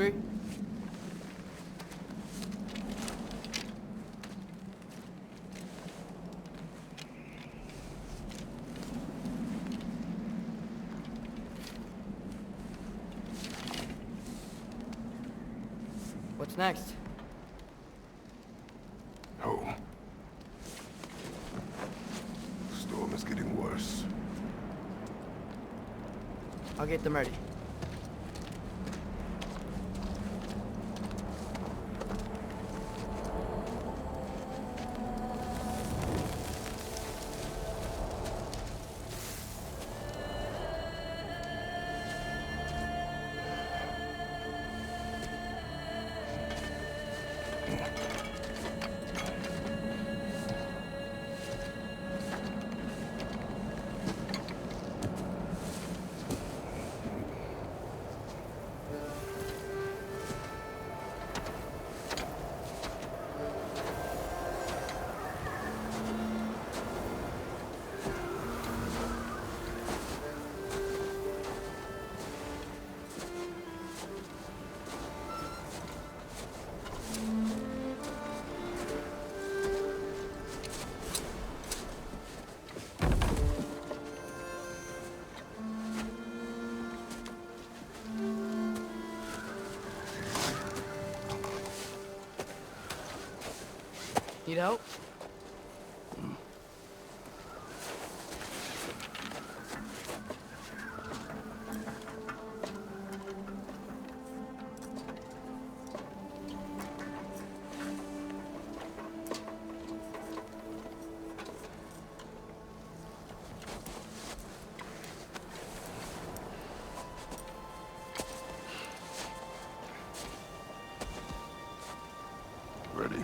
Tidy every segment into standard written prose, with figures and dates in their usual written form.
hungry? What's next? Home. Storm is getting worse. I'll get them ready. Need help? Ready?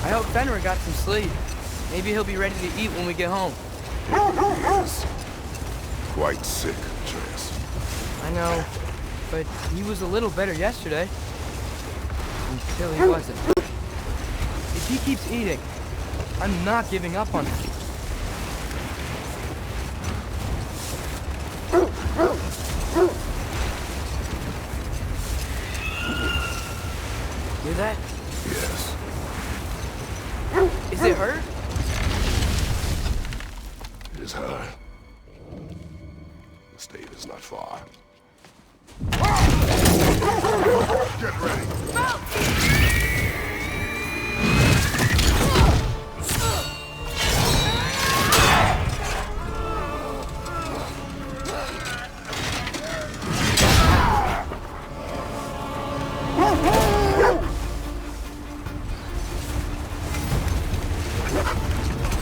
I hope Fenrir got some sleep. Maybe he'll be ready to eat when we get home. He is quite sick, Atreus. I know, but he was a little better yesterday. Until he wasn't. If he keeps eating, I'm not giving up on him. Hear that? Yes. Is it hurt? It is her. The state is not far. Get ready.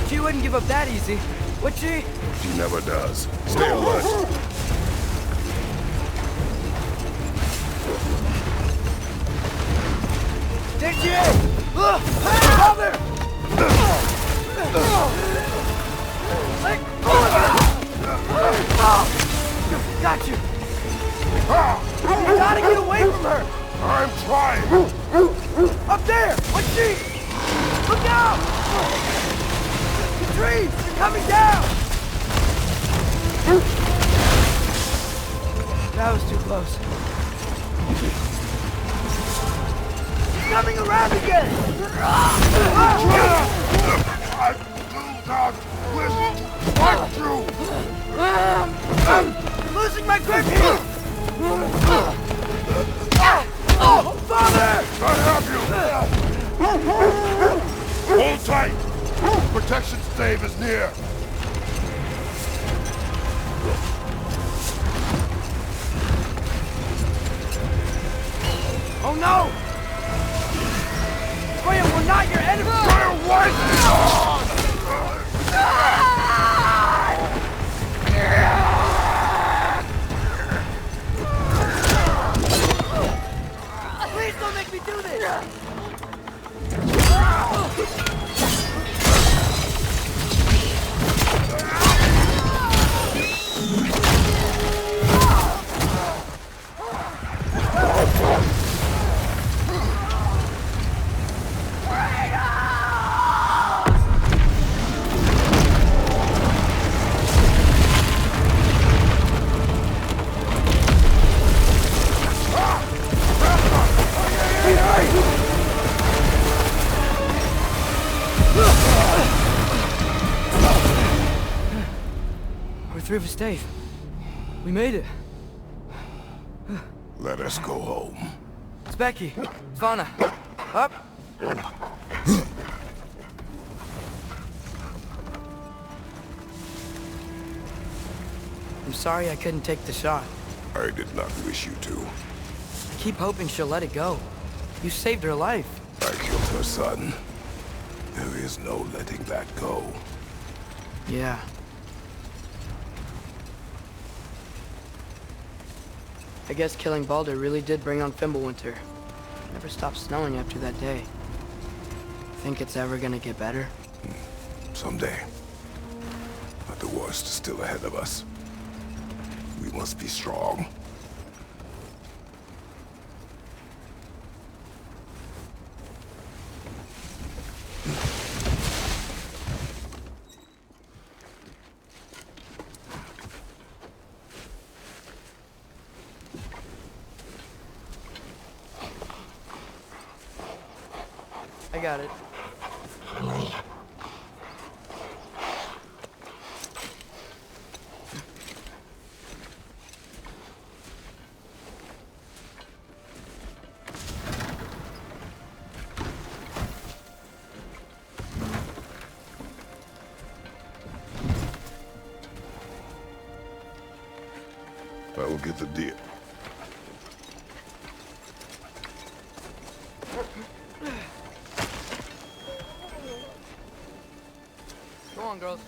She wouldn't give up that easy, would she? She never does. Stay alert. There she is! Father! Let go of her! Got you! You gotta get away from her! I'm trying. Up there! What's she? Look out! The trees! They're coming down! That was too close. He's coming around again! I do not wish to. I'm losing my grip here! Oh, Father! I have you! Hold tight! Protection stave is near! Oh no! Graham, we're not your enemy! Fire white! We're through with Dave. We made it. Let us go home. It's Becky. Svana. Up. I'm sorry I couldn't take the shot. I did not wish you to. I keep hoping she'll let it go. You saved her life. I killed her son. There is no letting that go. Yeah. I guess killing Baldur really did bring on Fimbulwinter. Never stopped snowing after that day. Think it's ever gonna get better? Someday. But the worst is still ahead of us. We must be strong. I got it. I will get the deer. Go on, girls.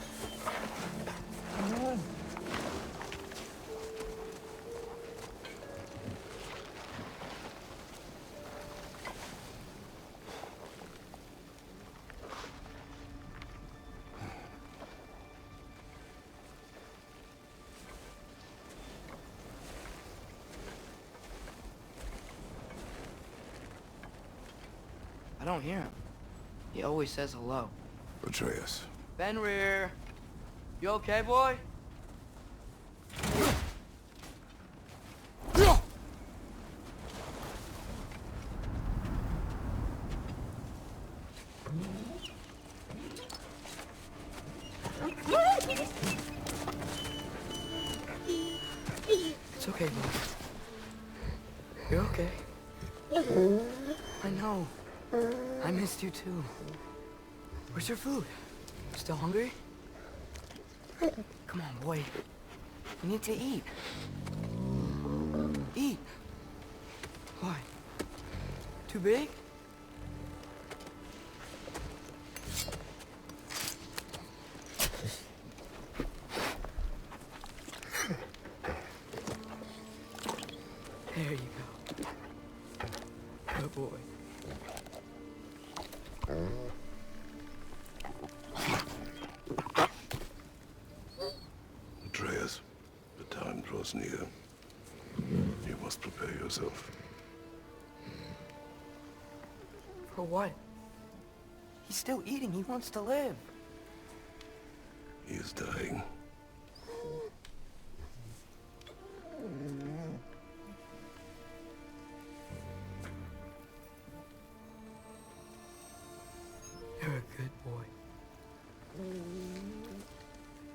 I don't hear him. He always says hello. Atreus. Fenrir, you okay, boy? It's okay, boy. You're okay. I know. I missed you too. Where's your food? Still hungry? Come on, boy. You need to eat. Eat. Why? Too big? There you go. Good boy. Atreus, the time draws near. You must prepare yourself. For what? He's still eating. He wants to live. He is dying. You're a good boy.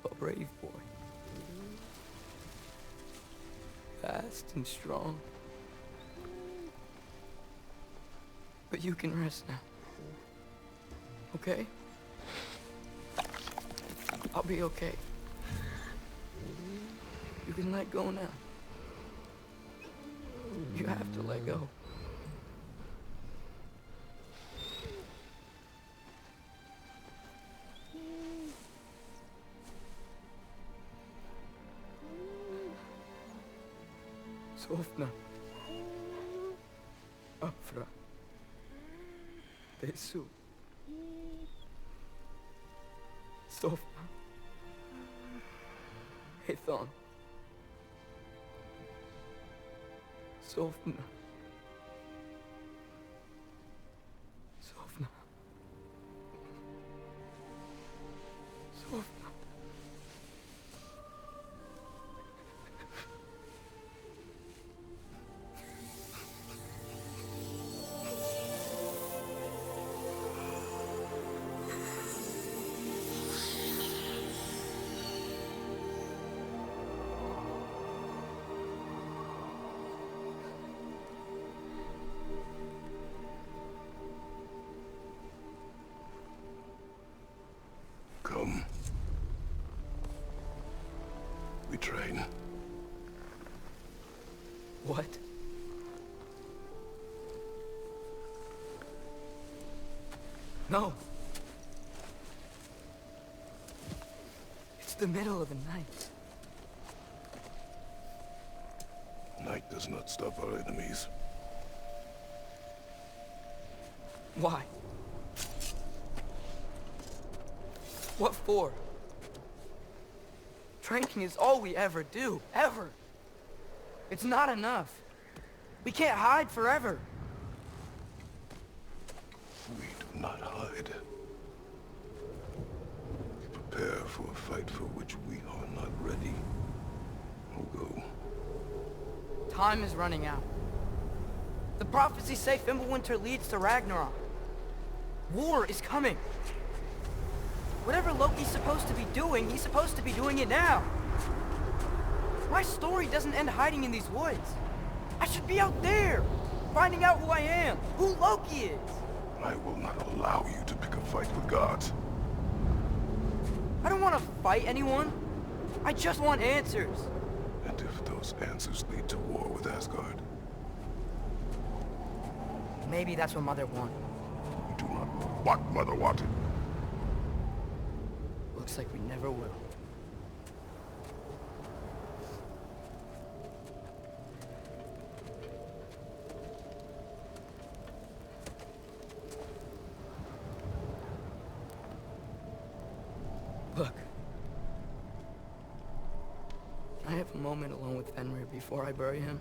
A brave boy. Fast and strong. But you can rest now. Okay? I'll be okay. You can let go now. You have to let go. Sofna. Afra. Tesu. Sofna. Ethon. Sofna. Sofna. Sofna. train. What? No. It's the middle of the night. Night does not stop our enemies. Why? What for? Training is all we ever do, ever. It's not enough. We can't hide forever. We do not hide. We prepare for a fight for which we are not ready. We'll go. Time is running out. The prophecies say Fimbulwinter leads to Ragnarok. War is coming. Whatever Loki's supposed to be doing, he's supposed to be doing it now. My story doesn't end hiding in these woods. I should be out there, finding out who I am, who Loki is. I will not allow you to pick a fight with gods. I don't want to fight anyone. I just want answers. And if those answers lead to war with Asgard, Maybe that's what Mother wanted. we do not know what Mother wanted. Looks like we never will. Look. I have a moment alone with Fenrir before I bury him.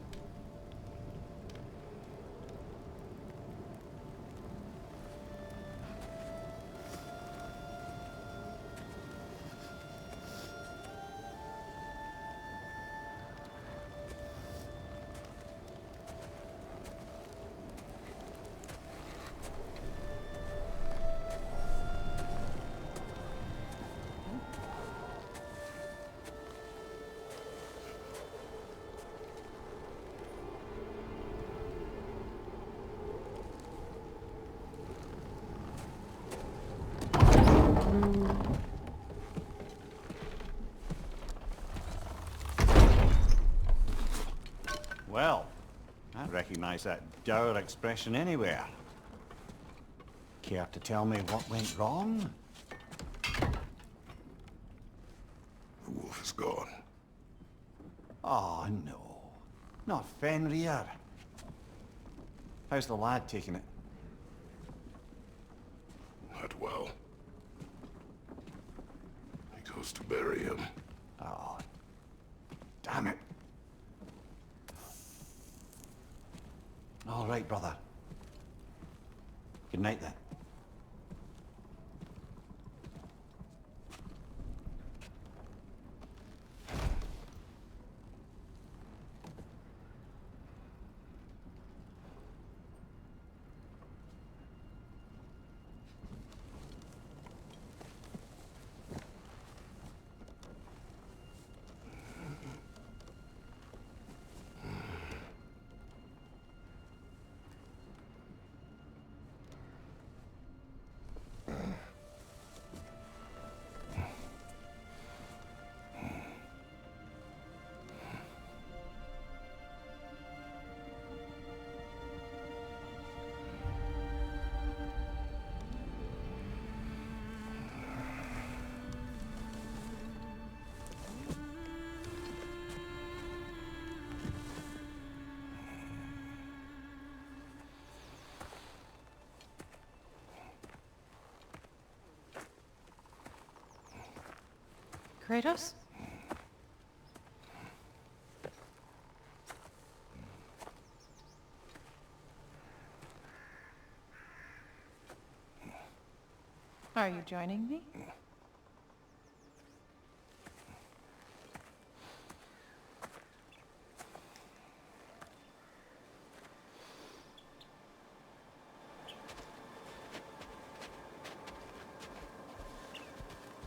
Well, I recognize that dour expression anywhere. Care to tell me what went wrong? The wolf is gone. Oh, no. Not Fenrir. How's the lad taking it? Not well. He goes to bury him. Oh, damn it. All right, brother. Good night, then. Kratos? Are you joining me?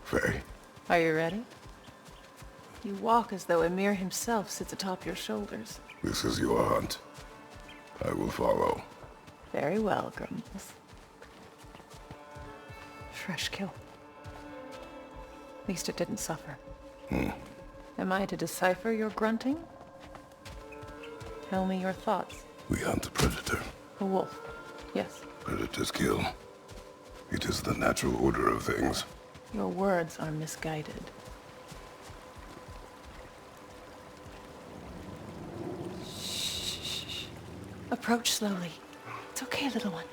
Faye, Are you ready? You walk as though Ymir himself sits atop your shoulders. this is your hunt. I will follow. Very well, Grumbles. Fresh kill. At least it didn't suffer. Am I to decipher your grunting? Tell me your thoughts. We hunt a predator. A wolf. Yes. Predators kill. It is the natural order of things. Your words are misguided. Shh. Approach slowly. It's okay, little one.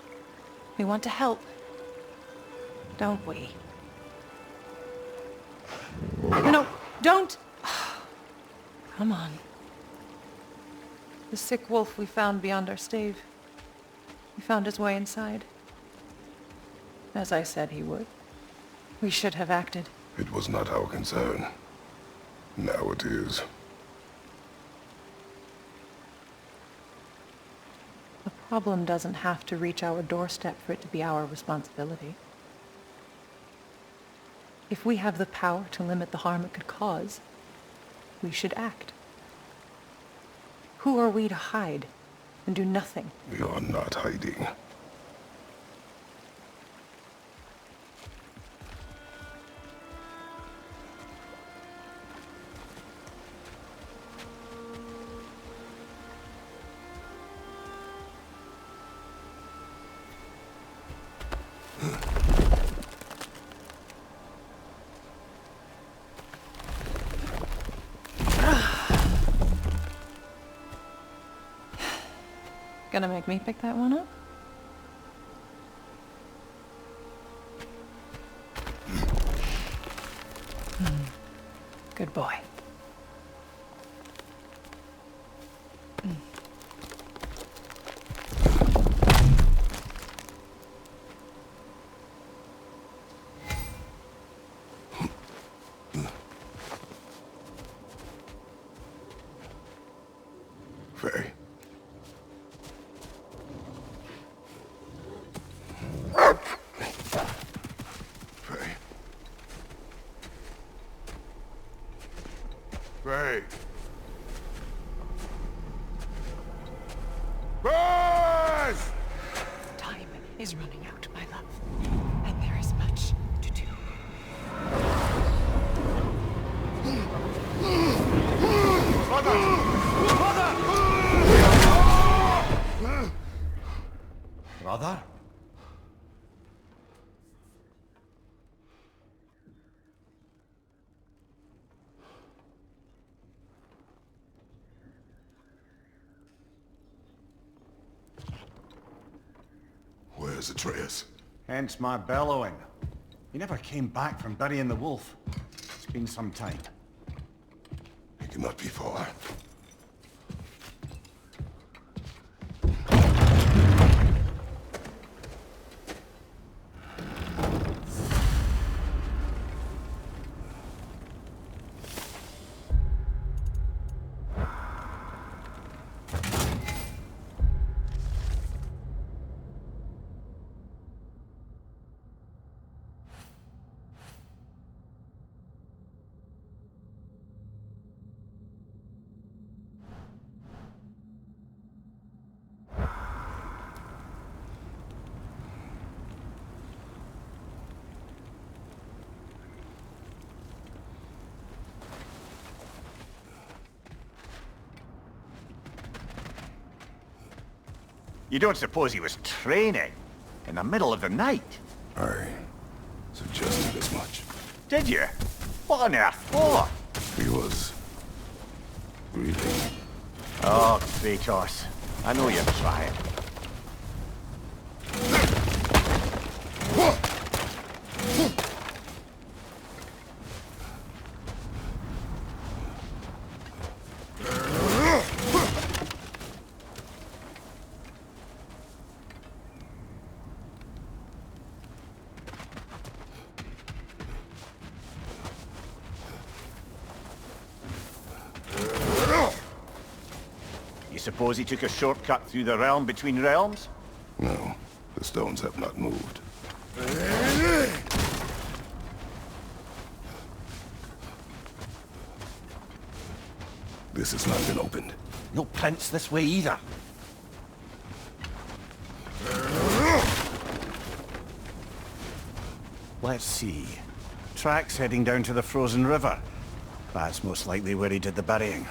We want to help. Don't we? No, don't! Come on. The sick wolf we found beyond our stave. He found his way inside. As I said he would. We should have acted. It was not our concern. Now it is. The problem doesn't have to reach our doorstep for it to be our responsibility. If we have the power to limit the harm it could cause, we should act. Who are we to hide and do nothing? We are not hiding. Gonna make me pick that one up? Good boy. Faye. Faye. Faye! Time is running out, my love. And there is much to do. Brother? Where's Atreus? Hence my bellowing. He never came back from burying the wolf. It's been some time. He cannot be far. You don't suppose he was training in the middle of the night? I suggested as much. Did you? What on earth for? He was breathing. Oh, Kratos. I know you're trying. You suppose he took a shortcut through the realm between realms? No, the stones have not moved. This has not been opened. No prints this way either. Let's see. Tracks heading down to the frozen river. That's most likely where he did the burying.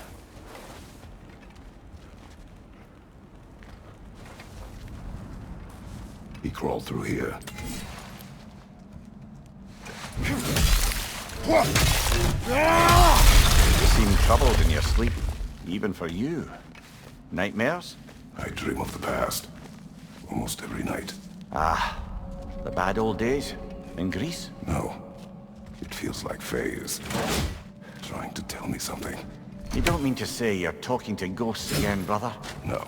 He crawled through here. You seem troubled in your sleep, even for you. Nightmares? I dream of the past. Almost every night. Ah, the bad old days? In Greece? No. It feels like Faye is trying to tell me something. You don't mean to say you're talking to ghosts again, brother? No.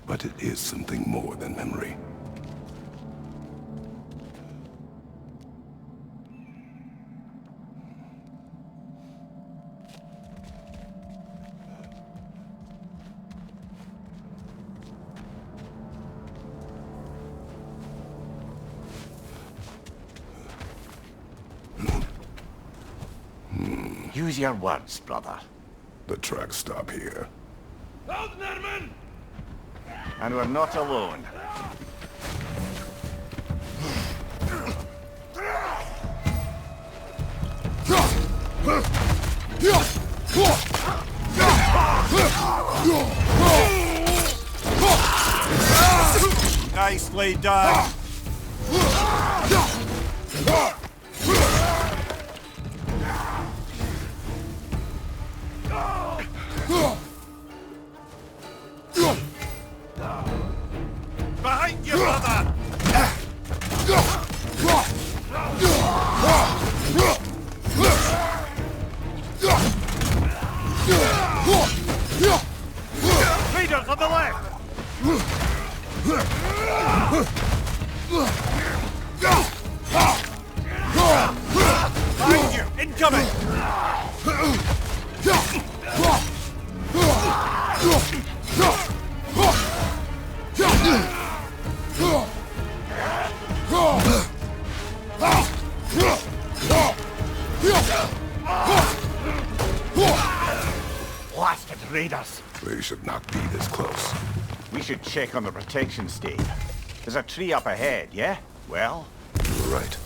But it is something more than memory. Use your words, brother. The tracks stop here. And we're not alone. Nicely done. Behind you, brother! Raiders on the left! Behind you! Incoming! Blasted raiders! They should not be this close. We should check on the protection stave. There's a tree up ahead, yeah? Well, You're right.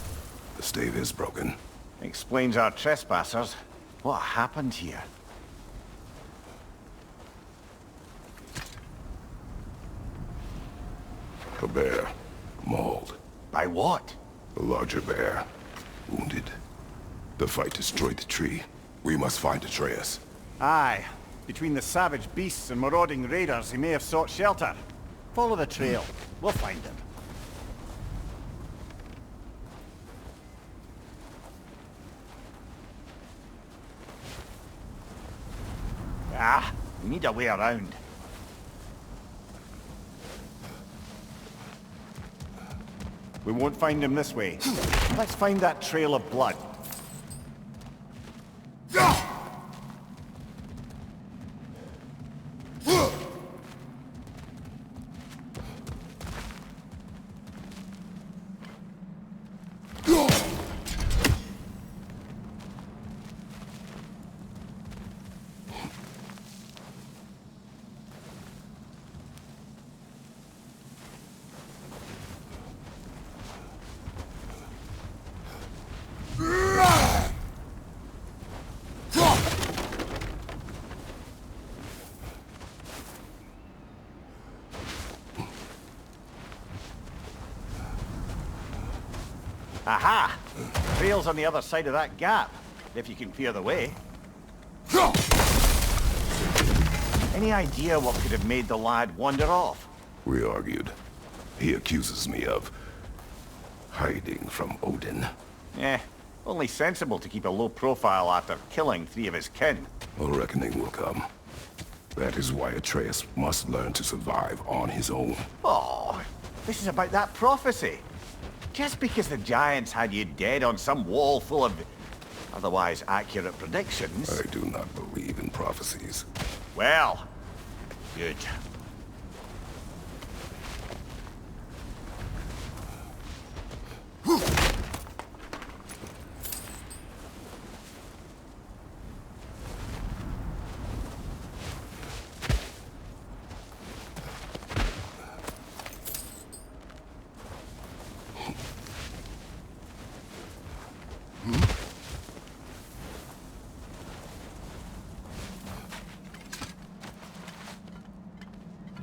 The stave is broken. explains our trespassers. What happened here? A bear. Mauled. By what? A larger bear. Wounded. The fight destroyed the tree. We must find Atreus. Aye. Between the savage beasts and marauding raiders, he may have sought shelter. Follow the trail. We'll find him. Ah, we need a way around. We won't find him this way. Let's find that trail of blood. Aha! Trail's on the other side of that gap, if you can clear the way. Any idea what could have made the lad wander off? We argued. He accuses me of hiding from Odin. Only sensible to keep a low profile after killing 3 of his kin. A reckoning will come. That is why Atreus must learn to survive on his own. Oh, this is about that prophecy. Just because the giants had you dead on some wall full of otherwise accurate predictions. I do not believe in prophecies. Well, good.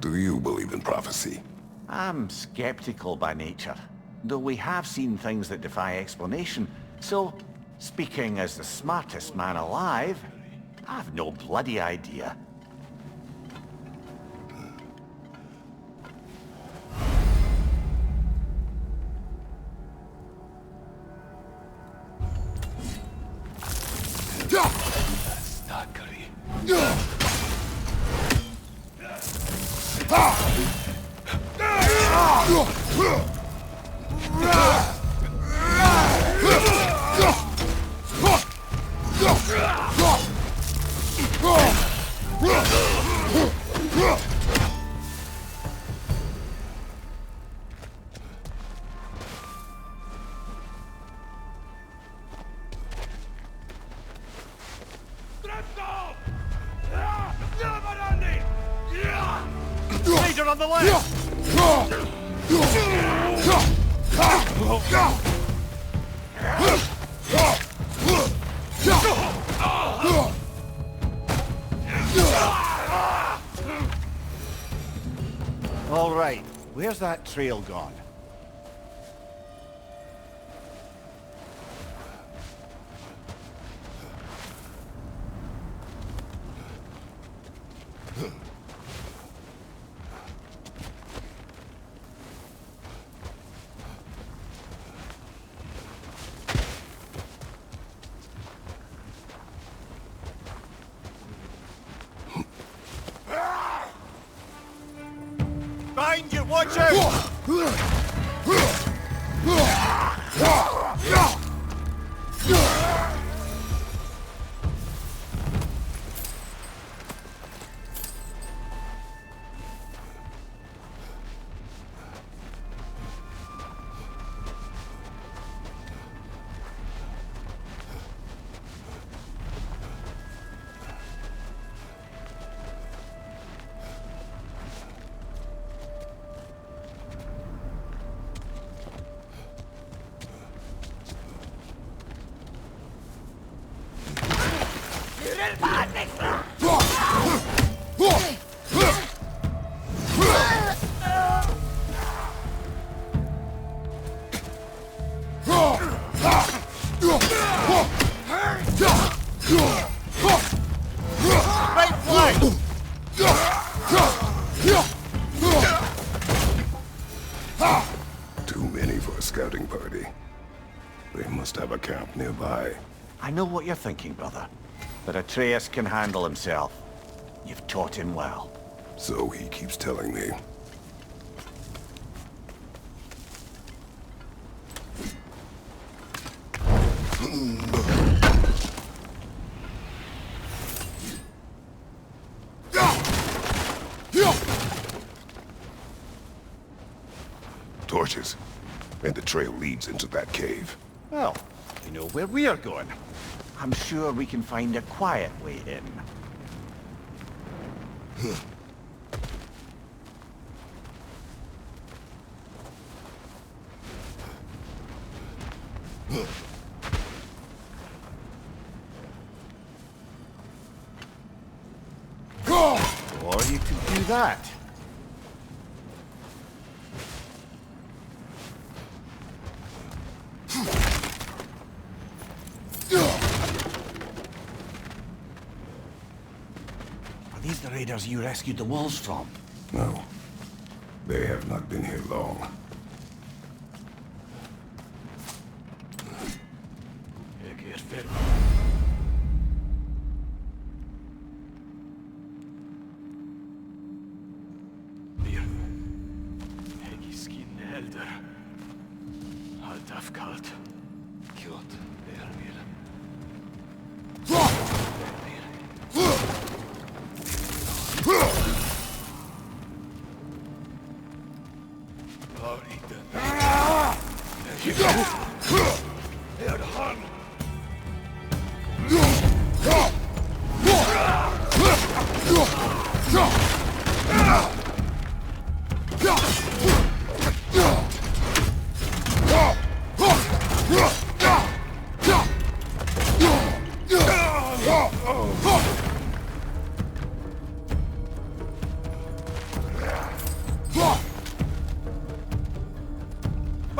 Do you believe in prophecy? I'm skeptical by nature, though we have seen things that defy explanation. So, speaking as the smartest man alive, I've no bloody idea. Laser on the left! All right, where's that trail gone? Behind you, watch out! Right flank! Too many for a scouting party. They must have a camp nearby. I know what you're thinking, brother. But Atreus can handle himself. You've taught him well. So he keeps telling me. Torches. And the trail leads into that cave. Well, we know where we are going. I'm sure we can find a quiet way in. Or you could do that. Are these the raiders you rescued the wolves from? No. They have not been here long.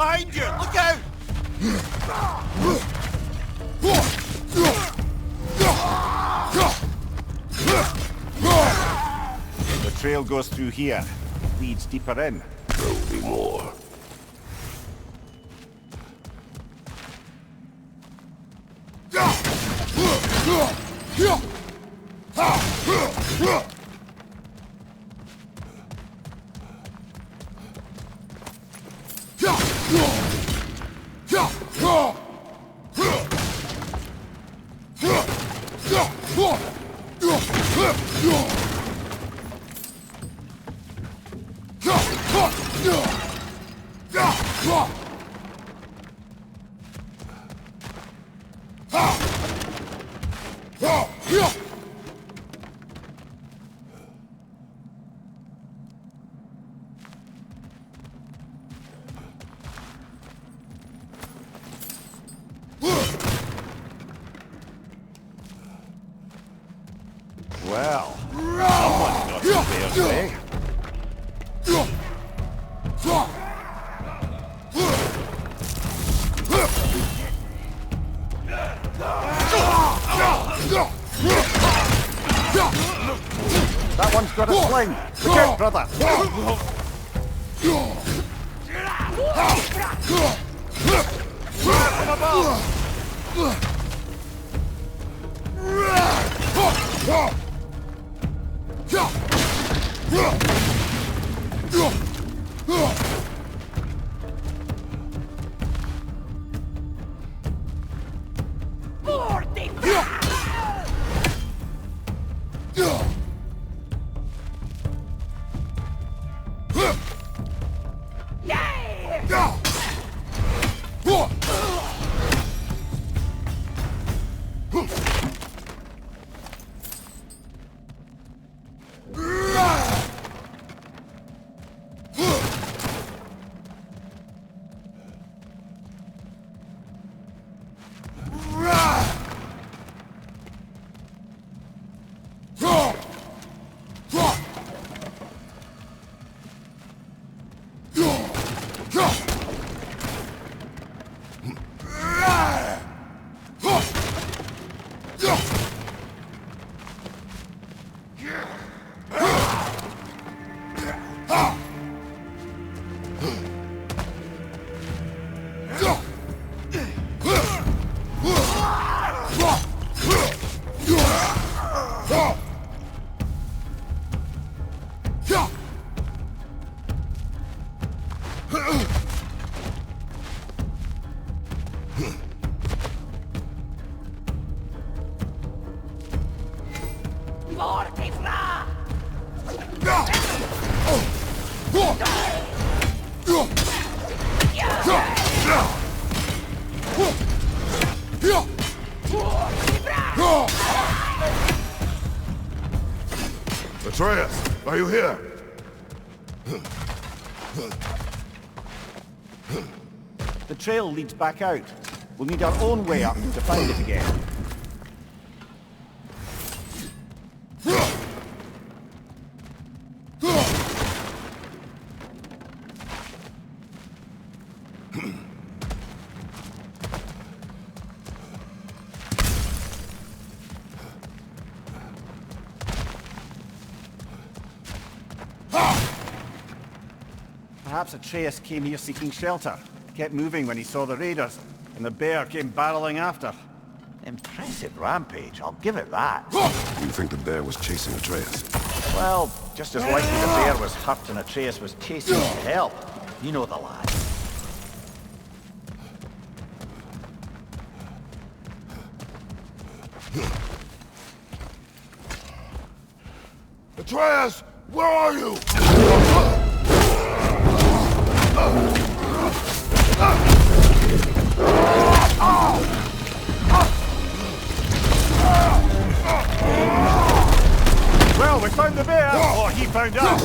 Behind you! Look out! The trail goes through here. Leads deeper in. There will be more. Well, someone's got some bears, eh? That one's got a sling. Look out, brother. From above! Atreus, are you here? The trail leads back out. We'll need our own way up to find it again. Perhaps Atreus came here seeking shelter. Kept moving when he saw the raiders, and the bear came barreling after. Impressive rampage, I'll give it that. You think the bear was chasing Atreus? Well, just as likely the bear was hurt and Atreus was chasing him to help. You know the lad. Atreus, where are you? Well, we found the bear, or he found us.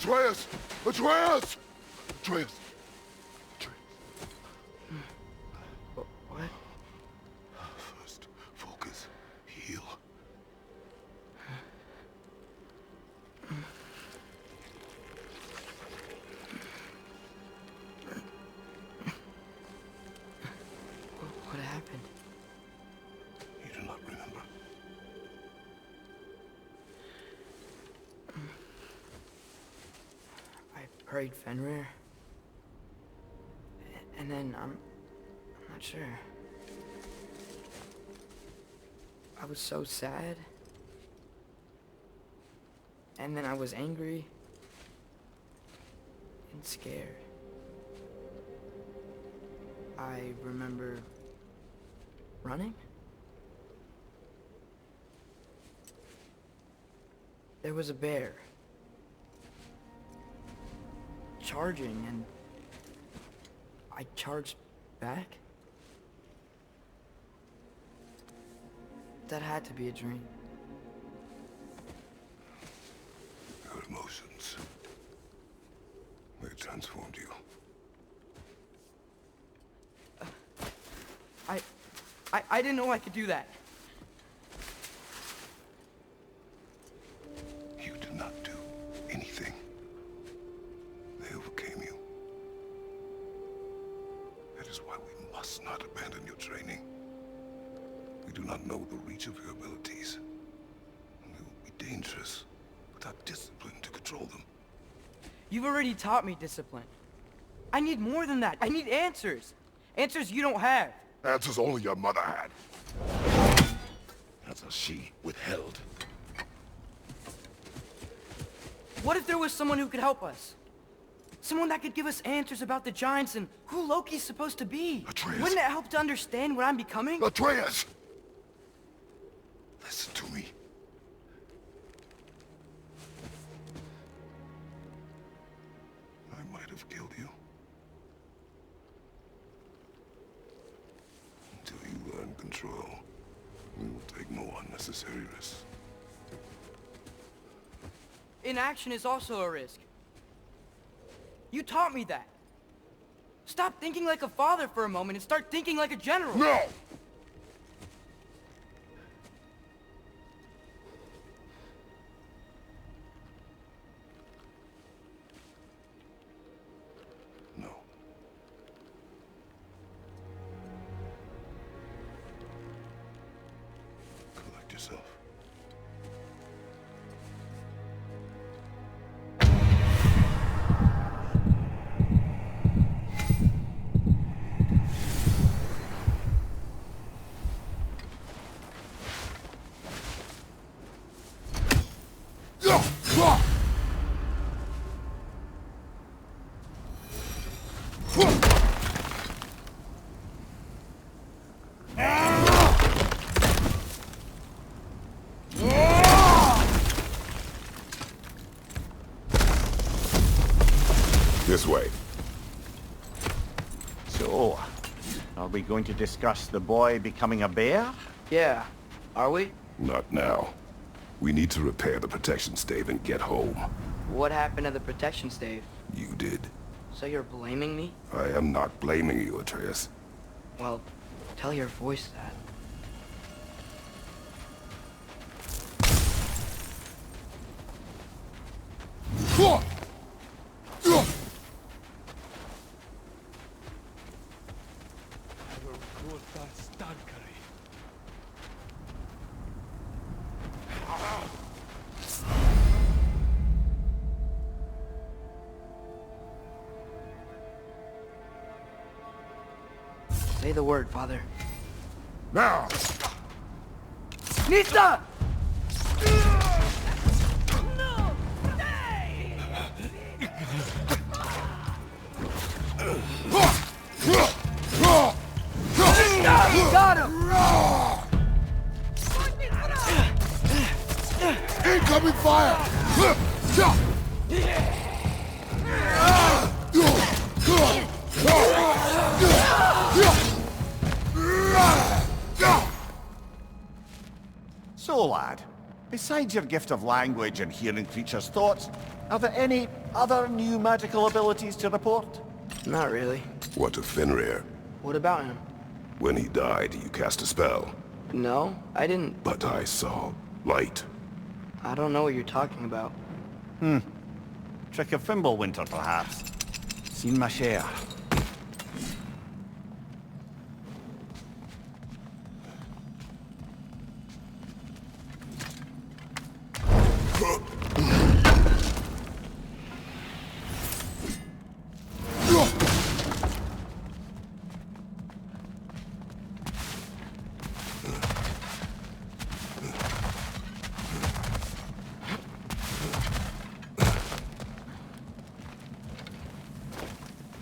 Atreus! Atreus! Atreus! Atreus! What? First, focus. Heal. What happened? You do not remember. I prayed Fenrir. And then I'm not sure. I was so sad. And then I was angry. And scared. I remember running. There was a bear. Charging, and I charged back. That had to be a dream. Your emotions. They transformed you. I didn't know I could do that. You did not do anything. They overcame you. That is why we must not abandon your training. We do not know the reach of your abilities. And they will be dangerous without discipline to control them. You've already taught me discipline. I need more than that. I need answers. Answers you don't have. Answers only your mother had. Answers she withheld. What if there was someone who could help us? Someone that could give us answers about the giants and who Loki's supposed to be. Atreus. Wouldn't it help to understand what I'm becoming? Atreus! Listen to me. I might have killed you. Until you learn control, we will take no unnecessary risks. Inaction is also a risk. You taught me that. Stop thinking like a father for a moment and start thinking like a general. No! No. Collect yourself. This way. So, are we going to discuss the boy becoming a bear? Yeah, are we? Not now. We need to repair the protection stave and get home. What happened to the protection stave? You did. So you're blaming me? I am not blaming you, Atreus. Well, tell your voice that. Say the word, Father. Now! Nista! Got him! Incoming fire! So, lad, besides your gift of language and hearing creatures' thoughts, are there any other new magical abilities to report? Not really. What of Fenrir? What about him? When he died, you cast a spell. No, I didn't. But I saw light. I don't know what you're talking about. Trick of Fimbulwinter, perhaps? Seen my share.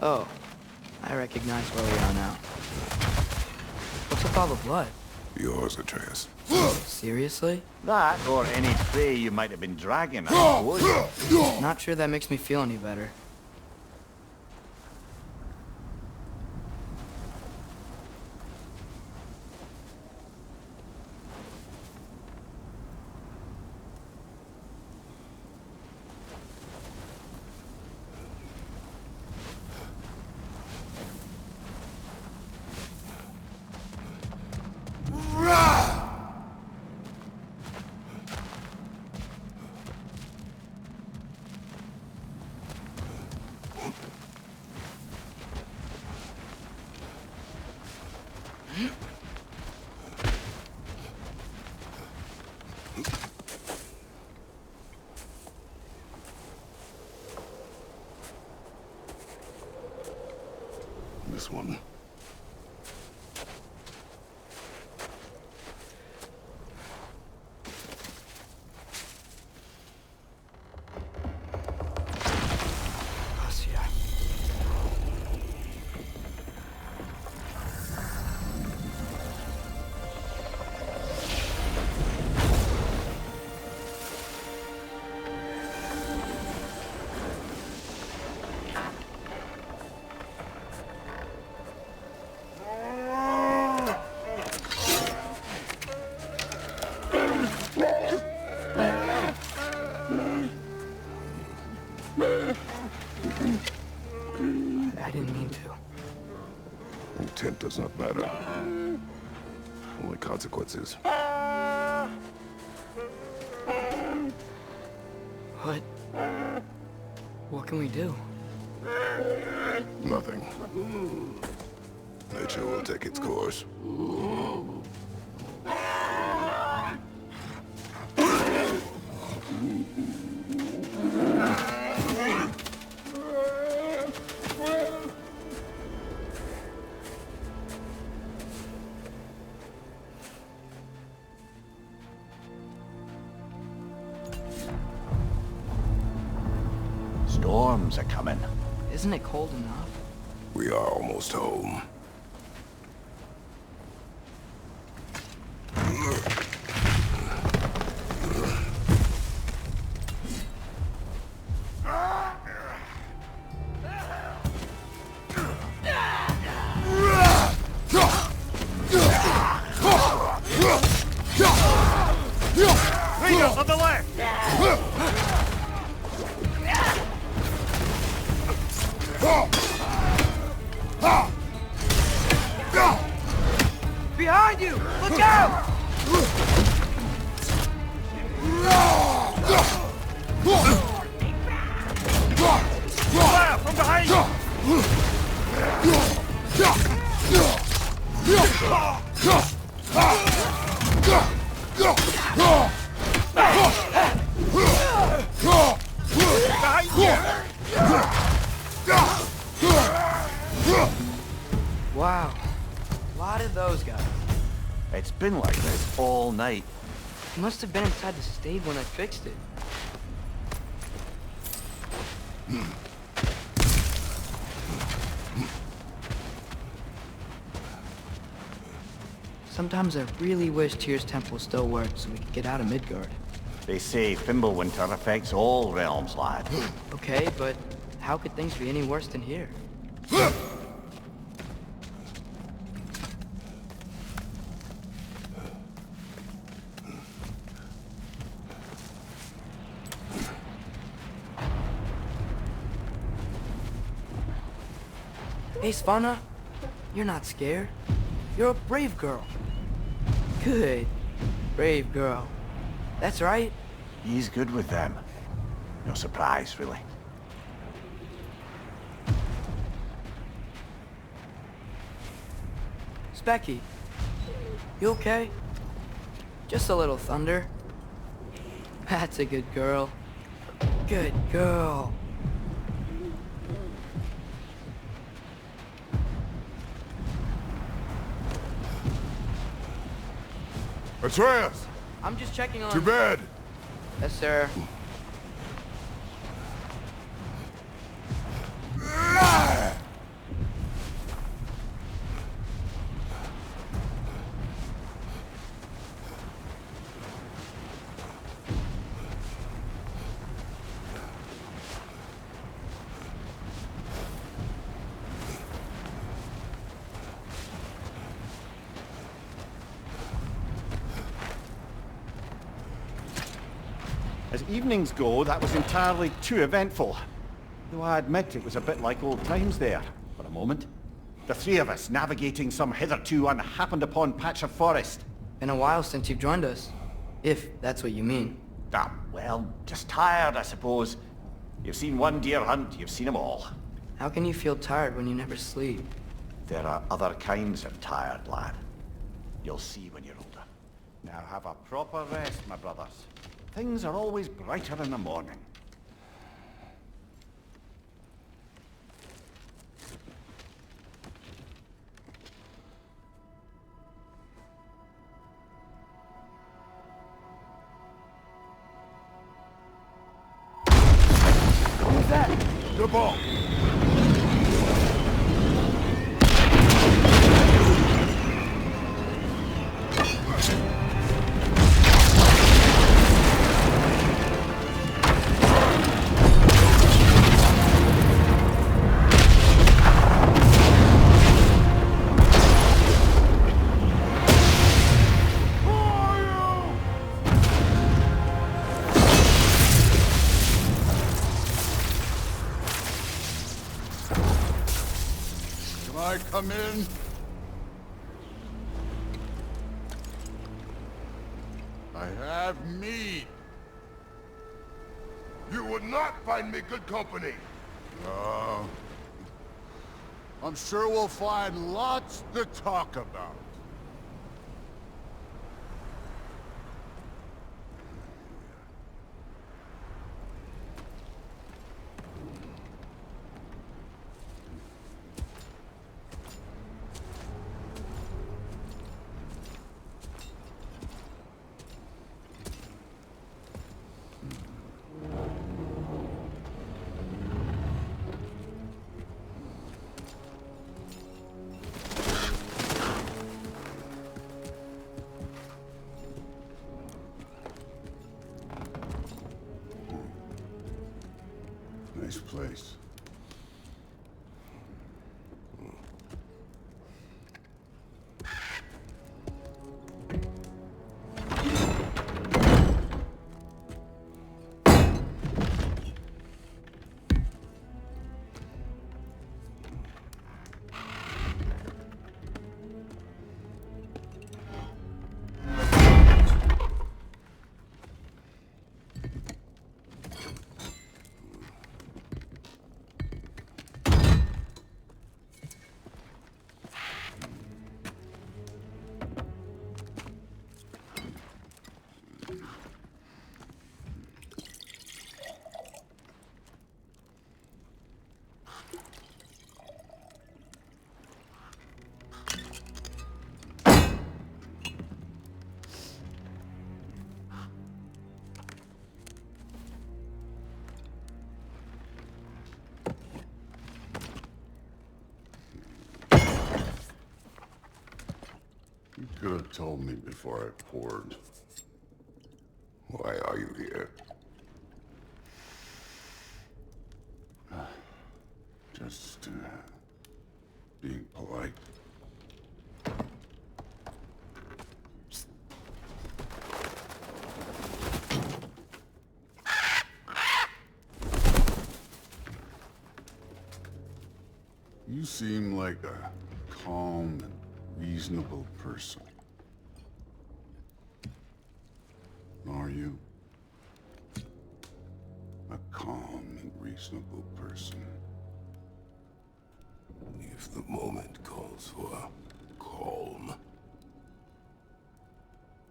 Oh, I recognize where we are now. What's with all the blood? Yours, Atreus. Seriously? That, or any prey you might have been dragging, I suppose. Not sure that makes me feel any better. This one. Gracias. I didn't mean to. Intent does not matter. Only consequences. What? What can we do? Nothing. Nature will take its course. Storms are coming. Isn't it cold enough? We are almost home. Rangers on the left! Behind you! Look out! Fire from behind! Behind you! Wow. lot of those guys. It's been like this all night. He must have been inside the stave when I fixed it. Sometimes I really wish Tyr's temple still worked so we could get out of Midgard. They say Fimbulwinter affects all realms, lad. Okay, but how could things be any worse than here? Hey, Svanna, you're not scared. You're a brave girl. Good. Brave girl. That's right. He's good with them. No surprise, really. Specky, you okay? Just a little thunder. That's a good girl. Good girl. Atreus! I'm just checking on... To bed! Yes, sir. As evenings go, that was entirely too eventful. Though I admit it was a bit like old times there, for a moment. The three of us navigating some hitherto unhappened-upon patch of forest. Been a while since you've joined us. If that's what you mean. Ah, well, just tired, I suppose. You've seen one deer hunt, you've seen them all. How can you feel tired when you never sleep? There are other kinds of tired, lad. You'll see when you're older. Now have a proper rest, my brothers. Things are always brighter in the morning. Who's that? The ball! I come in? I have mead. You would not find me good company. I'm sure we'll find lots to talk about. Nice place. Could have told me before I poured. Why are you here? Just, being polite. You seem like a calm and reasonable person. Are you? A calm and reasonable person. If the moment calls for calm.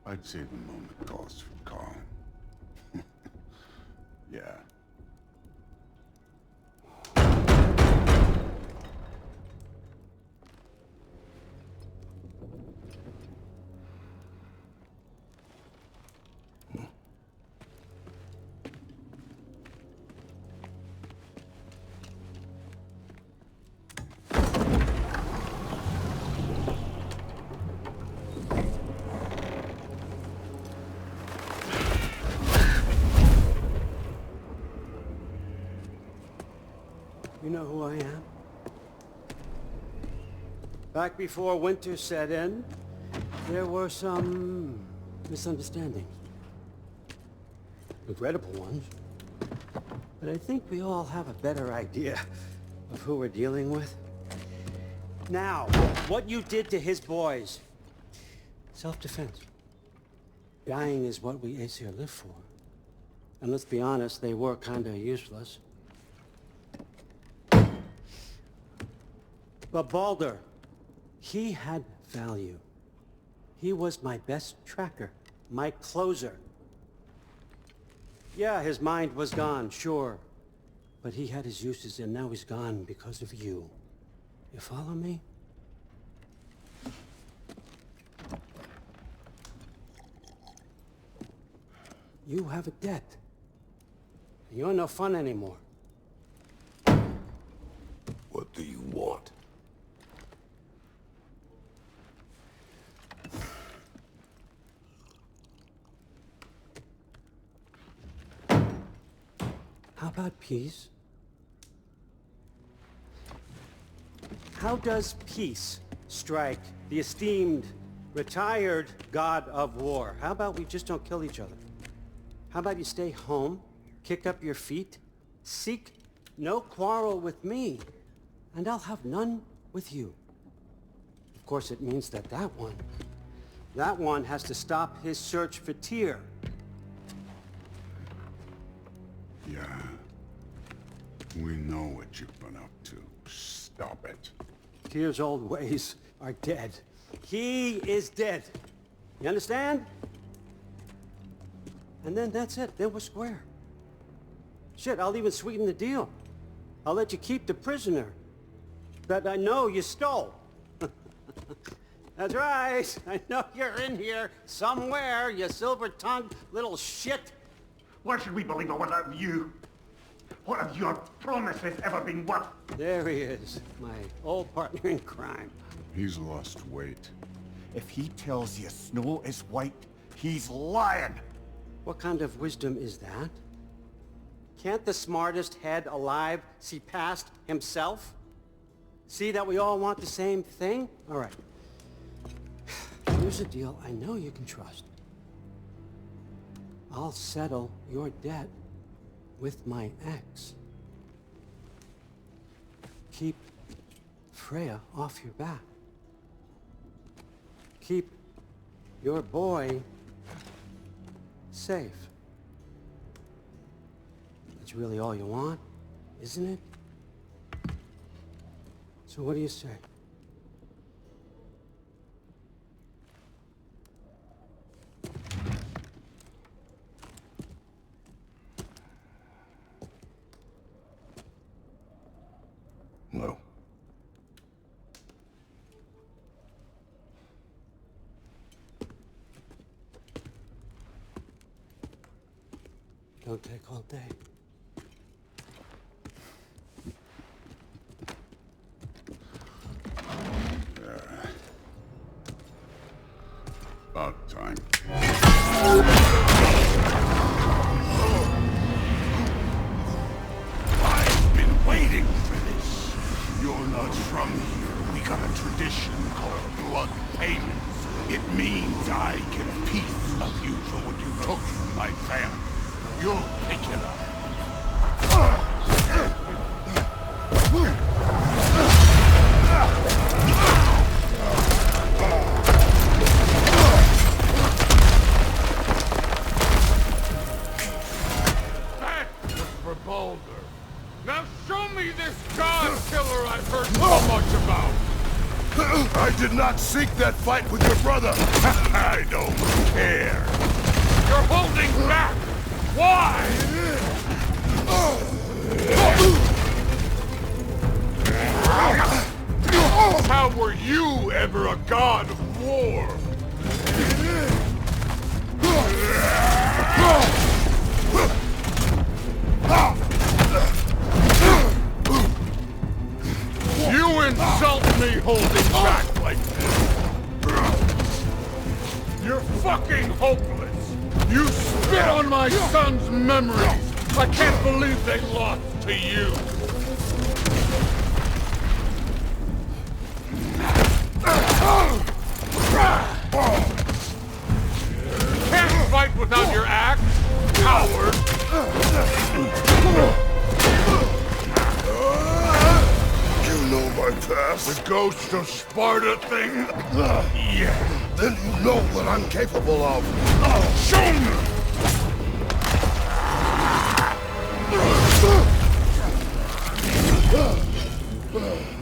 I'd say the moment calls for calm. Yeah. You know who I am? Back before winter set in, there were some misunderstandings. Regrettable ones. But I think we all have a better idea of who we're dealing with. Now, what you did to his boys. Self-defense. Dying is what we Aesir live for. And let's be honest, they were kinda useless. But Baldur, he had value. He was my best tracker, my closer. Yeah, his mind was gone, sure. But he had his uses and now he's gone because of you. You follow me? You have a debt. You're no fun anymore. What do you want? How about peace? How does peace strike the esteemed, retired god of war? How about we just don't kill each other? How about you stay home, kick up your feet, seek no quarrel with me, and I'll have none with you. Of course, it means that that one has to stop his search for Tyr. Yeah. We know what you've been up to. Stop it. Tyr's old ways are dead. He is dead. You understand? And then that's it. Then we're square. Shit, I'll even sweeten the deal. I'll let you keep the prisoner that I know you stole. That's right. I know you're in here somewhere, you silver-tongued little shit. Why should we believe a word out of you? What have your promises ever been worth? There he is, my old partner in crime. He's lost weight. If he tells you snow is white, he's lying. What kind of wisdom is that? Can't the smartest head alive see past himself? See that we all want the same thing? All right. Here's a deal I know you can trust. I'll settle your debt with my ex. Keep Freya off your back. Keep your boy safe. That's really all you want, isn't it? So what do you say? No. Don't take all day. tradition called blood payments. It means I get a piece of you for what you took from my family. You'll pick it up. That was for Baldur. Now show me this god killer I've heard so much about. I did not seek that fight with your brother. I don't care. You're holding back. Why? How were you ever a god of war? You insult me holding back like this. You're fucking hopeless. You spit on my son's memories. I can't believe they lost to you. Can't fight without your axe, coward. You know my past? The ghost of Sparta thing? Yeah. Then you know what I'm capable of. Show me!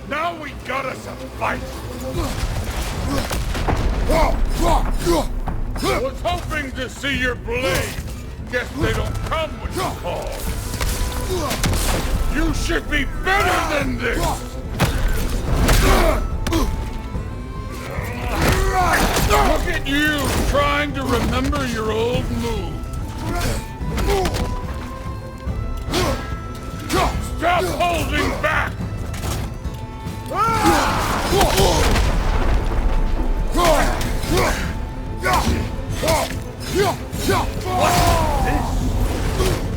Now we got us a fight! Was hoping to see your blade. Guess they don't come when you call. You should be better than this! Look at you, trying to remember your old move. Stop holding back!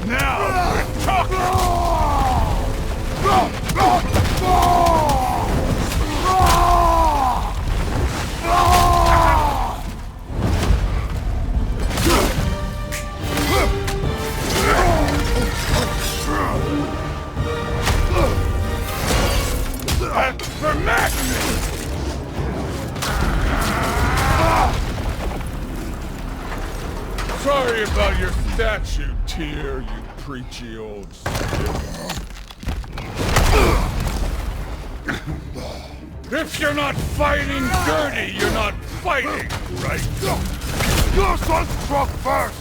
Now we're talking! For Magnus! Sorry about your statue, Tyr, you preachy old stiff. If you're not fighting dirty, you're not fighting, right? Your son struck first!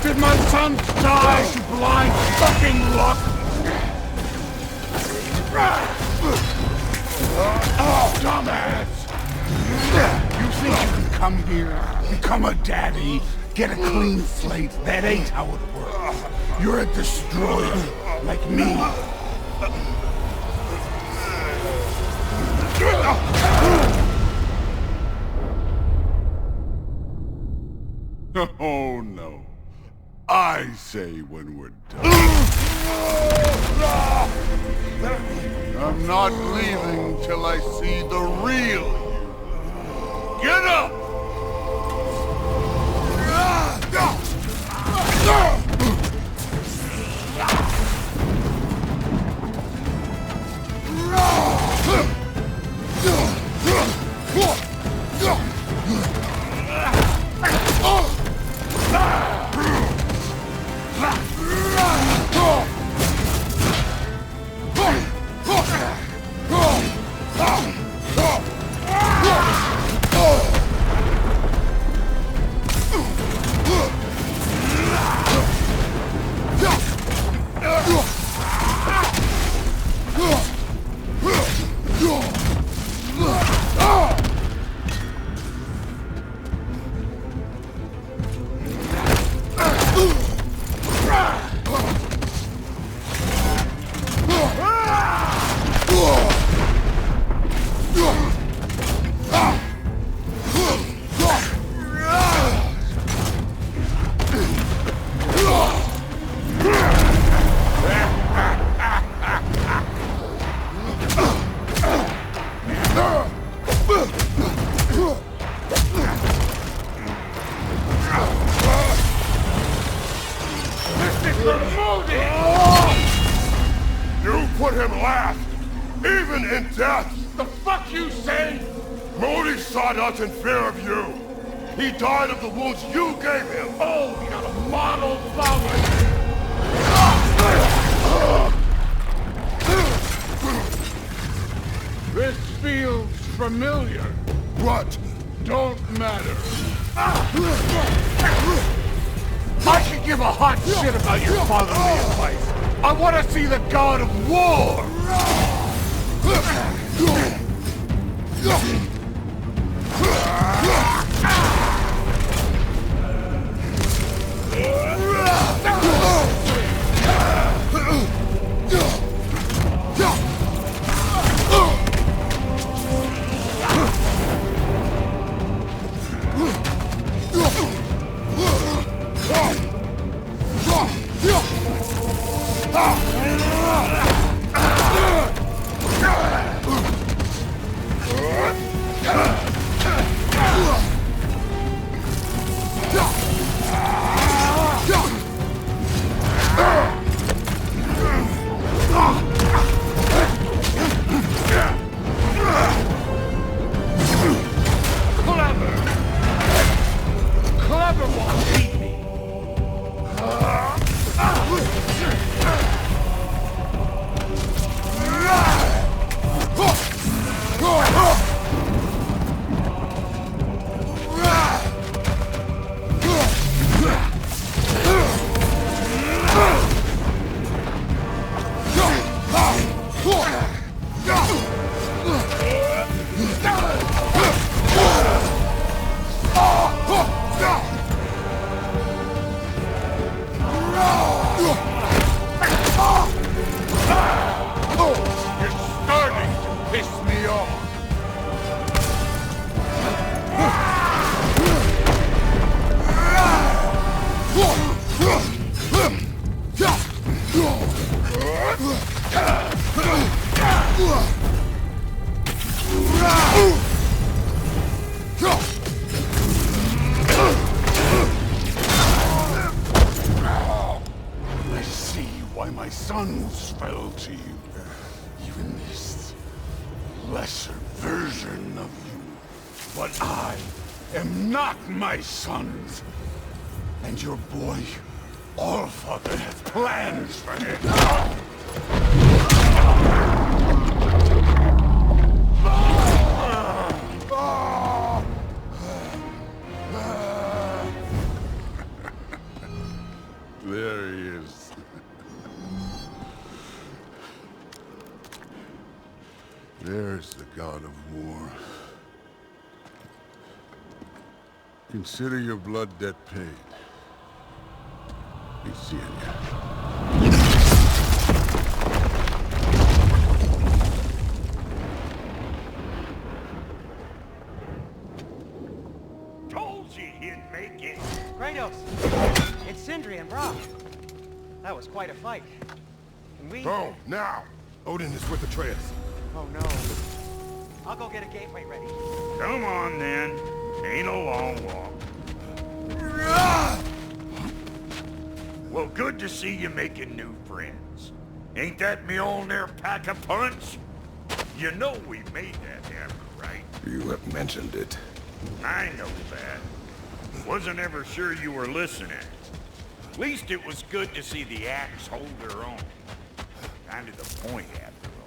Did my son die to blind fucking luck? Oh, dumbass! You think you can come here, become a daddy, get a clean slate? That ain't how it works. You're a destroyer, like me. Oh, no. I say when we're done. I'm not leaving till I see the real you. Get up! even in death! The fuck you say? Modi sought us in fear of you. He died of the wounds you gave him. Oh, you're a model flower. This feels familiar. What? Don't matter. I could give a hot shit about your fatherly advice. I want to see the god of war! I see why my sons fell to you. Even this lesser version of you. But I am not my sons. And your boy, Allfather, has plans for him. There he is. There's the god of war. Consider your blood debt paid. Be seeing ya. Told you he'd make it. Kratos! It's Sindri and Brock. That was quite a fight. Can we... Oh, now! Odin is with Atreus. Oh no. I'll go get a gateway ready. Come on, then. Ain't a long walk. Well, good to see you making new friends. Ain't that Mjolnir pack a punch? You know we made that hammer, right? You have mentioned it. I know that. Wasn't ever sure you were listening. At least it was good to see the axe hold her own. Kind of the point, after all.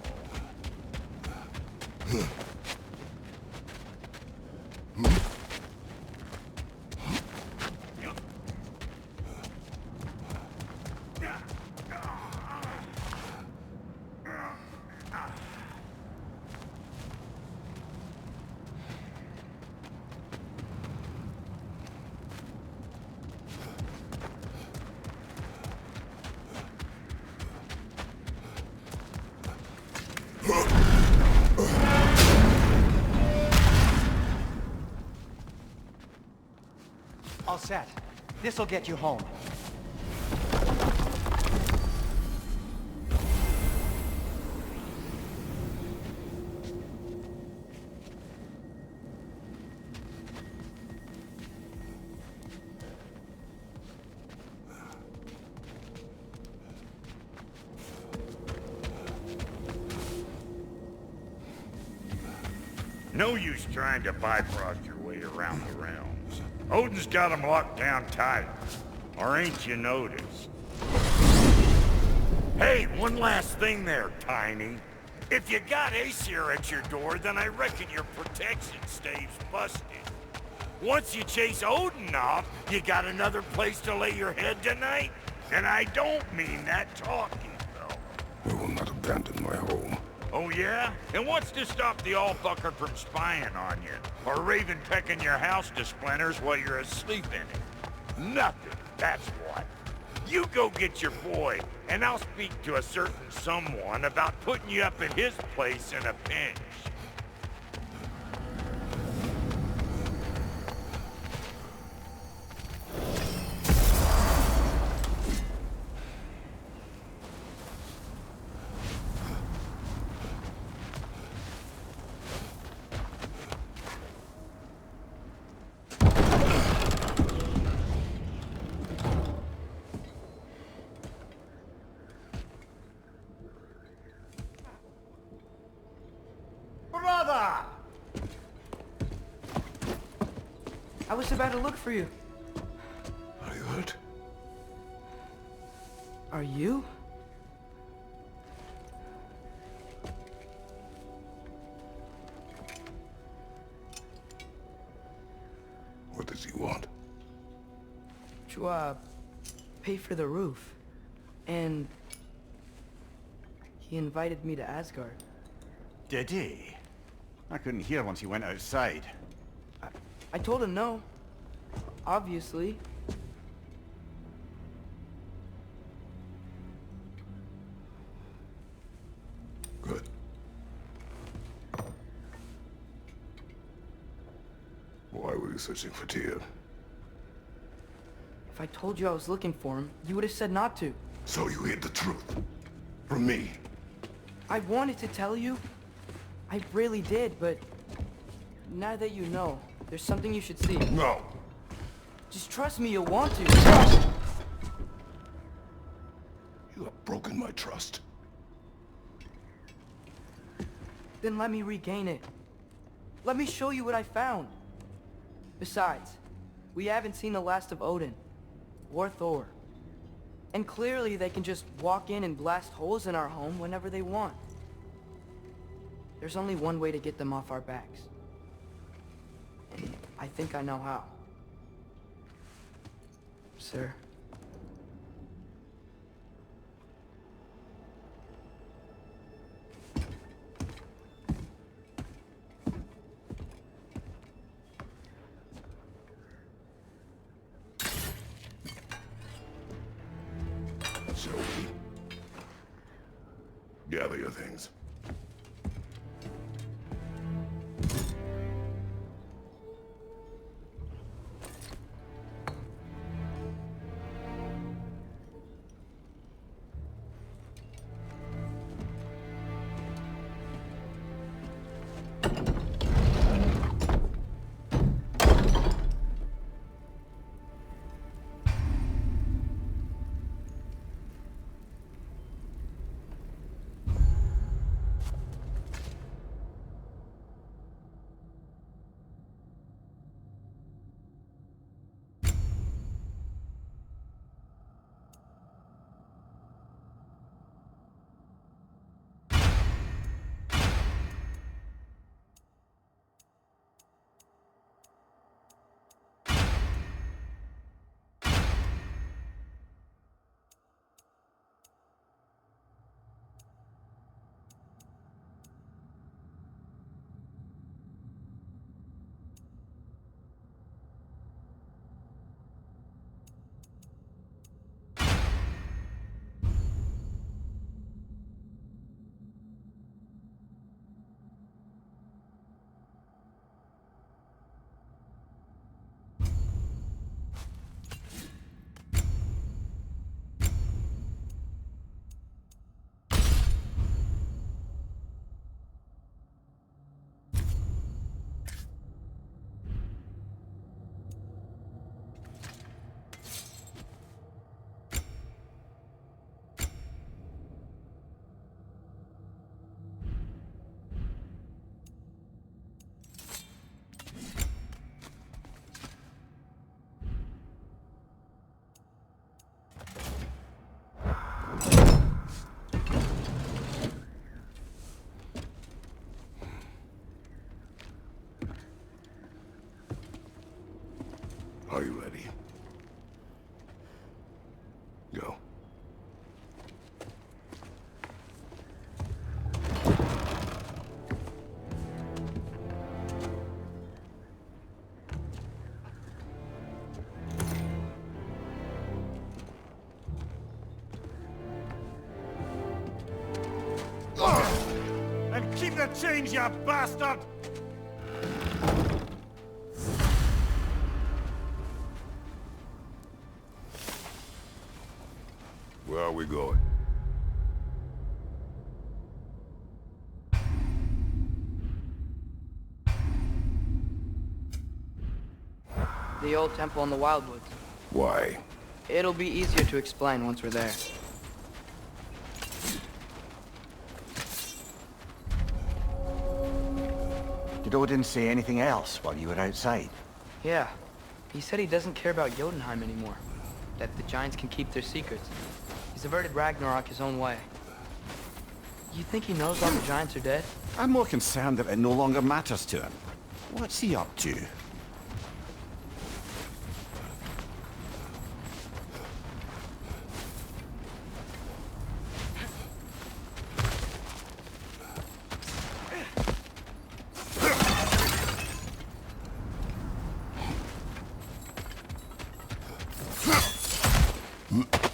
All set. This'll get you home. No use trying to bifrost your way around the realms. Odin's got them locked down tight. Or ain't you noticed? Hey, one last thing there, Tiny. If you got Aesir at your door, then I reckon your protection stave's busted. Once you chase Odin off, you got another place to lay your head tonight? And I don't mean that talking, though. I will not abandon my home. Oh yeah? And what's to stop the all-fucker from spying on you? Or Raven pecking your house to splinters while you're asleep in it? Nothing, that's what. You go get your boy, and I'll speak to a certain someone about putting you up at his place in a pinch. Brother! I was about to look for you. Are you hurt? Are you? What does he want? To, pay for the roof. And he invited me to Asgard. Did he? I couldn't hear once he went outside. I told him no. Obviously. Good. Why were you searching for Tyr? If I told you I was looking for him, you would have said not to. So you hid the truth. From me. I wanted to tell you. I really did, but now that you know, there's something you should see. No. Just trust me, you'll want to. You have broken my trust. Then let me regain it. Let me show you what I found. Besides, we haven't seen the last of Odin. Or Thor. And clearly they can just walk in and blast holes in our home whenever they want. There's only one way to get them off our backs. And I think I know how. Sir. Shall we? Gather your things. Are you ready? Go. And keep the change, you bastard! Where are we going? The old temple in the Wildwoods. Why? It'll be easier to explain once we're there. Did Odin say anything else while you were outside? Yeah. He said he doesn't care about Jotunheim anymore. That the giants can keep their secrets. He's averted Ragnarok his own way. You think he knows all the giants are dead? I'm more concerned that it no longer matters to him. What's he up to?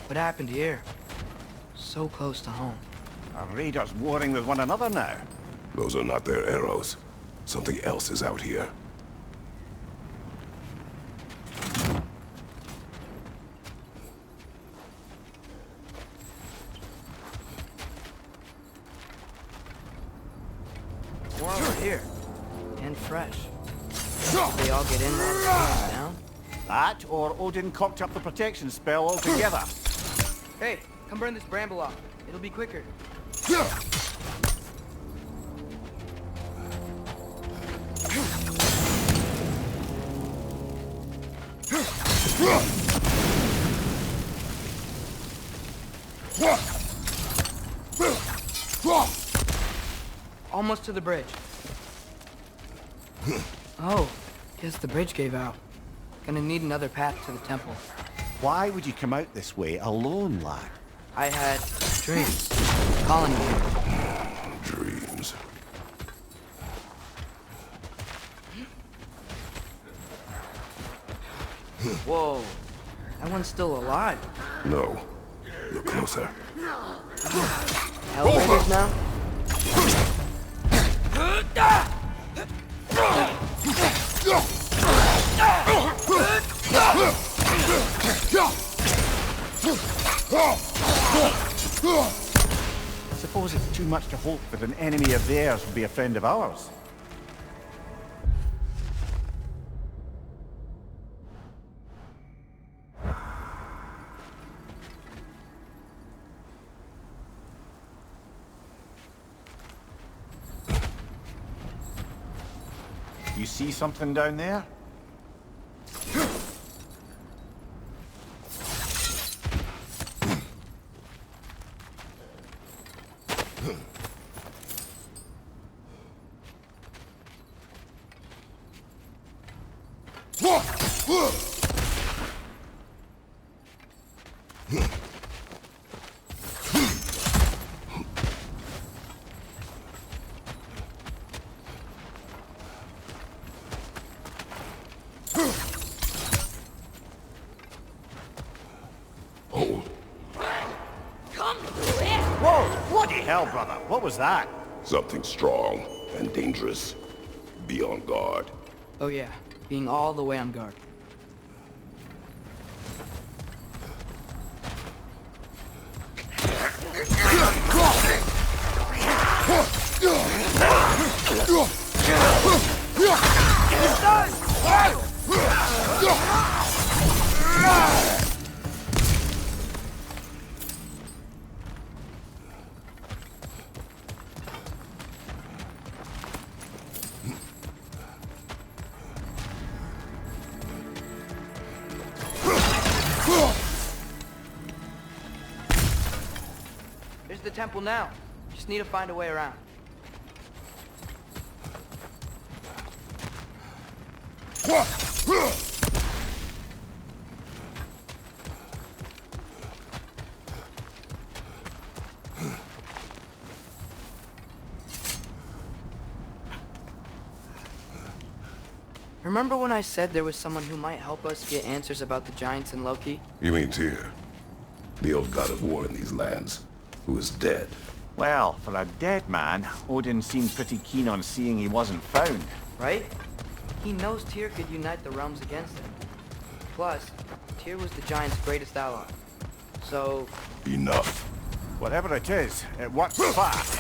What happened here? So close to home. Our raiders warring with one another now. Those are not their arrows. Something else is out here. More over here. And fresh. Did they all get in while the sun was down? That, or Odin cocked up the protection spell altogether. Hey, come burn this bramble off. It'll be quicker. Almost to the bridge. Oh, guess the bridge gave out. Gonna need another path to the temple. Why would you come out this way alone, lad? I had dreams. Calling you. Dreams. Whoa. That one's still alive. No. Look closer. Elevators now? Suppose it's too much to hope that an enemy of theirs will be a friend of ours. You see something down there? Whoa! Bloody hell, brother! What was that? Something strong and dangerous. Be on guard. Oh yeah, being all the way on guard. There's the temple now. Just need to find a way around. Remember when I said there was someone who might help us get answers about the giants and Loki? You mean Tyr, the old god of war in these lands, who is dead? Well, for a dead man, Odin seemed pretty keen on seeing he wasn't found. Right? He knows Tyr could unite the realms against him. Plus, Tyr was the giant's greatest ally. So... Enough. Whatever it is, it works fast.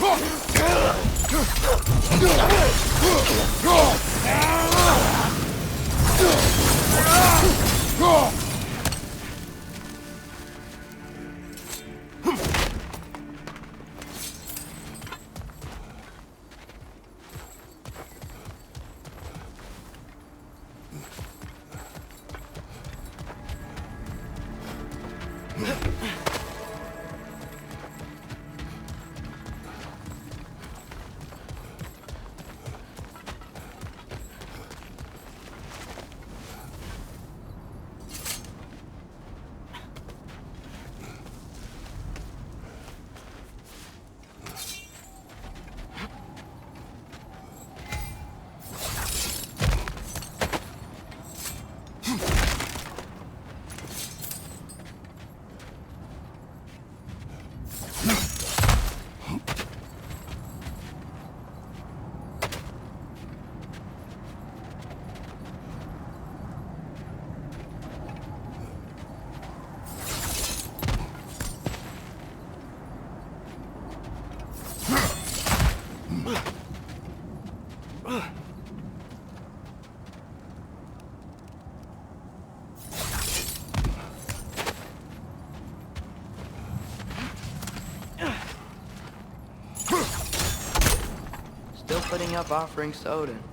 Still putting up offerings to Odin.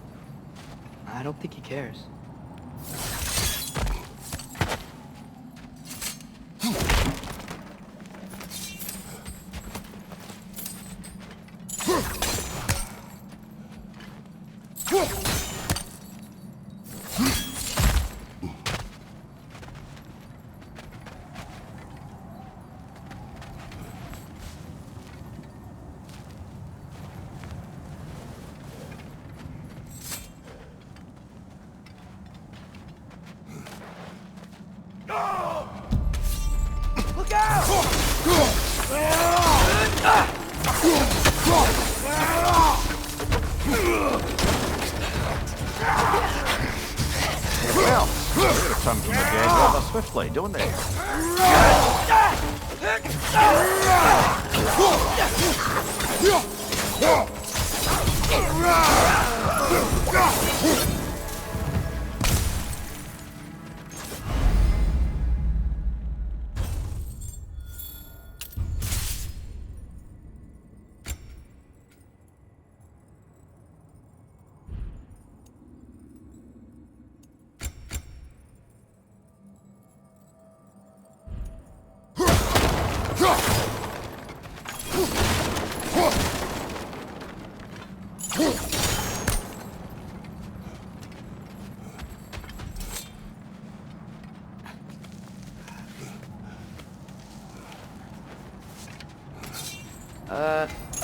I don't think he cares. Look out! Well, they return from the dead rather swiftly, don't they?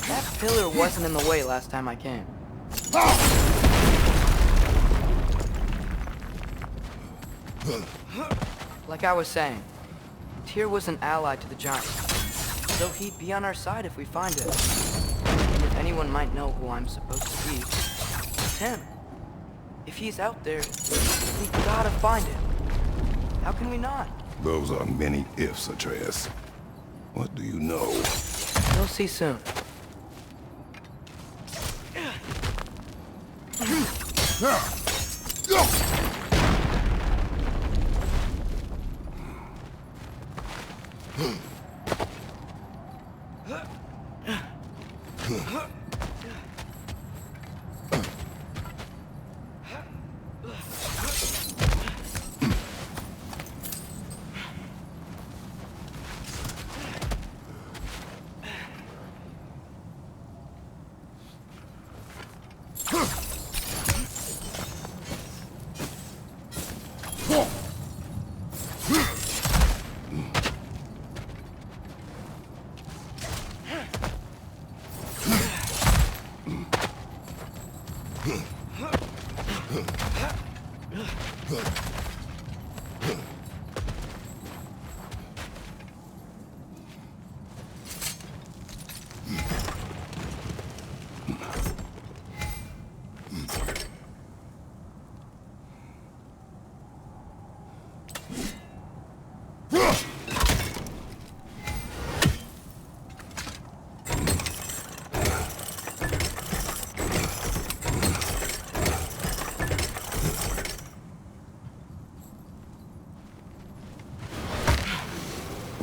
That pillar wasn't in the way last time I came. Like I was saying, Tyr was an ally to the giants, so he'd be on our side if we find him. And if anyone might know who I'm supposed to be, it's him. If he's out there, we gotta find him. How can we not? Those are many ifs, Atreus. What do you know? You'll see soon.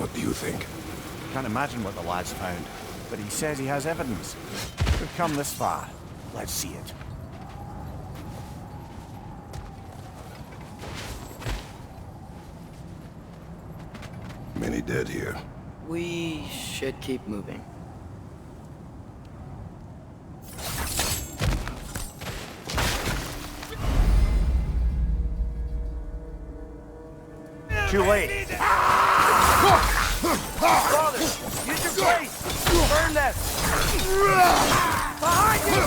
What do you think? Can't imagine what the lad's found, but he says he has evidence. We've come this far. Let's see it. Many dead here. We should keep moving. Too late. Father, use your blade! Burn them! Behind you!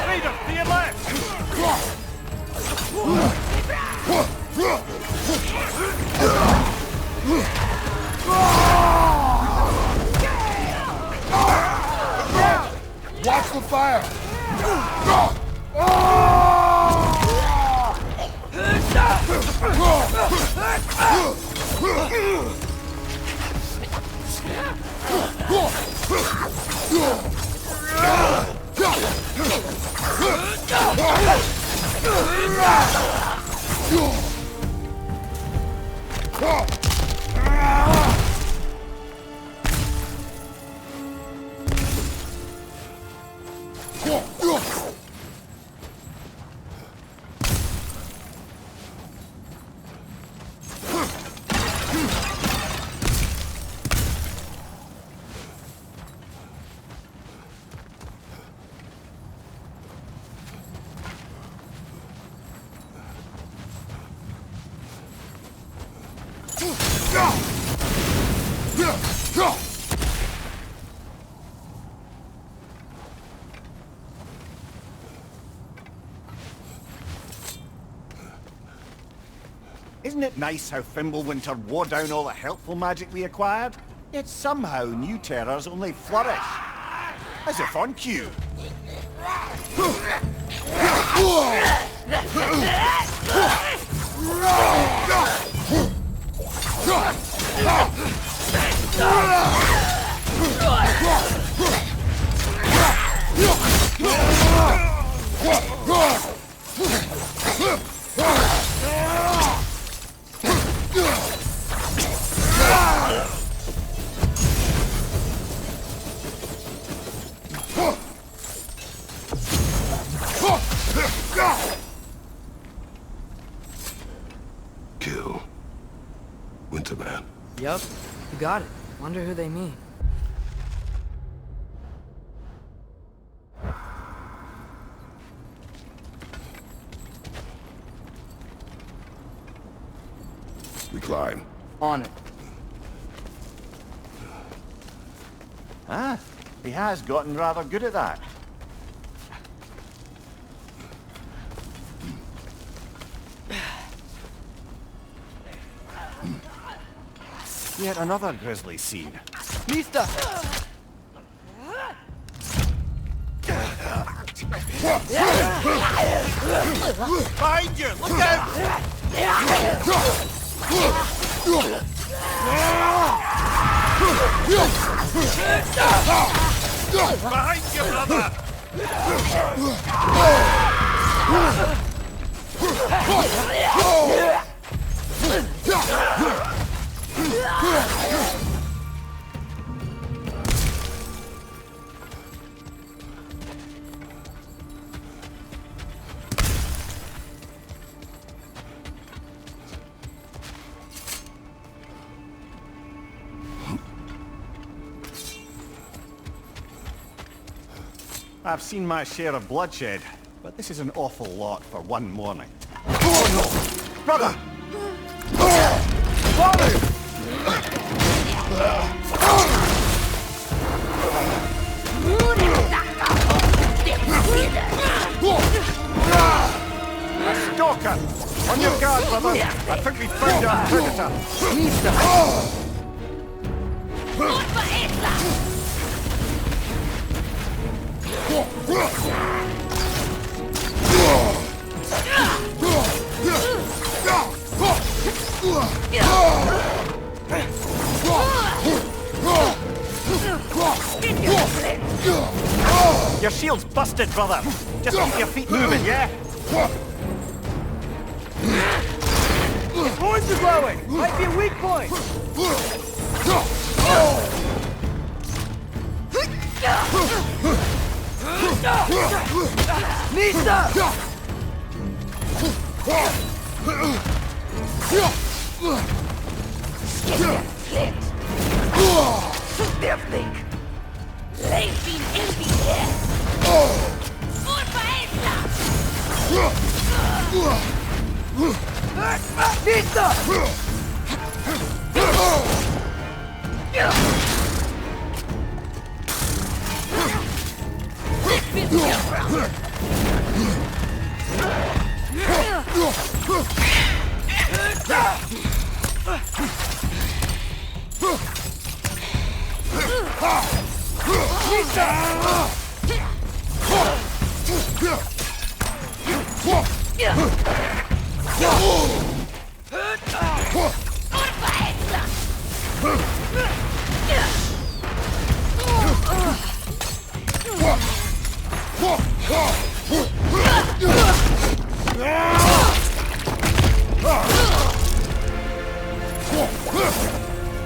Leader, to your left! Watch the fire! Isn't it nice how Fimbulwinter wore down all the helpful magic we acquired? Yet somehow new terrors only flourish. As if on cue. Kill. Winterman. Yup, you got it. Wonder who they mean. We climb. On it. Ah, he has gotten rather good at that. Yet another grisly scene. Mista! Behind you! Look out! Behind you, brother! I've seen my share of bloodshed, but this is an awful lot for one morning. Oh no! Brother! A stalker! On your guard, brother! I think we found our predator! Your shield's busted, brother! Just keep your feet moving, yeah? His horns are glowing! Might be a weak point! Nista!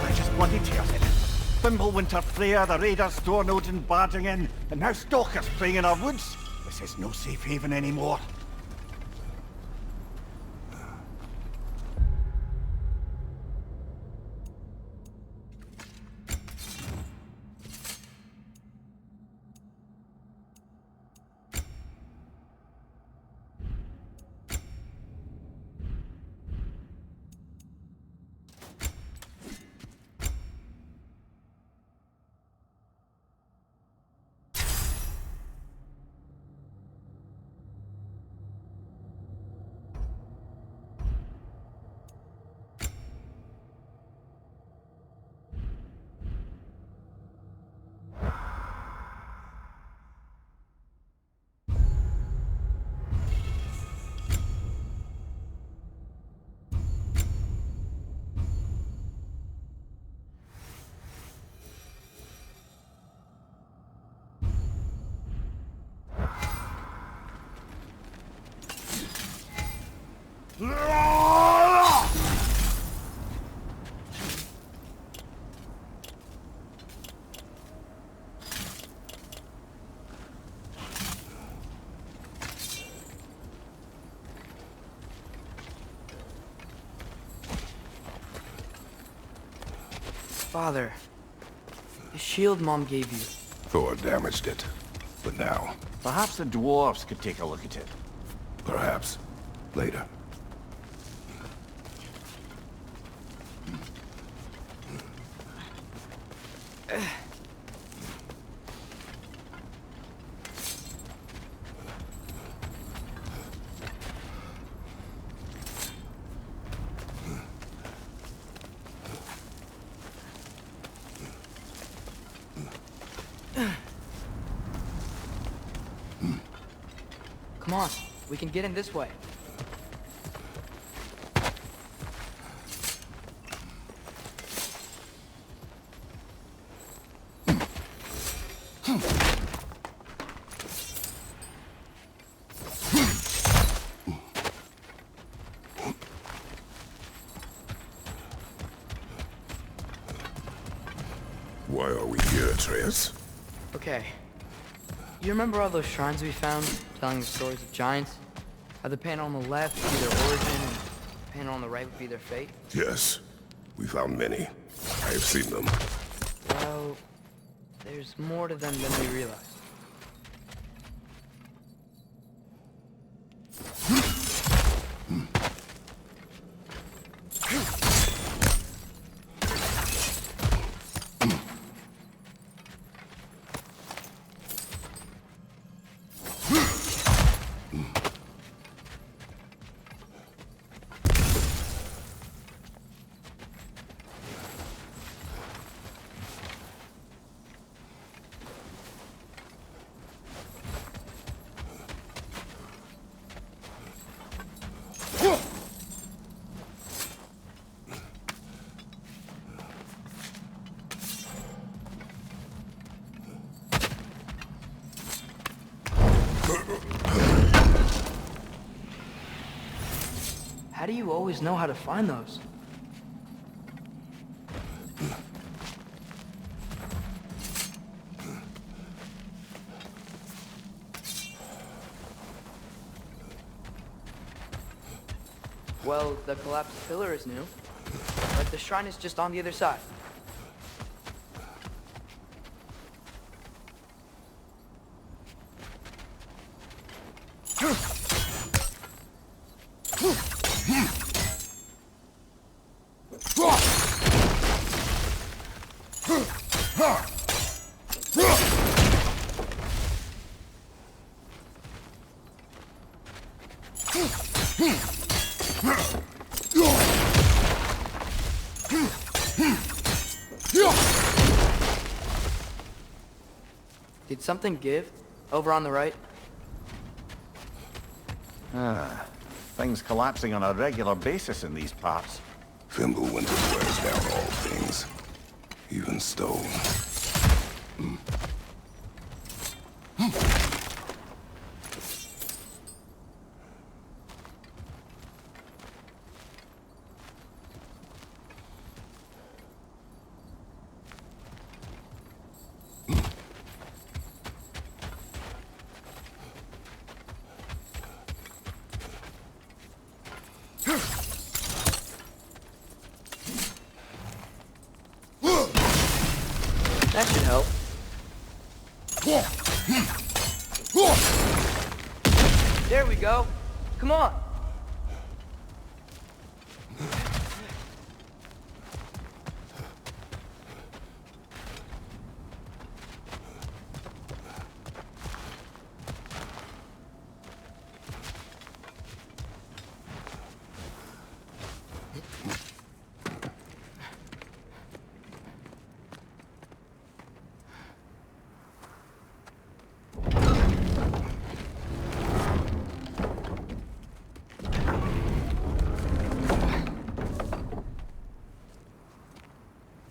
I just bloody tears it. Winter Freya, the raiders, Thorn Odin barging in, and now stalkers playing in our woods. This is no safe haven anymore. Father, the shield Mom gave you. Thor damaged it. But now, Perhaps the dwarves could take a look at it. perhaps, later. Come on, we can get in this way. Why are we here, Atreus? Okay. You remember all those shrines we found, telling the stories of giants? How the panel on the left would be their origin, and the panel on the right would be their fate? Yes, we found many. I have seen them. Well, there's more to them than we realized. How do you always know how to find those? Well, the collapsed pillar is new, but the shrine is just on the other side. Did something give? Over on the right? Things collapsing on a regular basis in these parts. Fimbulwinter wears down all things, even stone. That should help. There we go. Come on.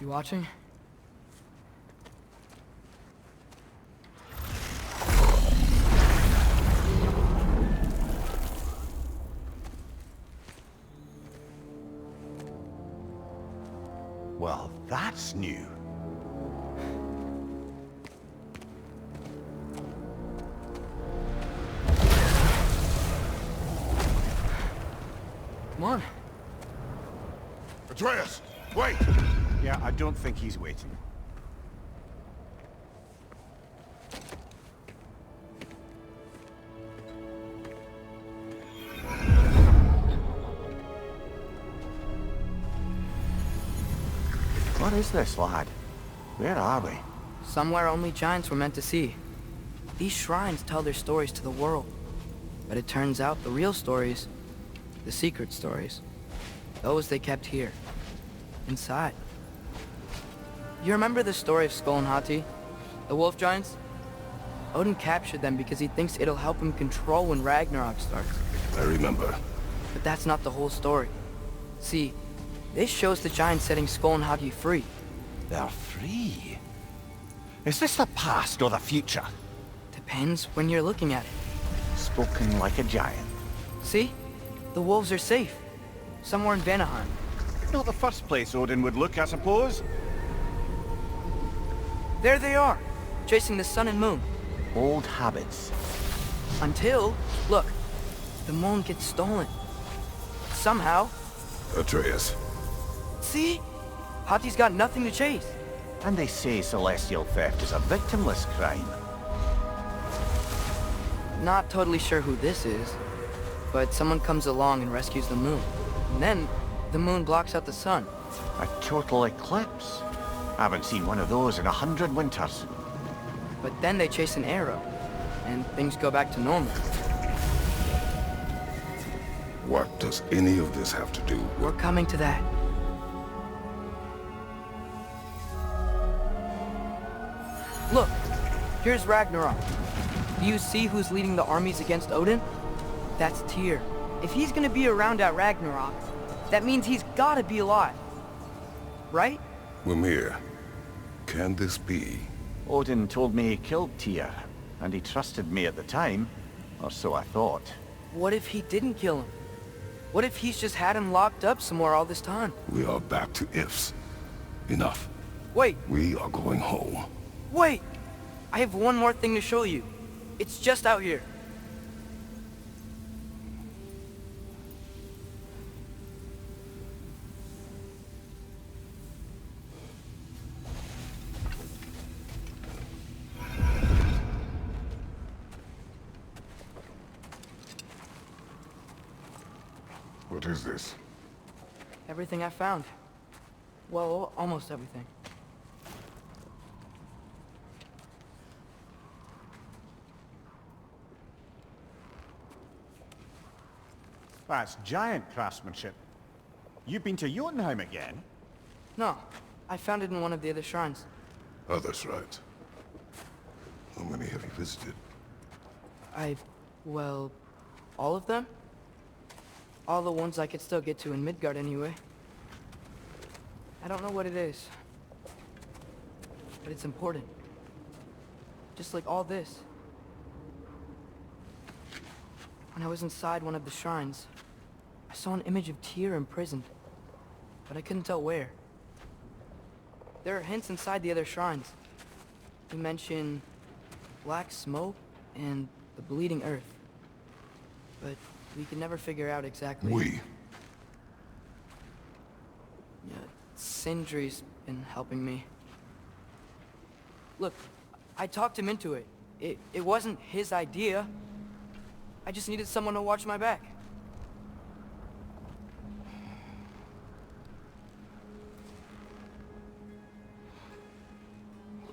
You watching? Well, that's new. Come on. Atreus, wait! Yeah, I don't think he's waiting. What is this, lad? Where are we? Somewhere only giants were meant to see. These shrines tell their stories to the world. But it turns out the real stories, the secret stories, those they kept here, inside. You remember the story of Skull and Hati, the wolf giants? Odin captured them because he thinks it'll help him control when Ragnarok starts. I remember. But that's not the whole story. See, this shows the giants setting Skull and Hati free. They're free. Is this the past or the future? Depends when you're looking at it. Spoken like a giant. See? The wolves are safe. Somewhere in Vanaheim. Not the first place Odin would look, I suppose. There they are, chasing the sun and moon. Old habits. Until, look, the moon gets stolen. Somehow. Atreus. See? Hati's got nothing to chase. And they say celestial theft is a victimless crime. Not totally sure who this is, but someone comes along and rescues the moon. And then, the moon blocks out the sun. A total eclipse. I haven't seen one of those in 100 winters. But then they chase an arrow, and things go back to normal. What does any of this have to do with... We're coming to that. Look, here's Ragnarok. Do you see who's leading the armies against Odin? That's Tyr. If he's gonna be around at Ragnarok, that means he's gotta be alive. Right? Mimir, can this be? Odin told me he killed Tyr, and he trusted me at the time, or so I thought. What if he didn't kill him? What if he's just had him locked up somewhere all this time? We are back to ifs. Enough. Wait, We are going home. wait! I have one more thing to show you. It's just out here. What is this? Everything I found. Well, almost everything. That's giant craftsmanship. You've been to Jotunheim again? No, I found it in one of the other shrines. Other shrines. How many have you visited? Well, all of them? All the ones I could still get to in Midgard anyway. I don't know what it is, but it's important. Just like all this. When I was inside one of the shrines, I saw an image of Tyr imprisoned, but I couldn't tell where. There are hints inside the other shrines. You mention black smoke and the bleeding earth, but we could never figure out exactly. We. Yeah, Sindri's been helping me. Look, I talked him into it. It wasn't his idea. I just needed someone to watch my back.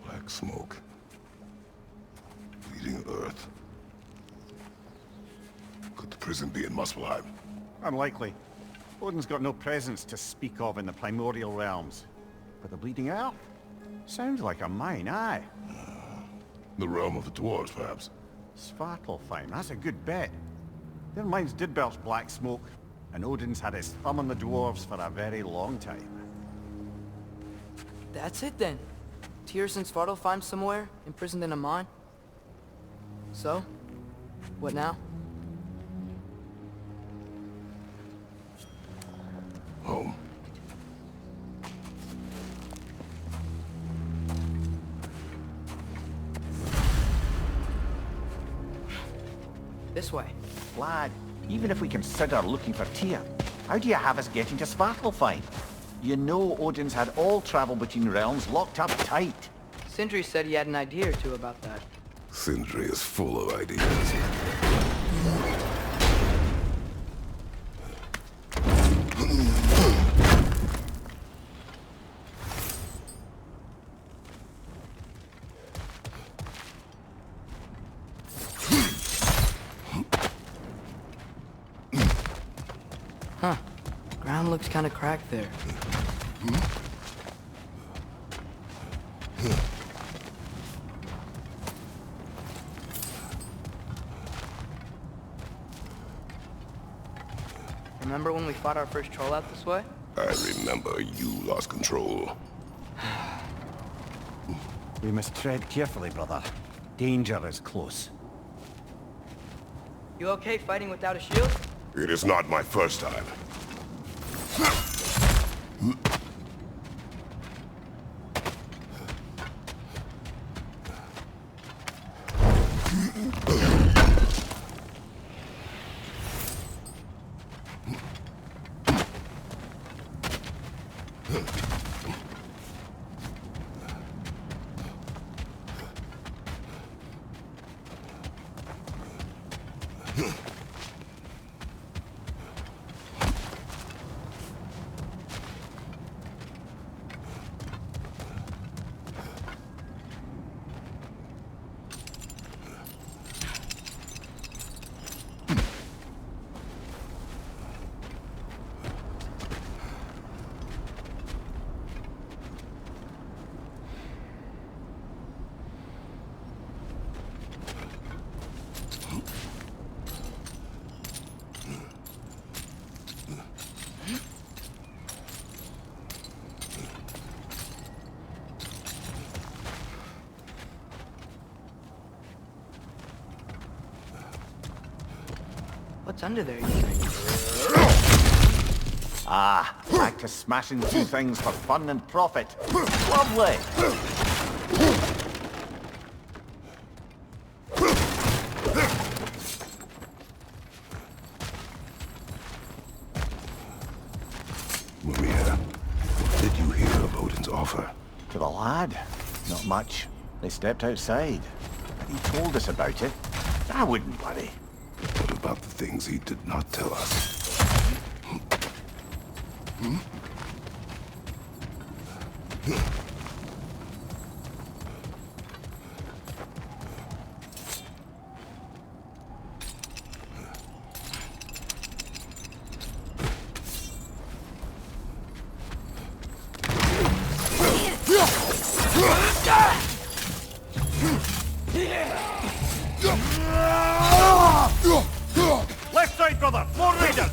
Black smoke. Bleeding earth. Could the prison be in Muspelheim? Unlikely. Odin's got no presence to speak of in the primordial realms. But the Bleeding Earth? Sounds like a mine, aye. The realm of the dwarves, perhaps. Svartalfheim, that's a good bet. Their mines did belch black smoke, and Odin's had his thumb on the dwarves for a very long time. That's it then. Tyr's in Svartalfheim somewhere, imprisoned in a mine. So, what now? Home. This way. Lad, even if we consider looking for Tyr, how do you have us getting to Svartalfheim? You know Odin's had all travel between realms locked up tight. Sindri said he had an idea or two about that. Sindri is full of ideas. Huh. Ground looks kind of cracked there. Remember when we fought our first troll out this way? I remember you lost control. We must tread carefully, brother. Danger is close. You okay fighting without a shield? It is not my first time. What's under there, you think? Ah, back to smashing two things for fun and profit. Lovely! Maria, what did you hear of Odin's offer? To the lad? Not much. They stepped outside. But he told us about it. I wouldn't worry. What about the things he did not tell us? Left side, brother! More raiders!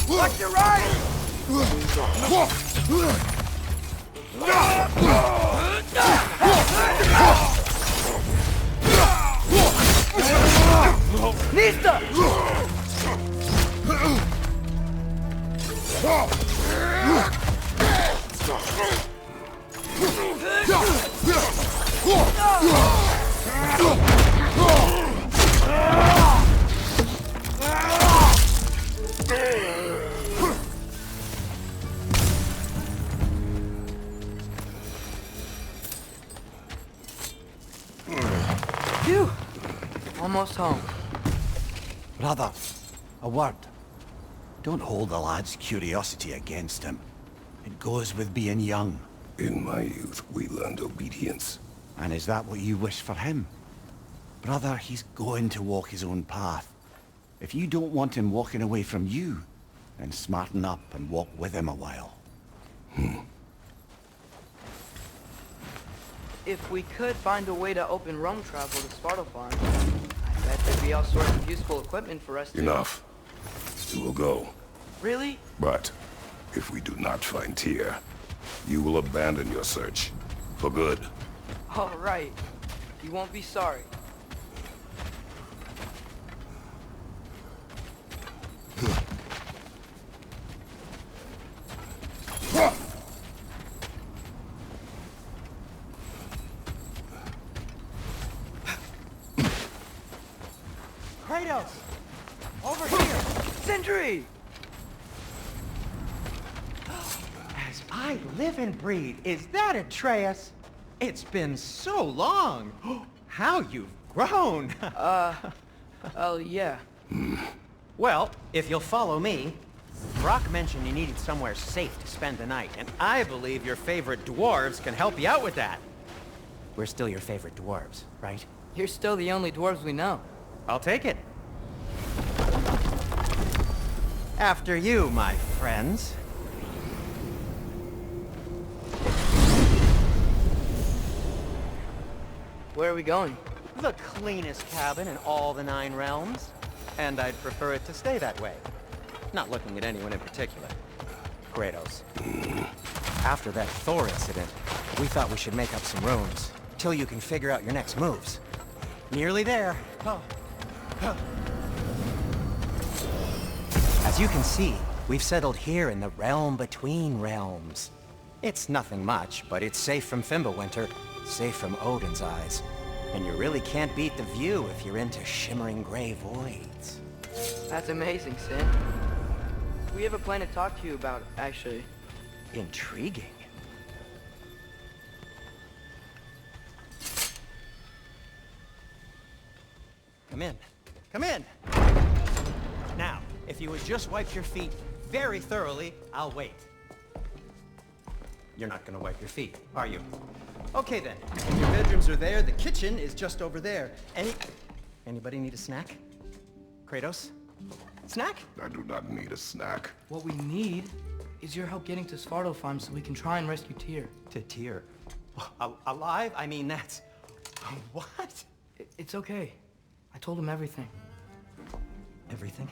Watch your right! Nista! Phew! Almost home. Brother, a word. Don't hold the lad's curiosity against him. It goes with being young. In my youth, we learned obedience. And is that what you wish for him? Brother, he's going to walk his own path. If you don't want him walking away from you, then smarten up and walk with him a while. If we could find a way to open roam travel to Svartalfheim, I bet there'd be all sorts of useful equipment for us to... Enough. We will go. Really? But if we do not find Tyr, you will abandon your search. For good. All right. You won't be sorry. Kratos! Over here! Sindri! As I live and breathe, is that Atreus? It's been so long! How you've grown! Oh, yeah. Well, if you'll follow me, Brock mentioned you needed somewhere safe to spend the night, and I believe your favorite dwarves can help you out with that. We're still your favorite dwarves, right? You're still the only dwarves we know. I'll take it. After you, my friends. Where are we going? The cleanest cabin in all the 9 realms. And I'd prefer it to stay that way. Not looking at anyone in particular. Kratos. After that Thor incident, we thought we should make up some rooms, till you can figure out your next moves. Nearly there. As you can see, we've settled here in the realm between realms. It's nothing much, but it's safe from Fimbulwinter, safe from Odin's eyes. And you really can't beat the view if you're into shimmering gray voids. That's amazing, Sin. We have a plan to talk to you about, actually. Intriguing. Come in. Come in! Now, if you would just wipe your feet very thoroughly, I'll wait. You're not gonna wipe your feet, are you? Okay then. Your bedrooms are there, the kitchen is just over there. Anybody need a snack? Kratos? Snack? I do not need a snack. What we need is your help getting to Svartalfheim so we can try and rescue Tyr. To Tyr? Alive? I mean, that's... What? It's okay. I told him everything. Everything?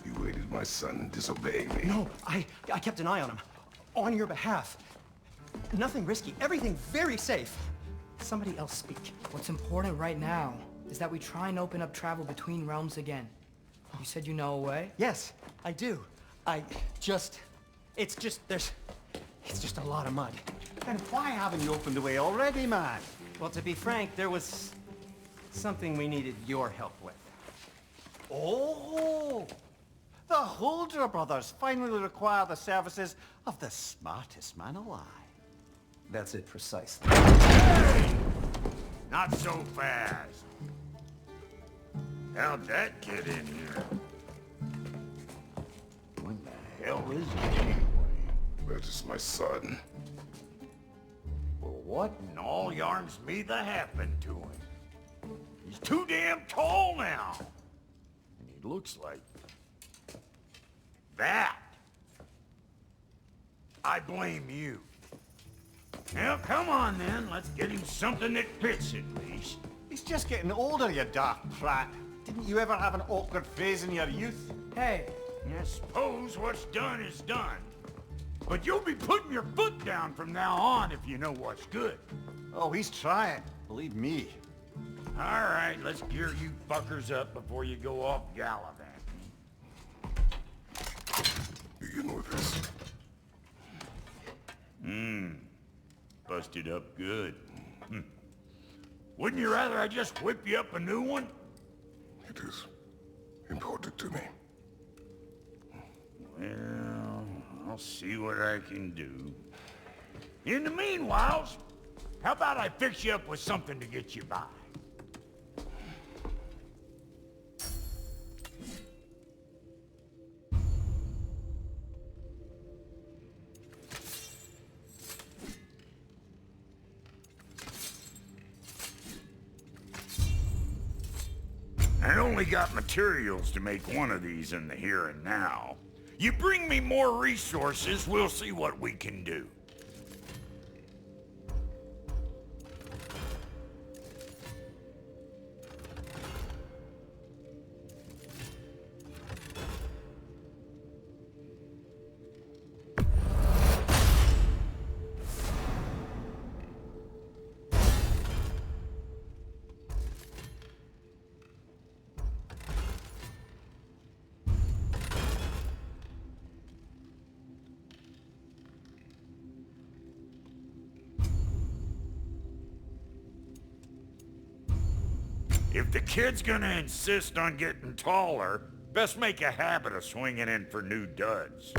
You waited my son and disobey me. No, I kept an eye on him. On your behalf. Nothing risky. Everything very safe. Somebody else speak. What's important right now is that we try and open up travel between realms again. You said you know a way? Yes, I do. It's just a lot of mud. Then why haven't you opened the way already, man? Well, to be frank, there was something we needed your help with. Oh! The Holder brothers finally require the services of the smartest man alive. That's it precisely. Not so fast. How'd that get in here? What the hell is it anyway? That is my son. Well, what in all yarns me that happened to him? He's too damn tall now. And he looks like... that. I blame you. Well, come on then. Let's get him something that fits at least. He's just getting older, you dark prat. Didn't you ever have an awkward phase in your youth? Hey, I suppose what's done is done. But you'll be putting your foot down from now on if you know what's good. Oh, he's trying. Believe me. All right, let's gear you fuckers up before you go off gallivanting. Begin with this. Busted up good. Wouldn't you rather I just whip you up a new one? It is important to me. Well, I'll see what I can do. In the meanwhile, how about I fix you up with something to get you by? I only got materials to make one of these in the here and now. You bring me more resources, we'll see what we can do. If the kid's gonna insist on getting taller, best make a habit of swinging in for new duds.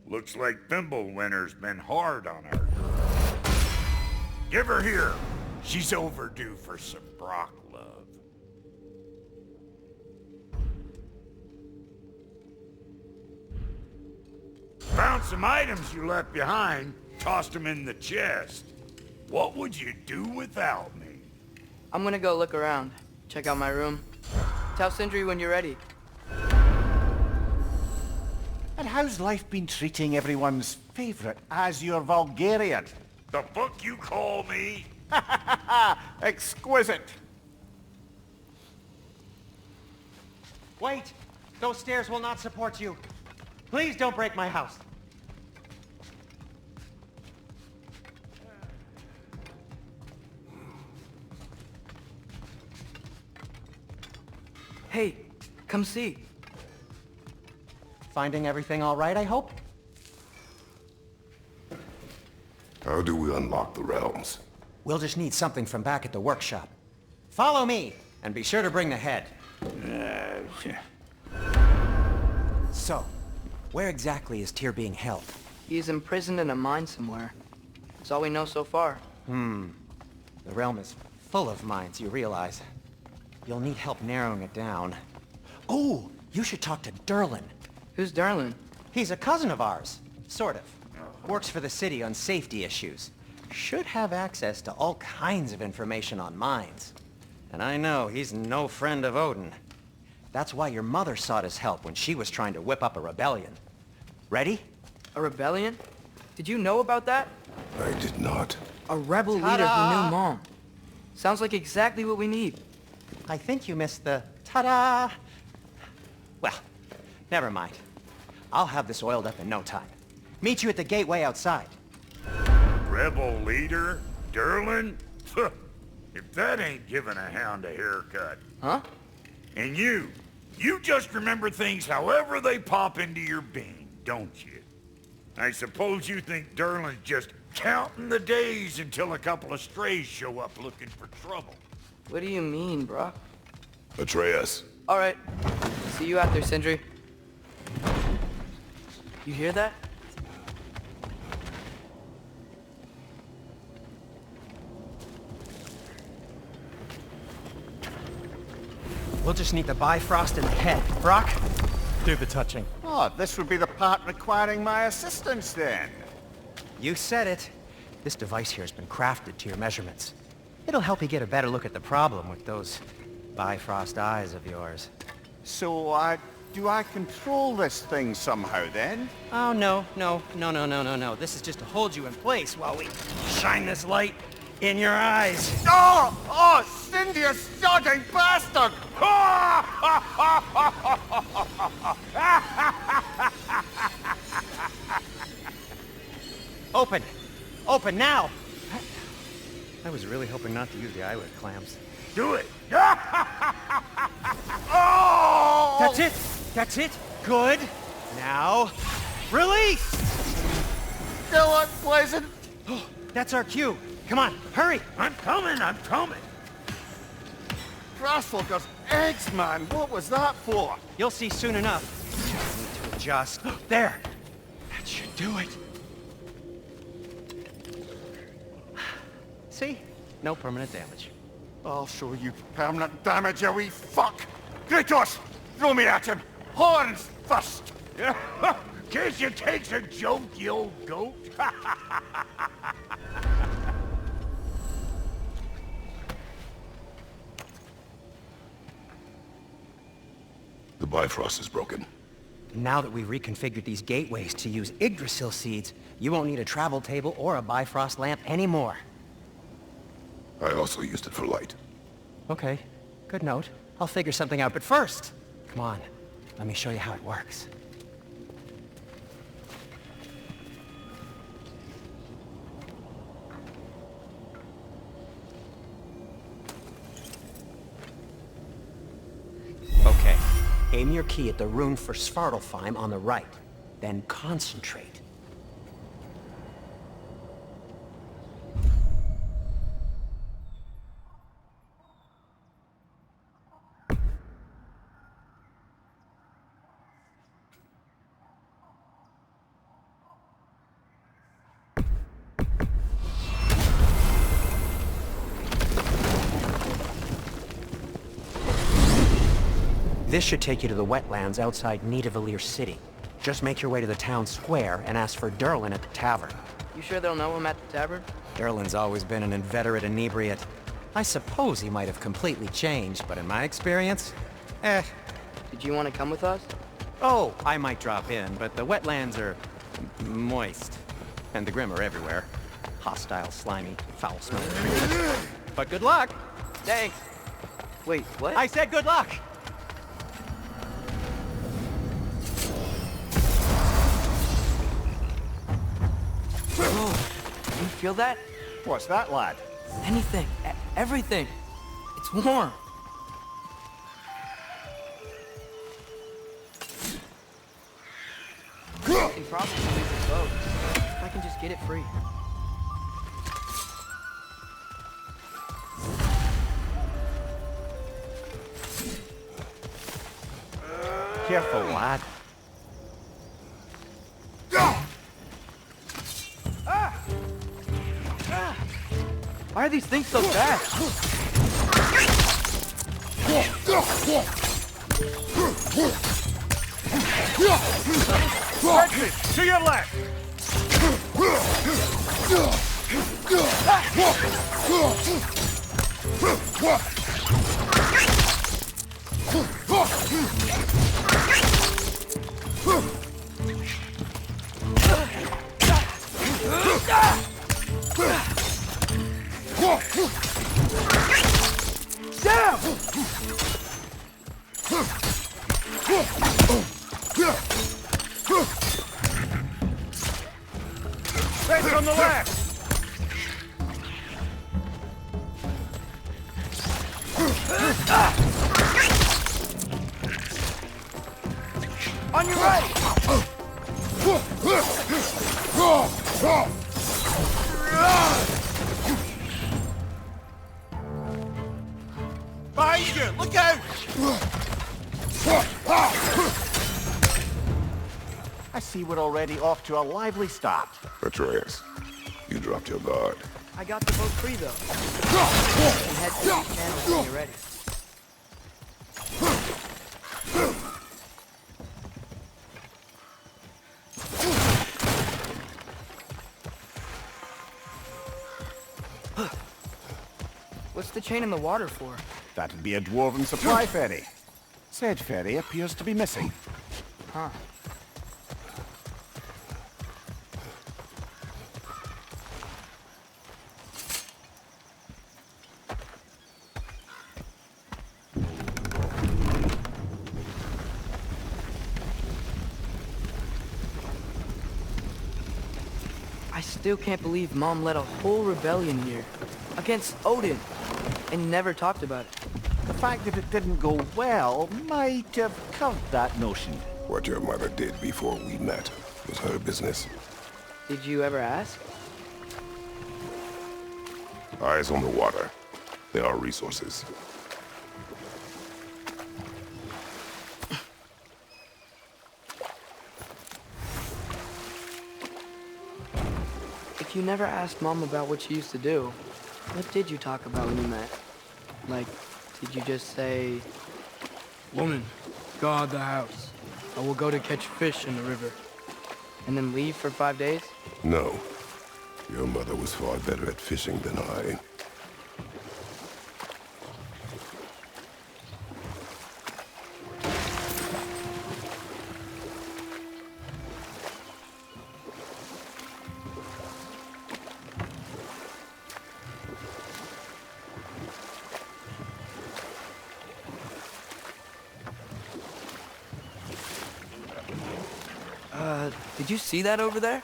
Looks like Thimblewinter's been hard on our girl. Give her here. She's overdue for some Brock love. Found some items you left behind, tossed them in the chest. What would you do without me? I'm gonna go look around. Check out my room. Tell Sindri when you're ready. And how's life been treating everyone's favourite Azure Vulgarian? The fuck you call me? Exquisite. Wait! Those stairs will not support you. Please don't break my house. Hey, come see. Finding everything all right, I hope? How do we unlock the realms? We'll just need something from back at the workshop. Follow me, and be sure to bring the head. So, where exactly is Tyr being held? He's imprisoned in a mine somewhere. That's all we know so far. The realm is full of mines, you realize. You'll need help narrowing it down. Oh, you should talk to Derlin. Who's Darlin? He's a cousin of ours, sort of. Works for the city on safety issues. Should have access to all kinds of information on mines. And I know he's no friend of Odin. That's why your mother sought his help when she was trying to whip up a rebellion. Ready? A rebellion? Did you know about that? I did not. A rebel leader who knew Mom. Sounds like exactly what we need. I think you missed the ta-da! Well, never mind. I'll have this oiled up in no time. Meet you at the gateway outside. Rebel leader? Derlin? If that ain't giving a hound a haircut. Huh? And you just remember things however they pop into your being, don't you? I suppose you think Derlin's just counting the days until a couple of strays show up looking for trouble. What do you mean, Brock? Atreus. All right. See you out there, Sindri. You hear that? We'll just need the Bifrost in the head. Brock, do the touching. Oh, this would be the part requiring my assistance then. You said it. This device here has been crafted to your measurements. It'll help you get a better look at the problem with those Bifrost eyes of yours. So, do I control this thing somehow then? Oh, no. This is just to hold you in place while we shine this light in your eyes. Oh, Cindy, you sodding bastard! Open now! I was really hoping not to use the eyelid clamps. Do it! Oh! That's it! Good! Now, release! Still unpleasant. Oh, that's our cue. Come on, hurry! I'm coming! Grassfuckers, eggs, man. What was that for? You'll see soon enough. Just need to adjust. There! That should do it. See? No permanent damage. I'll show you permanent damage, you wee fuck! Kratos! Throw me at him! Horns first! Guess you takes a joke, you old goat. The Bifrost is broken. Now that we've reconfigured these gateways to use Yggdrasil seeds, you won't need a travel table or a Bifrost lamp anymore. I also used it for light. Okay, good note. I'll figure something out, but first, come on, let me show you how it works. Okay, aim your key at the rune for Svartalfheim on the right, then concentrate. This should take you to the wetlands outside Nidavellir City. Just make your way to the town square and ask for Derlin at the tavern. You sure they'll know him at the tavern? Derlin's always been an inveterate inebriate. I suppose he might have completely changed, but in my experience, Did you want to come with us? Oh, I might drop in, but the wetlands are moist. And the Grim are everywhere. Hostile, slimy, foul-smelling creatures. But good luck! Thanks. Wait, what? I said good luck! Whoa, you feel that? What's that, lad? Anything, everything. It's warm. They probably leave the boat. If I can just get it free. Careful, lad. Why are these things so fast? Texas, to your left! Right from the left! On your right! Behind you! Look out! I see we're already off to a lively start. Atreus, you dropped your guard. I got the boat free, though. And head to the channel when you're ready. What's the chain in the water for? That'd be a dwarven supply ferry. Said ferry appears to be missing. Huh. I still can't believe Mom led a whole rebellion here. Against Odin. And never talked about it. The fact that it didn't go well might have curved that notion. What your mother did before we met was her business. Did you ever ask? Eyes on the water. There are resources. If you never asked Mom about what she used to do, what did you talk about when you met? Like, did you just say, "Woman, guard the house. I will go to catch fish in the river," and then leave for 5 days? No. Your mother was far better at fishing than I. Did you see that over there?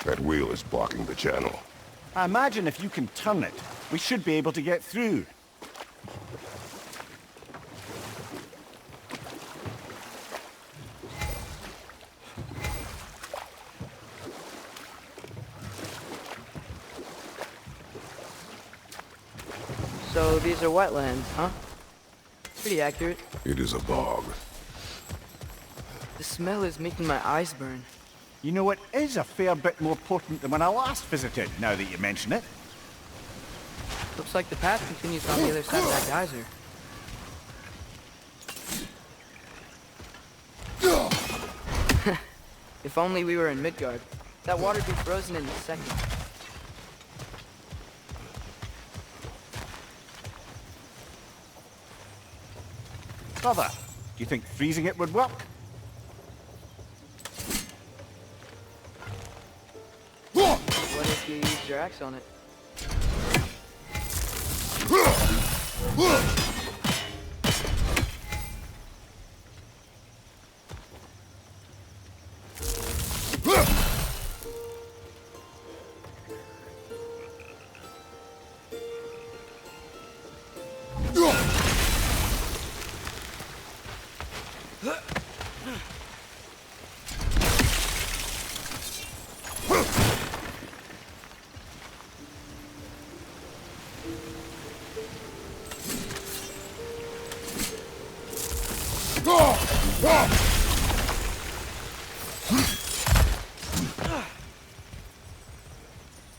That wheel is blocking the channel. I imagine if you can turn it, we should be able to get through. So these are wetlands, huh? Pretty accurate. It is a bog. The smell is making my eyes burn. You know, it is a fair bit more potent than when I last visited, now that you mention it. Looks like the path continues on the other side of that geyser. If only we were in Midgard. That water'd be frozen in a second. Brother, do you think freezing it would work? What if you used your axe on it?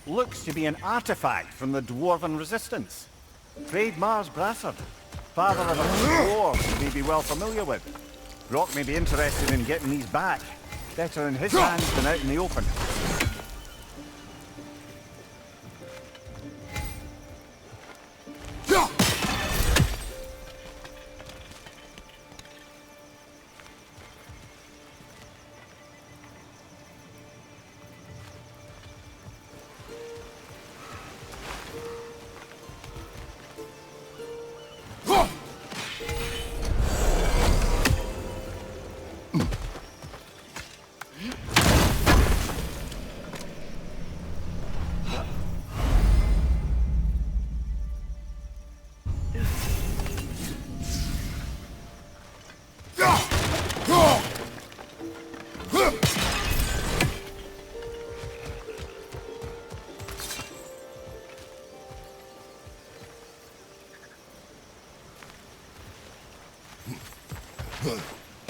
Looks to be an artifact from the Dwarven Resistance. Trade Mars Brassard, father of a dwarf you may be well familiar with. Brock may be interested in getting these back. Better in his hands than out in the open.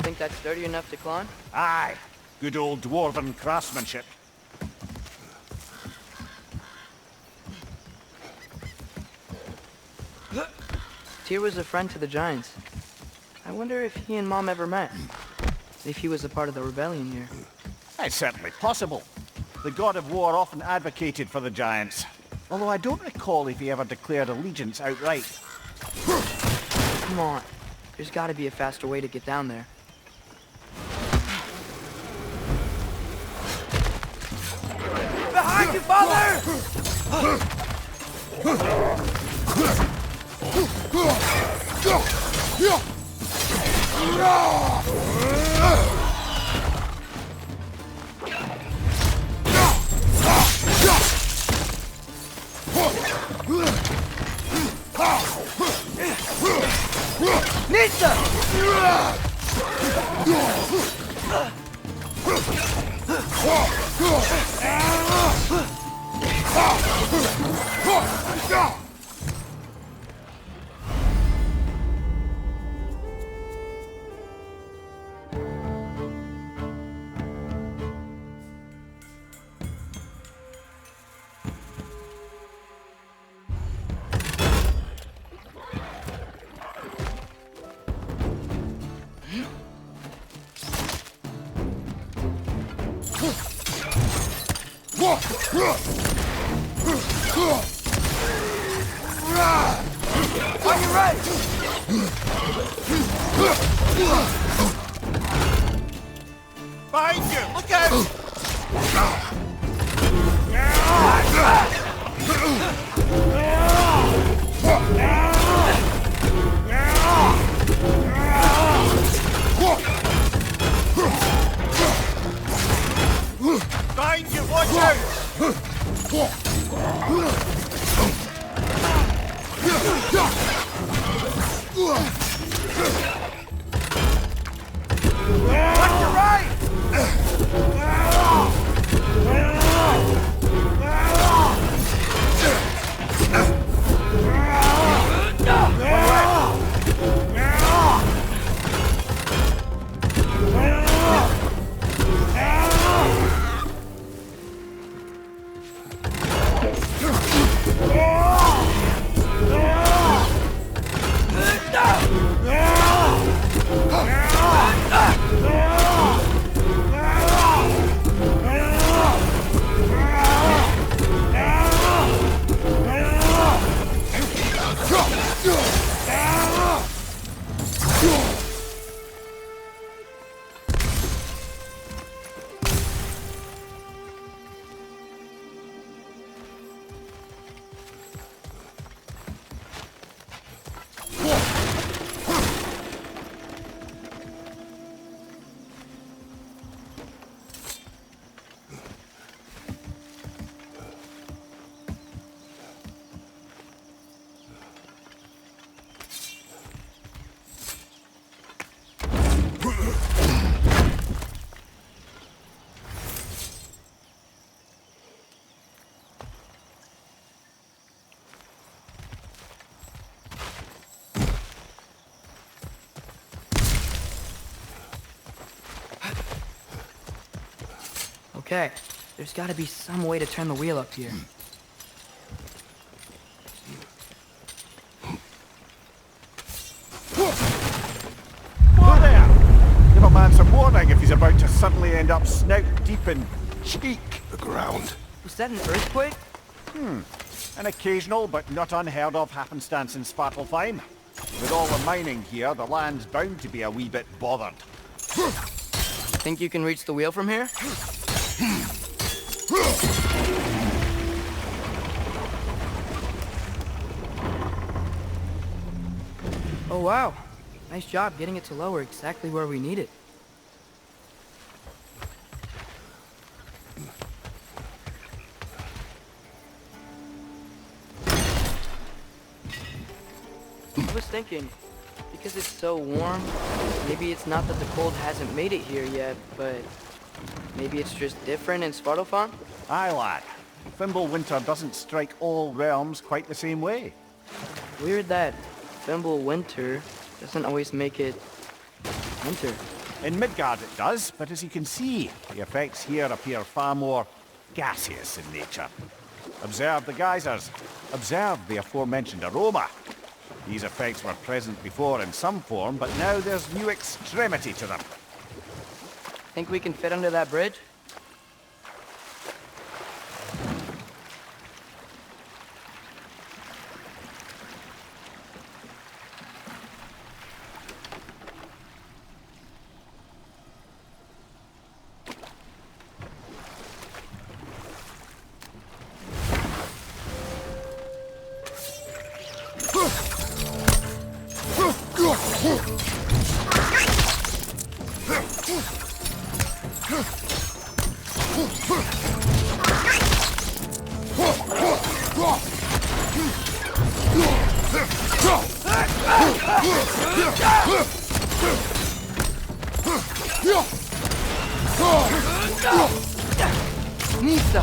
Think that's sturdy enough to climb? Aye, good old Dwarven craftsmanship. Tyr was a friend to the Giants. I wonder if he and Mom ever met. If he was a part of the rebellion here. It's certainly possible. The god of war often advocated for the Giants. Although I don't recall if he ever declared allegiance outright. Come on. There's gotta be a faster way to get down there. Behind you, father! Nista! On your right! Behind you! Look out! Behind you! Watch out! On your right! Okay, there's gotta be some way to turn the wheel up here. Whoa there! Give a man some warning if he's about to suddenly end up snout deep in cheek. The ground. Was that an earthquake? An occasional but not unheard of happenstance in Svartalfheim. With all the mining here, the land's bound to be a wee bit bothered. Think you can reach the wheel from here? Oh wow, nice job getting it to lower exactly where we need it. I was thinking, because it's so warm, maybe it's not that the cold hasn't made it here yet, but maybe it's just different in Svartalfheim? Aye, lad. Fimbulwinter doesn't strike all realms quite the same way. Weird that Fimbulwinter doesn't always make it winter. In Midgard it does, but as you can see, the effects here appear far more gaseous in nature. Observe the geysers. Observe the aforementioned aroma. These effects were present before in some form, but now there's new extremity to them. Think we can fit under that bridge? Nisa!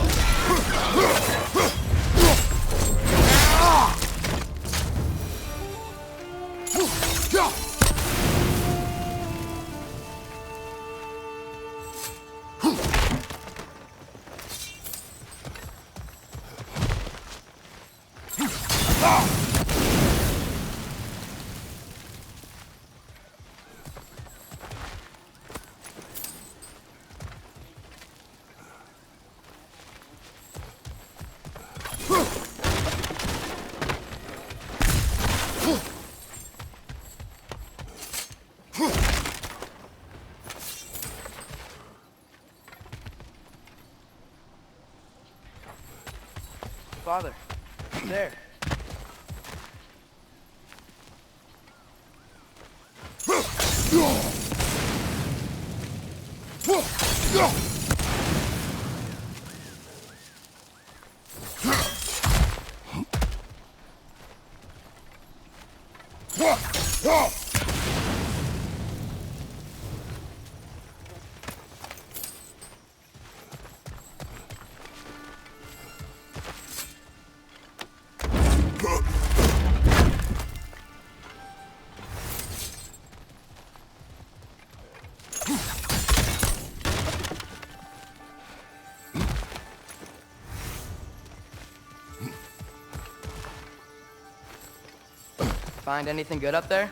Father, there. Find anything good up there?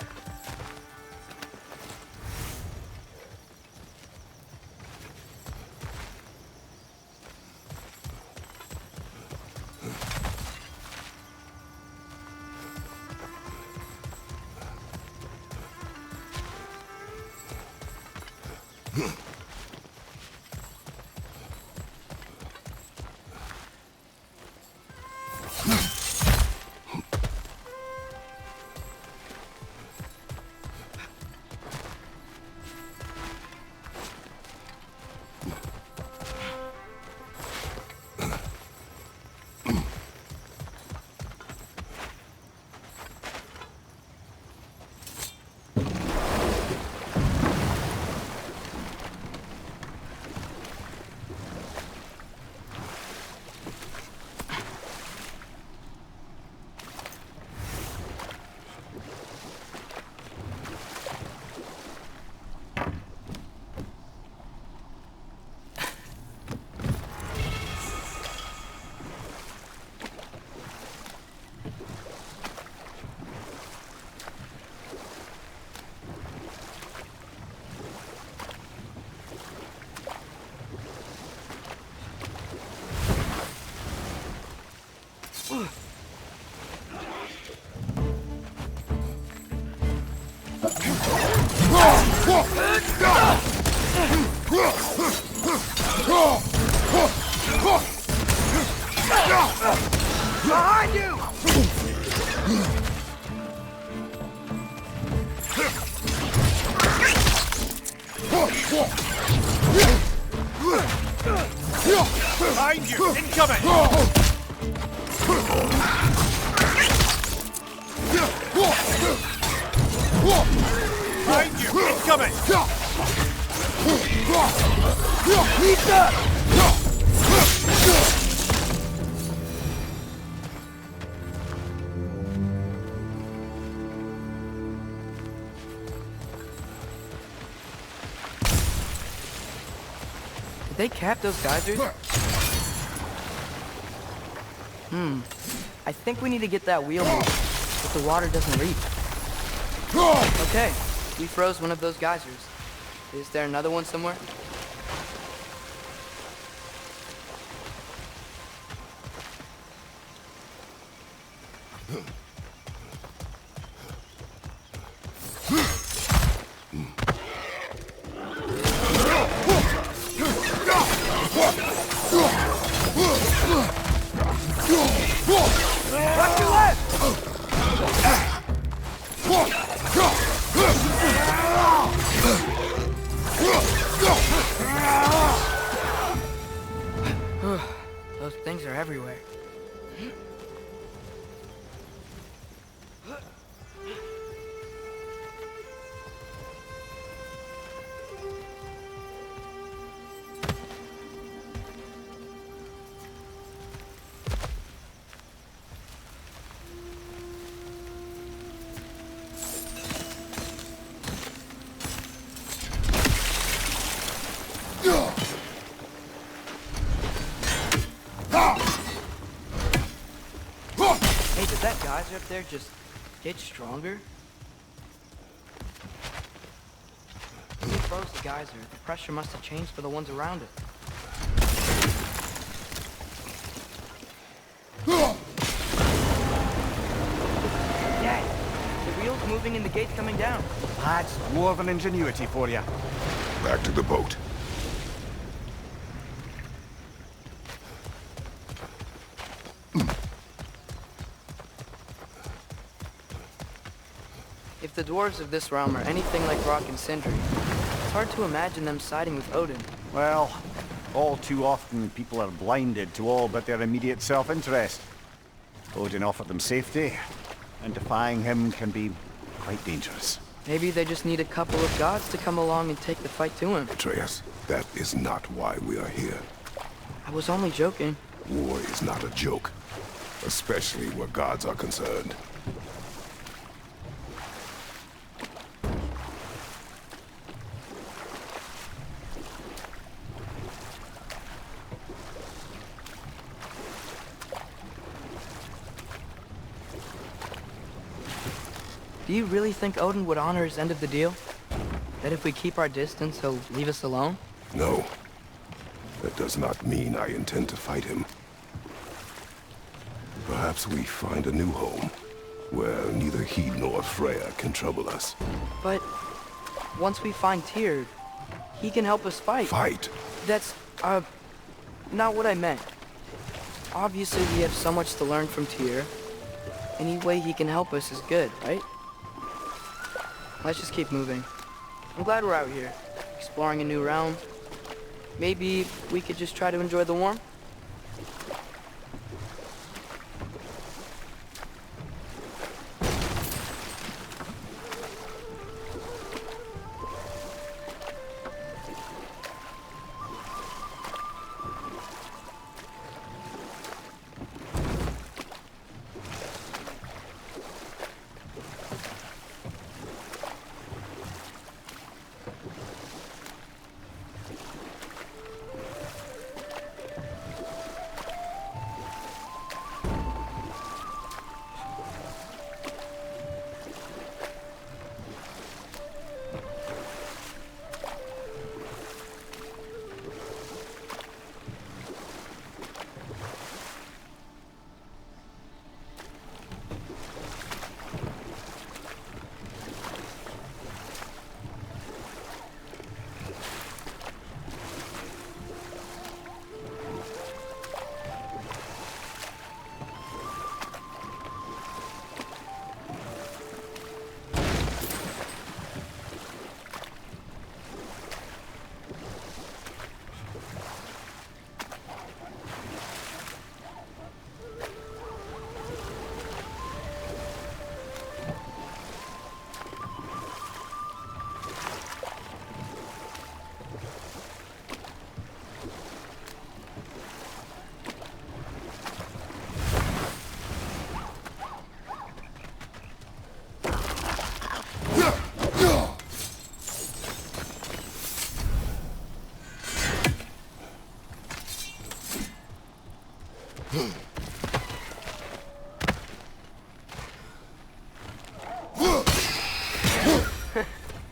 Behind you! Behind you! Incoming! Behind you! Incoming! Did they cap those geysers? I think we need to get that wheel moving, but the water doesn't reach. Okay, we froze one of those geysers. Is there another one somewhere? Watch your left! Those things are everywhere. Hey, did that geyser up there just get stronger? When we froze the geyser, the pressure must have changed for the ones around it. Dad, the wheel's moving and the gate's coming down. That's more of an ingenuity for you. Back to the boat. If the dwarves of this realm are anything like Rock and Sindri, it's hard to imagine them siding with Odin. Well, all too often people are blinded to all but their immediate self-interest. Odin offered them safety, and defying him can be quite dangerous. Maybe they just need a couple of gods to come along and take the fight to him. Atreus, that is not why we are here. I was only joking. War is not a joke, especially where gods are concerned. Do you really think Odin would honor his end of the deal? That if we keep our distance, he'll leave us alone? No. That does not mean I intend to fight him. Perhaps we find a new home, where neither he nor Freya can trouble us. But once we find Tyr, he can help us fight. Fight? That's, not what I meant. Obviously, we have so much to learn from Tyr. Any way he can help us is good, right? Let's just keep moving. I'm glad we're out here, exploring a new realm. Maybe we could just try to enjoy the warmth?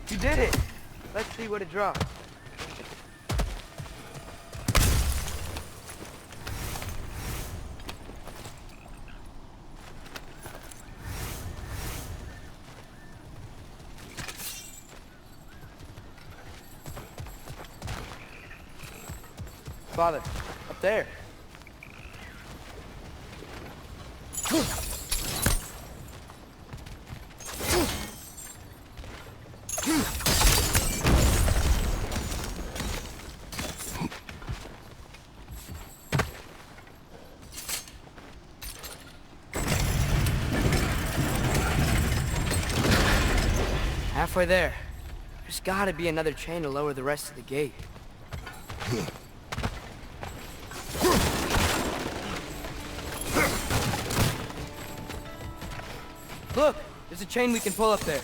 You did it! Let's see what it drops. Father, up there. Halfway there. There's gotta be another chain to lower the rest of the gate. Look! There's a chain we can pull up there.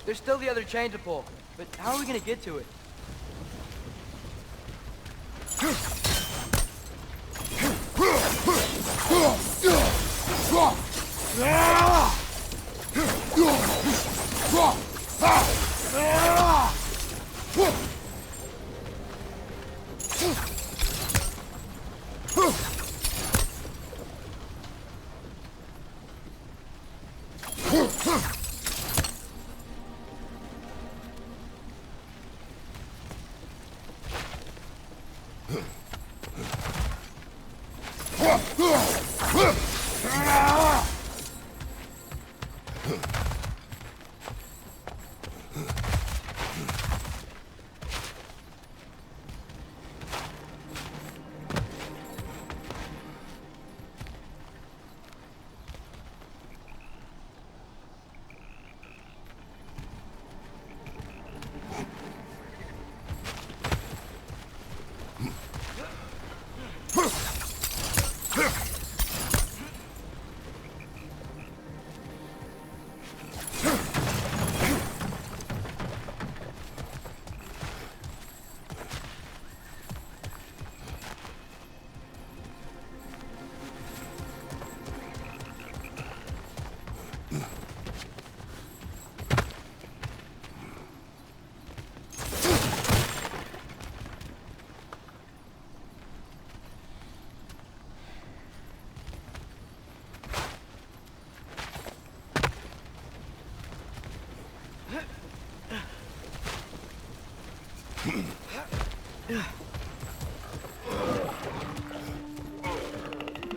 There's still the other chain to pull, but how are we gonna get to it?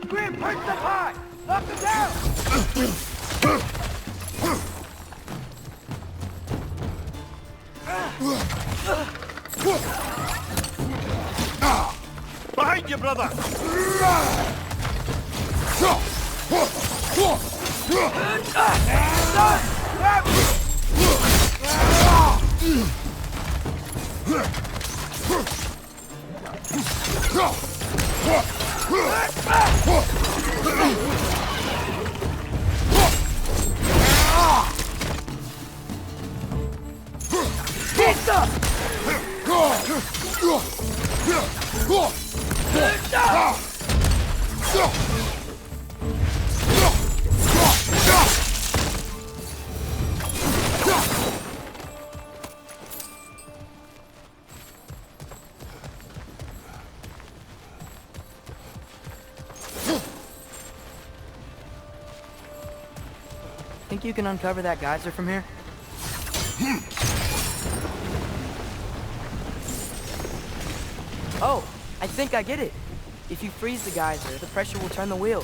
Grim, perch up high! Knock him down! Behind you, brother! Think you can uncover that geyser from here? Oh, I think I get it. If you freeze the geyser, the pressure will turn the wheel.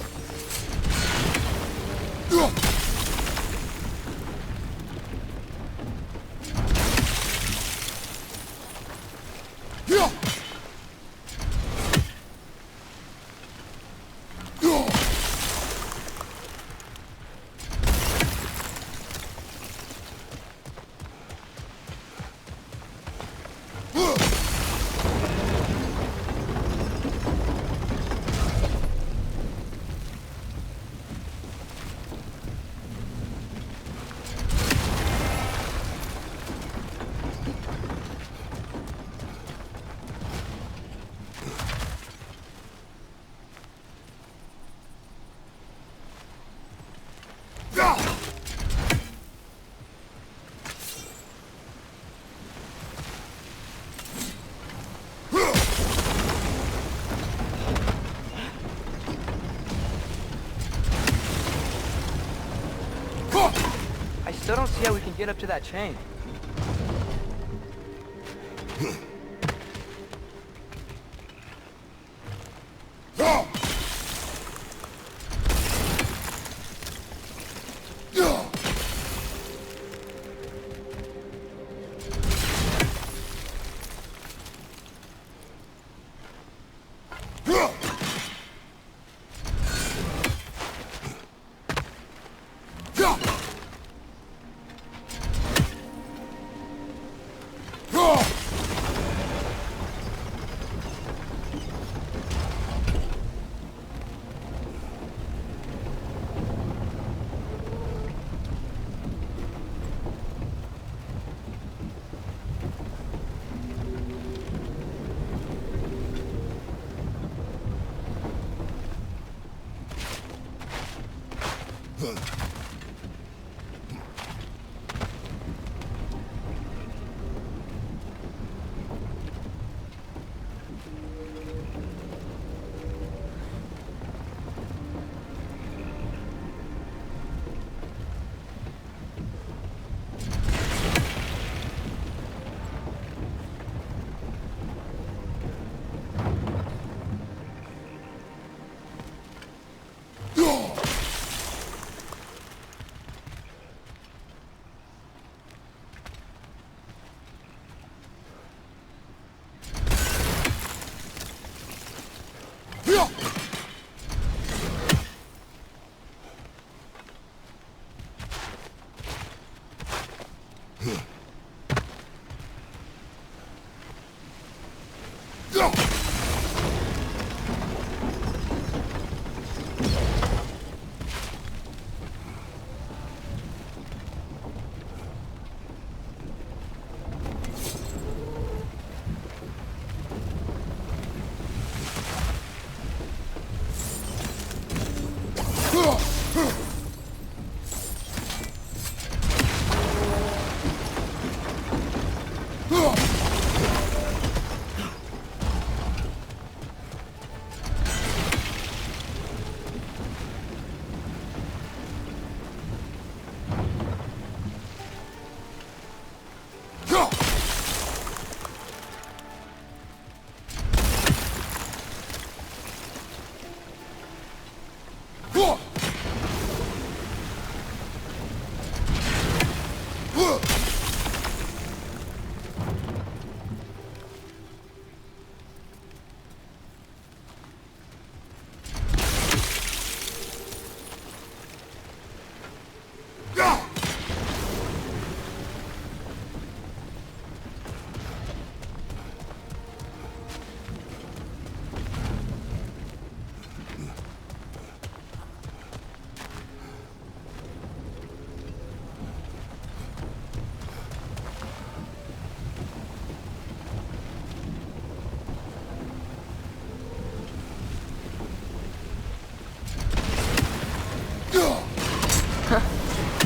I still don't see how we can get up to that chain.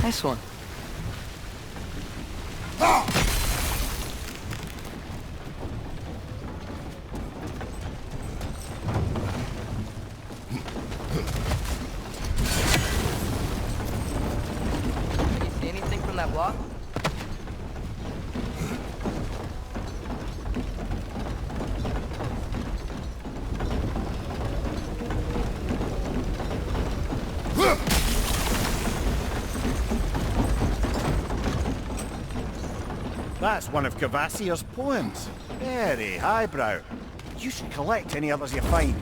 Nice one. Can you see anything from that block? That's one of Cavassier's poems. Very highbrow. You should collect any others you find.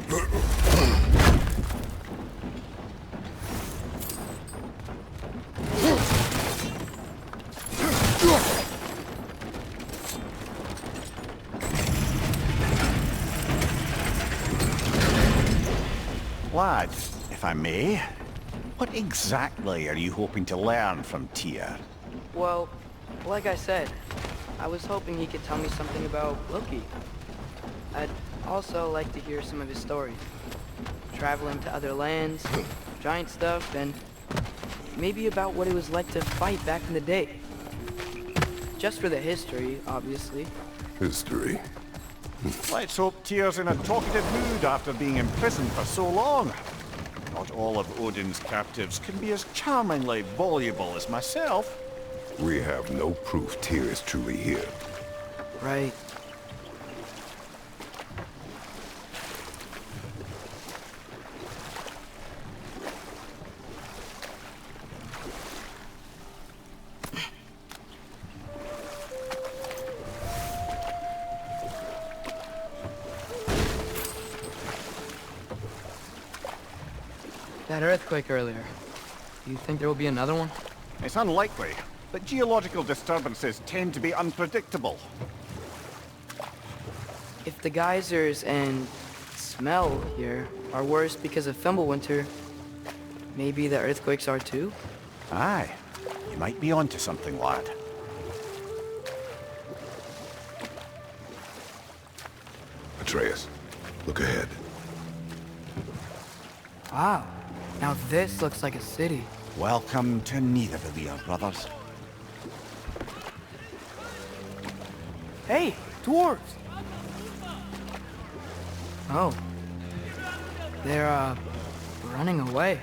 Lad, if I may, what exactly are you hoping to learn from Tyr? Well, like I said, I was hoping he could tell me something about Loki. I'd also like to hear some of his stories. Traveling to other lands, giant stuff, and maybe about what it was like to fight back in the day. Just for the history, obviously. History. Let's hope Tyr's in a talkative mood after being imprisoned for so long. Not all of Odin's captives can be as charmingly voluble as myself. We have no proof Tyr is truly here. Right. That earthquake earlier. Do you think there will be another one? It's unlikely, but geological disturbances tend to be unpredictable. If the geysers and smell here are worse because of Fimbulwinter, maybe the earthquakes are too? Aye, you might be onto something, lad. Atreus, look ahead. Wow. Now this looks like a city. Welcome to Nidavellir, brothers. Hey, dwarves! Oh. They're, running away.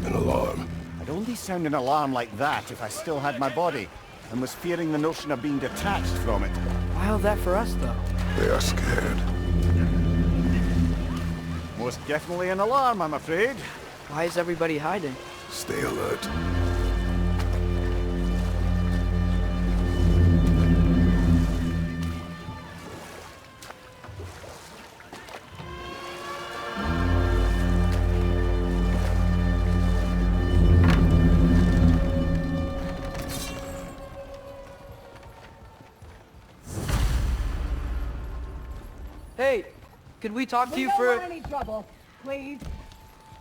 An alarm. I'd only sound an alarm like that if I still had my body, and was fearing the notion of being detached from it. Why all that for us, though? They are scared. Most definitely an alarm, I'm afraid. Why is everybody hiding? Stay alert. Hey, could we talk to you We for... don't want any trouble, please.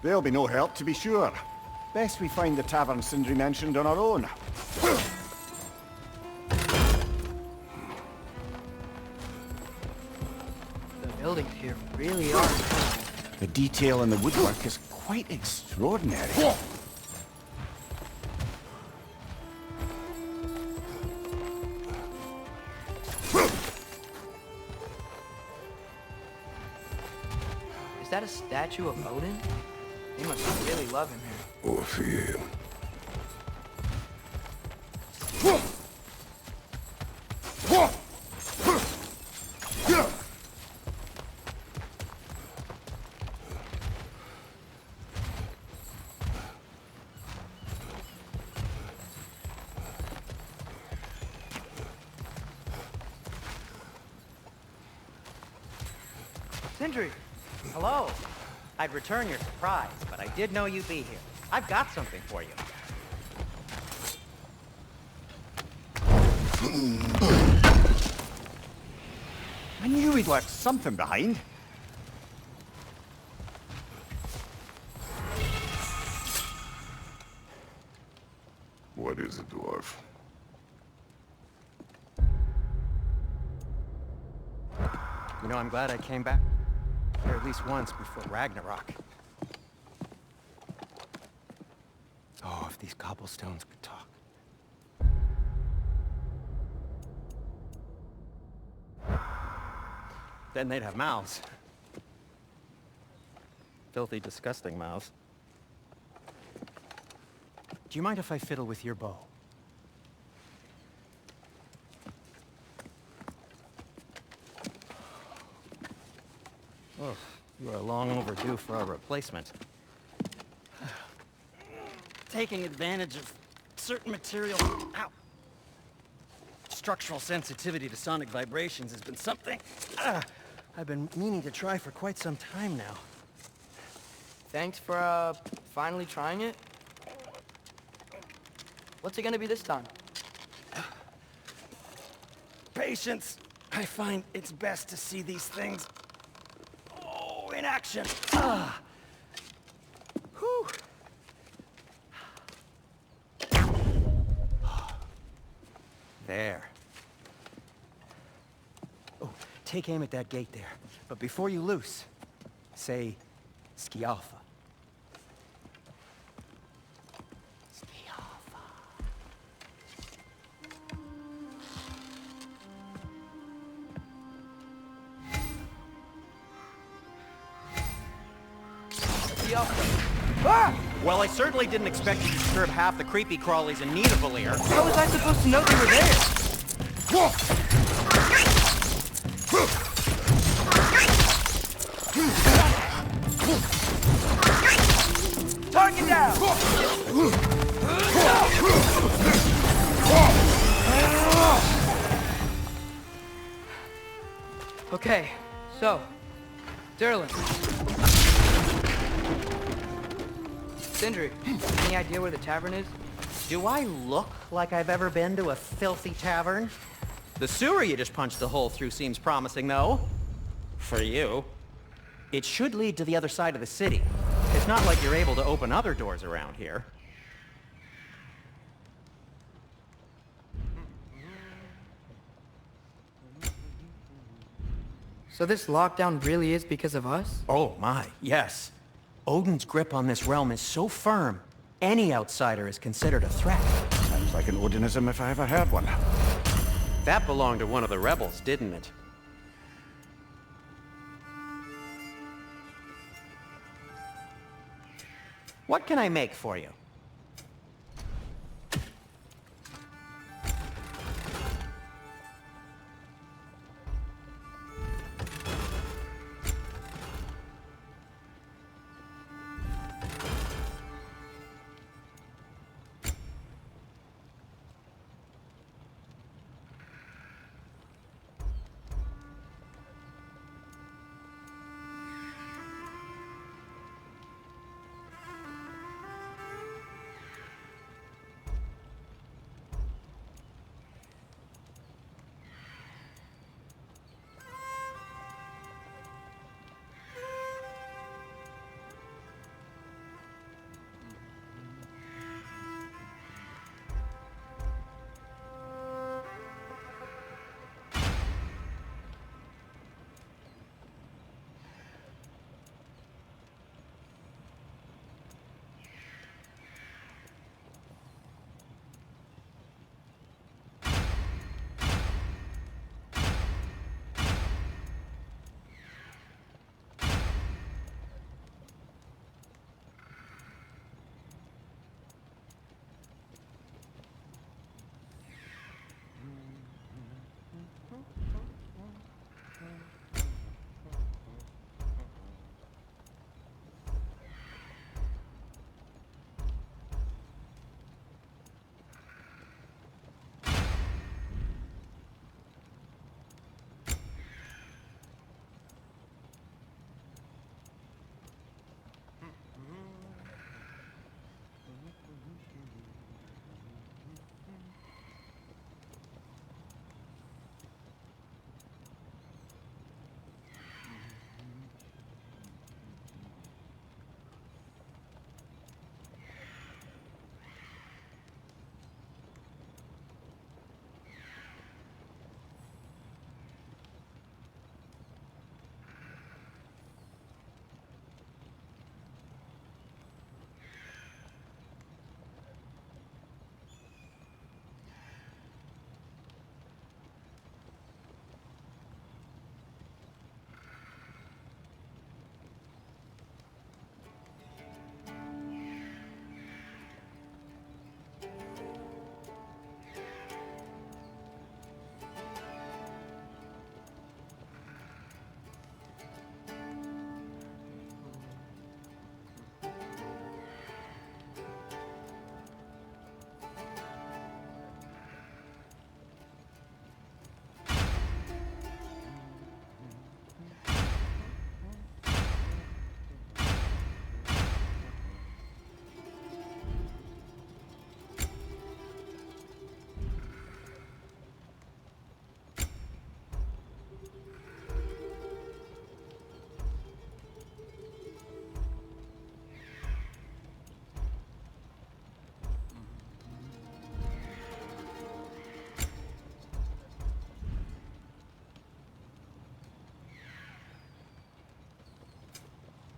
There'll be no help, to be sure. Best we find the tavern Sindri mentioned on our own. The buildings here really are incredible. The detail in the woodwork is quite extraordinary. Is that a statue of Odin? They must really love him here. Or fear him. Sindri! Hello. I'd return your surprise, but I did know you'd be here. I've got something for you. I knew he'd left something behind. What is it, dwarf? You know, I'm glad I came back. Or at least once before Ragnarok. Oh, if these cobblestones could talk. Then they'd have mouths. Filthy, disgusting mouths. Do you mind if I fiddle with your bow? Oh, you are long overdue for a replacement. Taking advantage of certain material... Ow! Structural sensitivity to sonic vibrations has been something I've been meaning to try for quite some time now. Thanks for, finally trying it. What's it gonna be this time? Patience. I find it's best to see these things, in action. Whew. There. Oh, take aim at that gate there. But before you loose, say, Skialfa. Well, I certainly didn't expect you to disturb half the creepy crawlies in Nidavellir. How was I supposed to know they were there? Target down! Okay, so, Derlin. Sindri, any idea where the tavern is? Do I look like I've ever been to a filthy tavern? The sewer you just punched a hole through seems promising, though. For you. It should lead to the other side of the city. It's not like you're able to open other doors around here. So this lockdown really is because of us? Oh my, yes. Odin's grip on this realm is so firm, any outsider is considered a threat. Sounds like an Odinism if I ever heard one. That belonged to one of the rebels, didn't it? What can I make for you?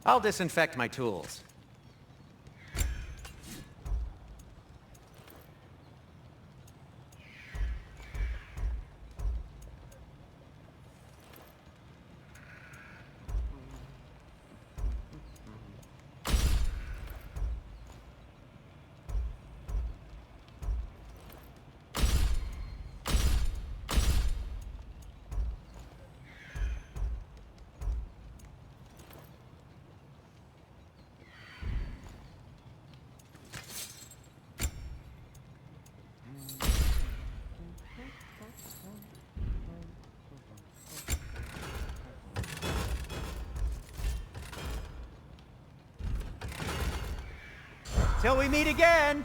I'll disinfect my tools. Till we meet again!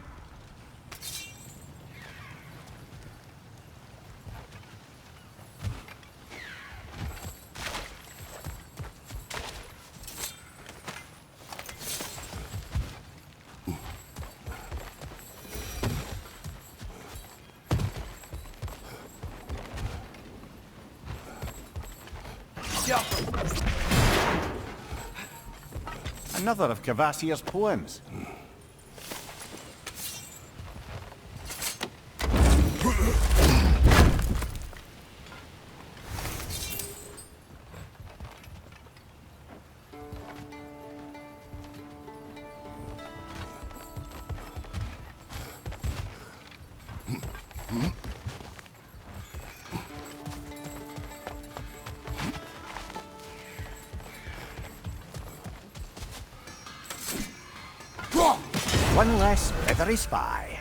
Another of Kvasir's poems. One less feathery spy.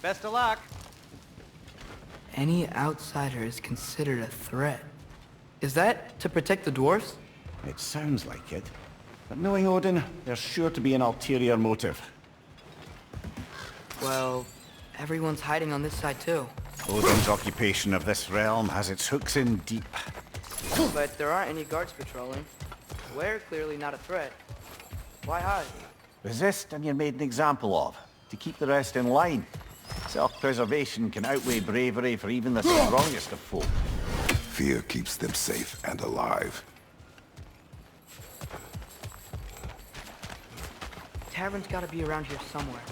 Best of luck. Any outsider is considered a threat. Is that to protect the dwarves? It sounds like it. But knowing Odin, there's sure to be an ulterior motive. Well, everyone's hiding on this side too. Odin's occupation of this realm has its hooks in deep. But there aren't any guards patrolling. We're clearly not a threat. Why hide? Resist and you're made an example of, to keep the rest in line. Self-preservation can outweigh bravery for even the strongest of folk. Fear keeps them safe and alive. Tavern's gotta be around here somewhere.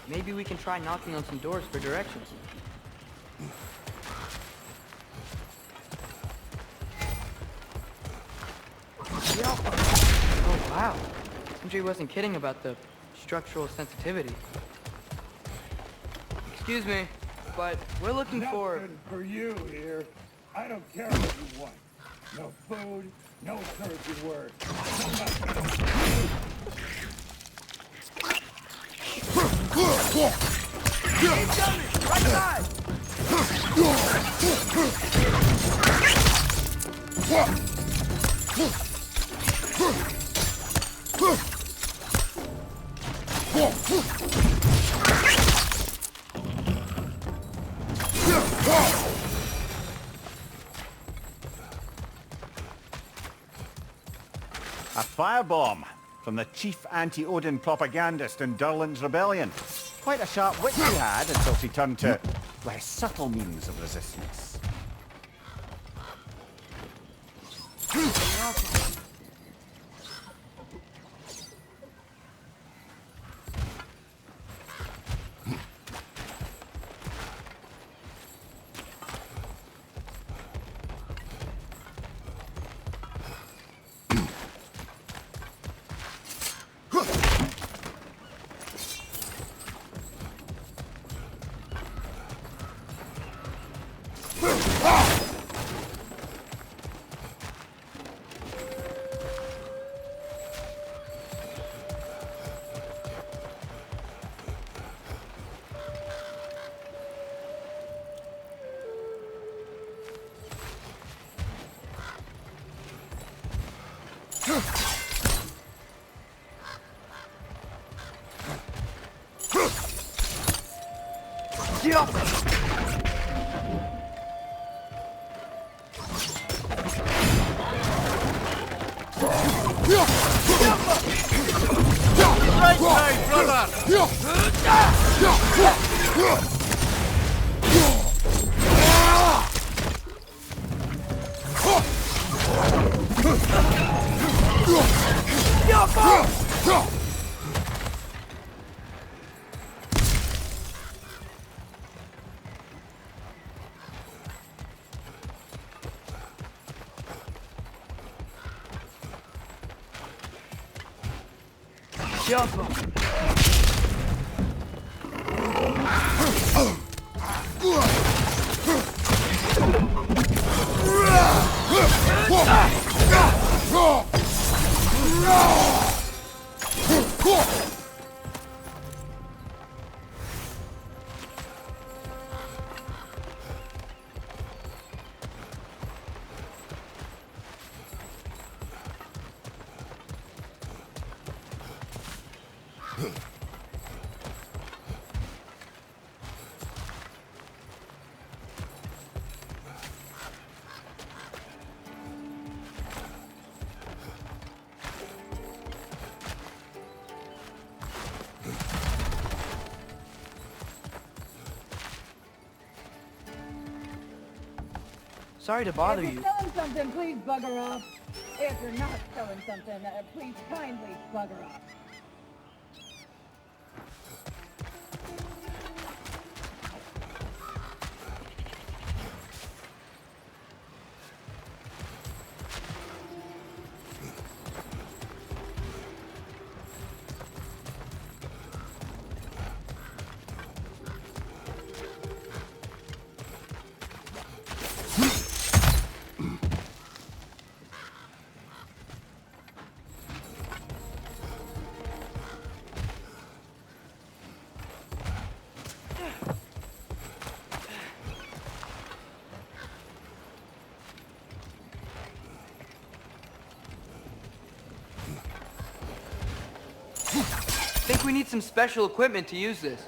Maybe we can try knocking on some doors for directions. Oh wow. Sindri wasn't kidding about the structural sensitivity. Excuse me, but we're looking for... Nothing for you here. I don't care what you want. No food, no encouraging words. Right side! A firebomb from the chief anti-Odin propagandist in Durland's rebellion. Quite a sharp wit she had until she turned to less subtle means of resistance. Right side, brother! Sorry to bother If you. you're selling something, please bugger off. If you're not selling something, please kindly bugger off. I think we need some special equipment to use this.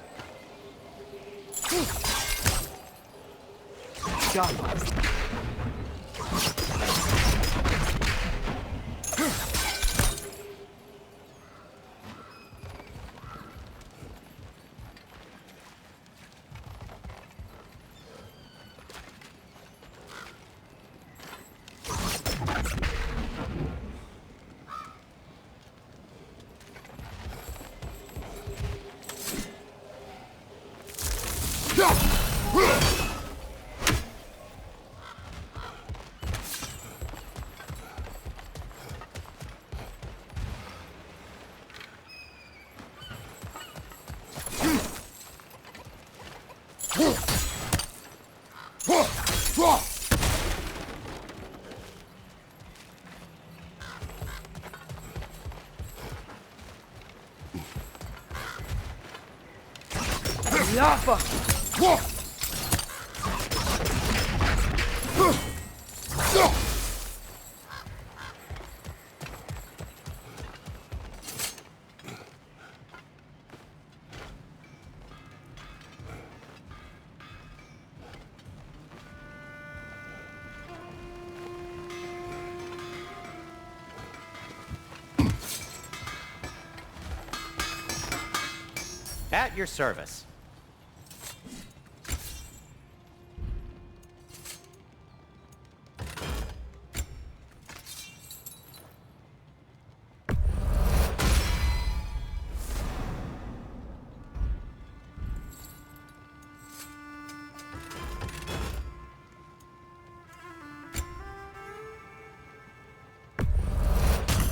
At your service.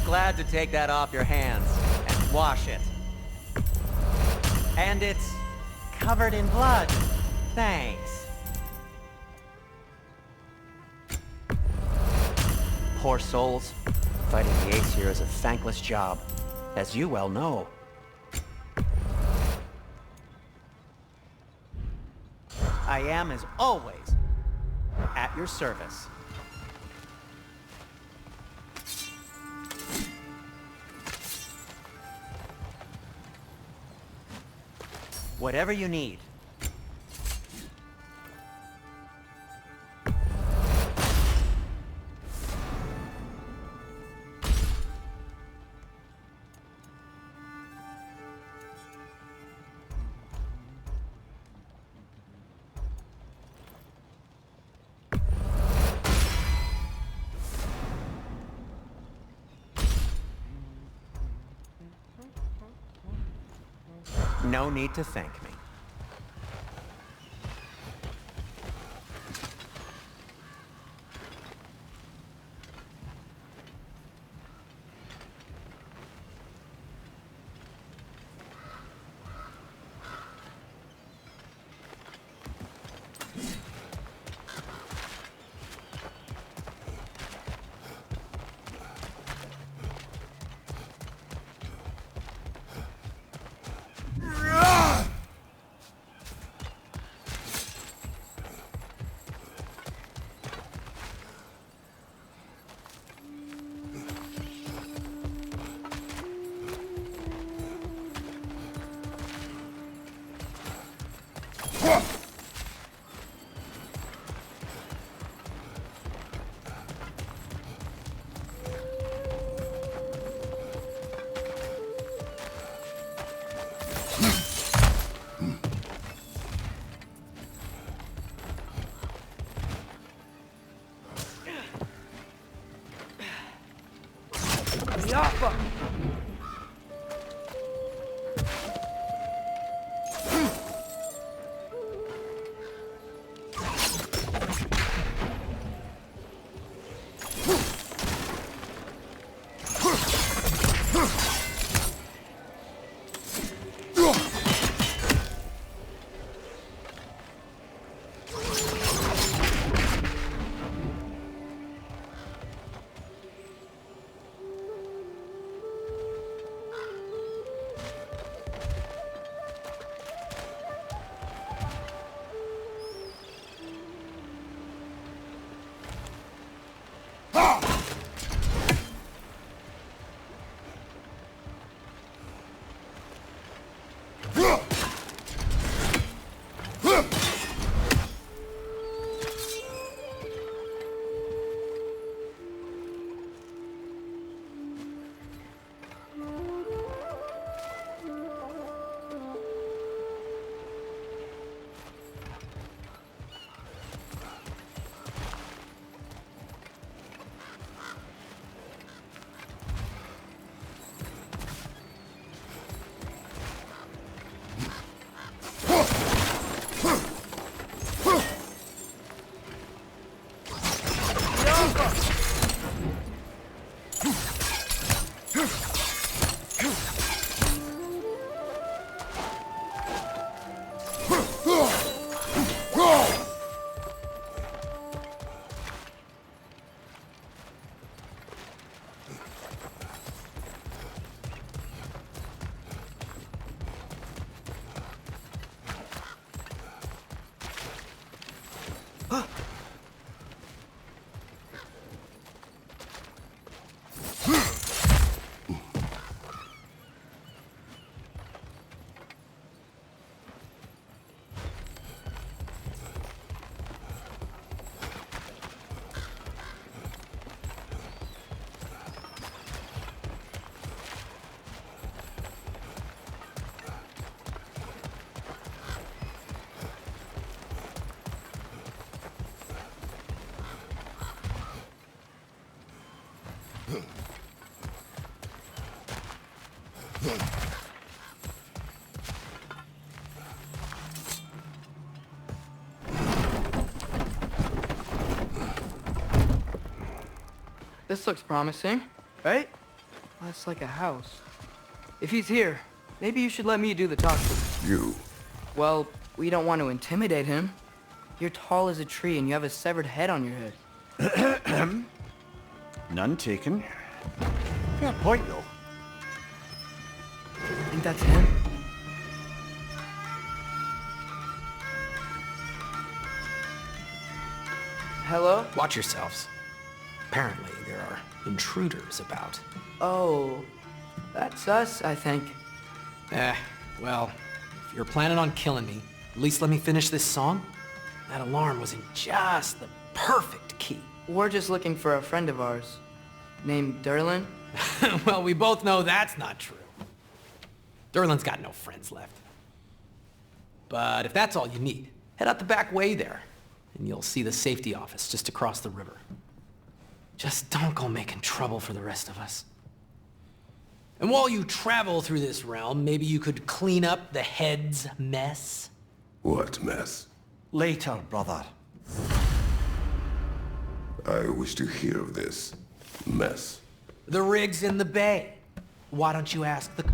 Glad to take that off your hands and wash it. And it's covered in blood. Thanks. Poor souls. Fighting the Ace here is a thankless job, as you well know. I am, as always, at your service. Whatever you need. No need to thank me. Yappa! This looks promising, right? Well, it's like a house. If he's here, maybe you should let me do the talking. You. Well, we don't want to intimidate him. You're tall as a tree and you have a severed head on your head. None taken. Fair point, though. Think that's him? Hello? Watch yourselves. Apparently, there are intruders about. Oh, that's us, I think. Well, If you're planning on killing me, at least let me finish this song. That alarm was in just the perfect key. We're just looking for a friend of ours named Derlin. Well, we both know that's not true. Derlin's got no friends left. But if that's all you need, head out the back way there, and you'll see the safety office just across the river. Just don't go making trouble for the rest of us. And while you travel through this realm, maybe you could clean up the head's mess? What mess? Later, brother. I wish to hear of this mess. The rig's in the bay. Why don't you ask the...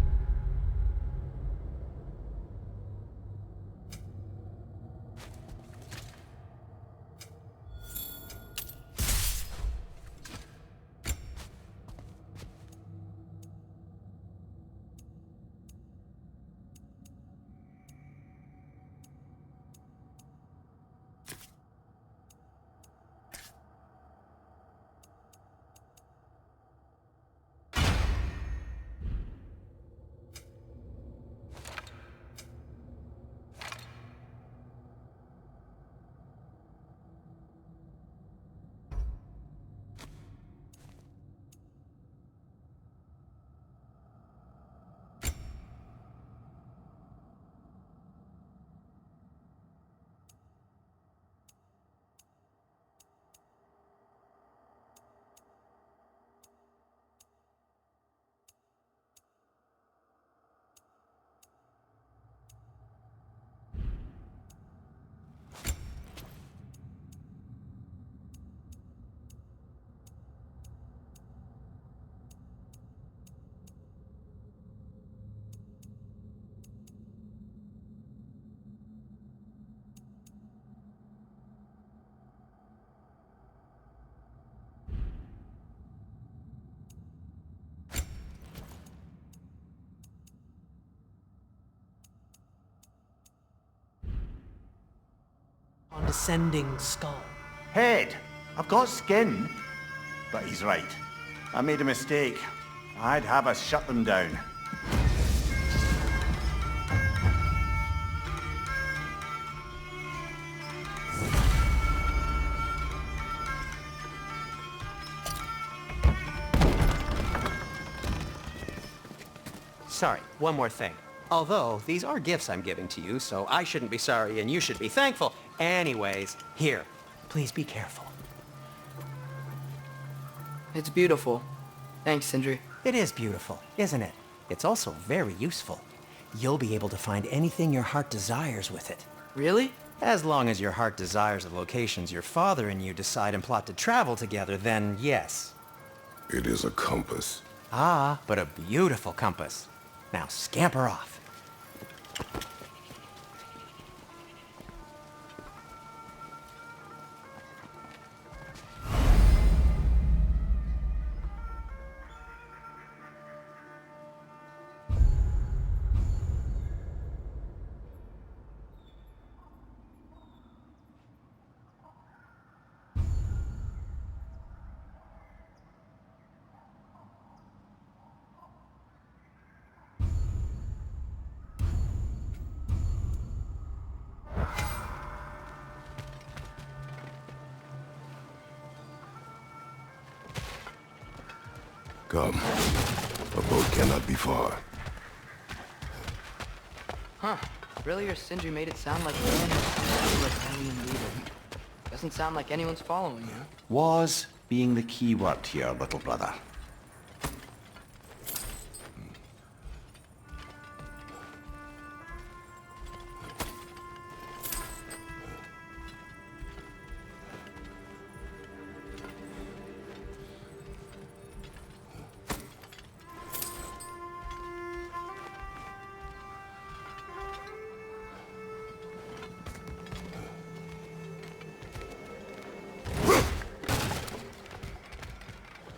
Descending skull. Head. I've got skin. But he's right. I made a mistake. I'd have us shut them down. Sorry, one more thing. Although, these are gifts I'm giving to you, so I shouldn't be sorry and you should be thankful. Anyways, here, please be careful. It's beautiful. Thanks, Sindri. It is beautiful, isn't it? It's also very useful. You'll be able to find anything your heart desires with it. Really? As long as your heart desires the locations your father and you decide and plot to travel together, then yes. It is a compass. Ah, but a beautiful compass. Now scamper off. Come. A boat cannot be far. Huh. Really, or Sindri made it sound like alien leader. Doesn't sound like anyone's following you. Was being the key word here, little brother.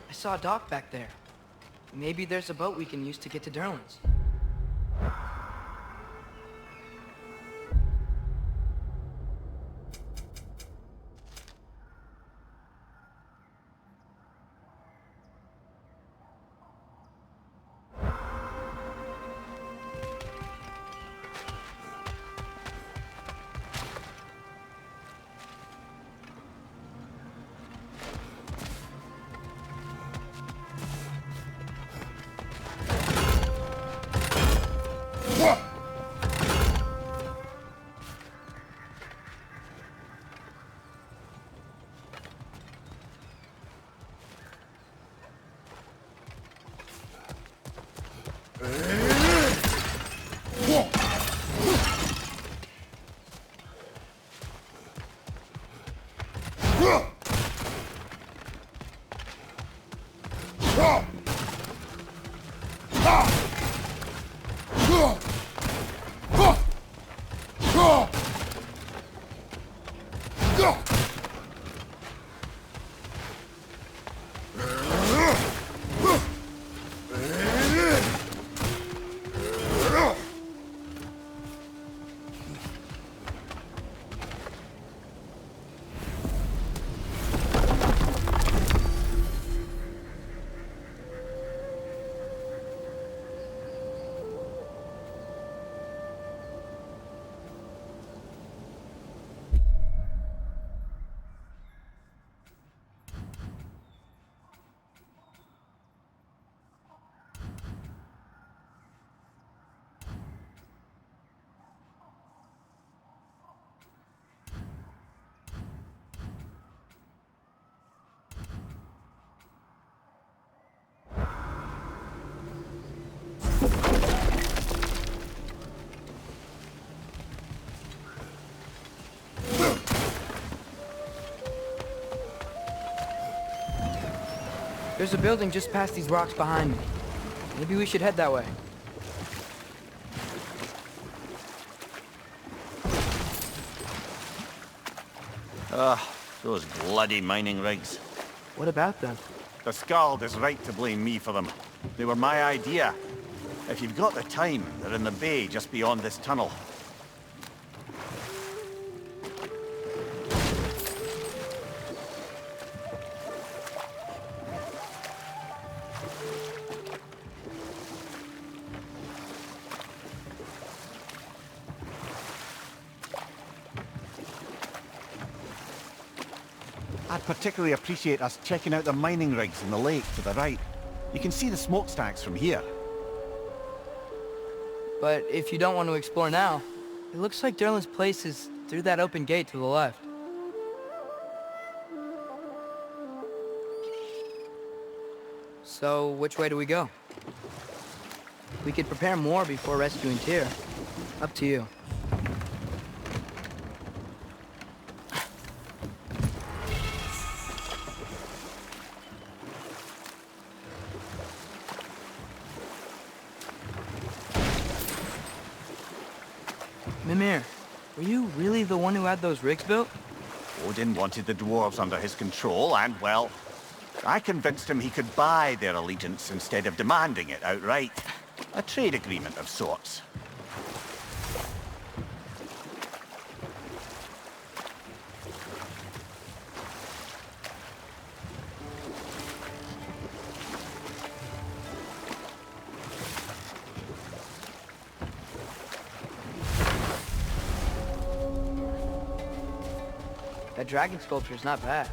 I saw a dock back there. Maybe there's a boat we can use to get to Derlin's. There's a building just past these rocks behind me. Maybe we should head that way. Those bloody mining rigs. What about them? The Skald is right to blame me for them. They were my idea. If you've got the time, they're in the bay just beyond this tunnel. I'd particularly appreciate us checking out the mining rigs in the lake to the right. You can see the smokestacks from here. But if you don't want to explore now, it looks like Durlin's place is through that open gate to the left. So, which way do we go? We could prepare more before rescuing Tyr. Up to you. Mimir, were you really the one who had those rigs built? Odin wanted the dwarves under his control, and, well, I convinced him he could buy their allegiance instead of demanding it outright. A trade agreement of sorts. That dragon sculpture is not bad.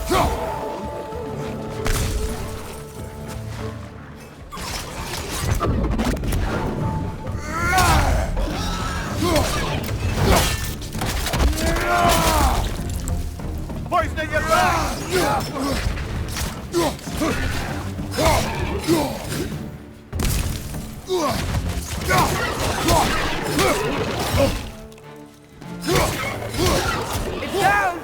Go! get you back! It's down!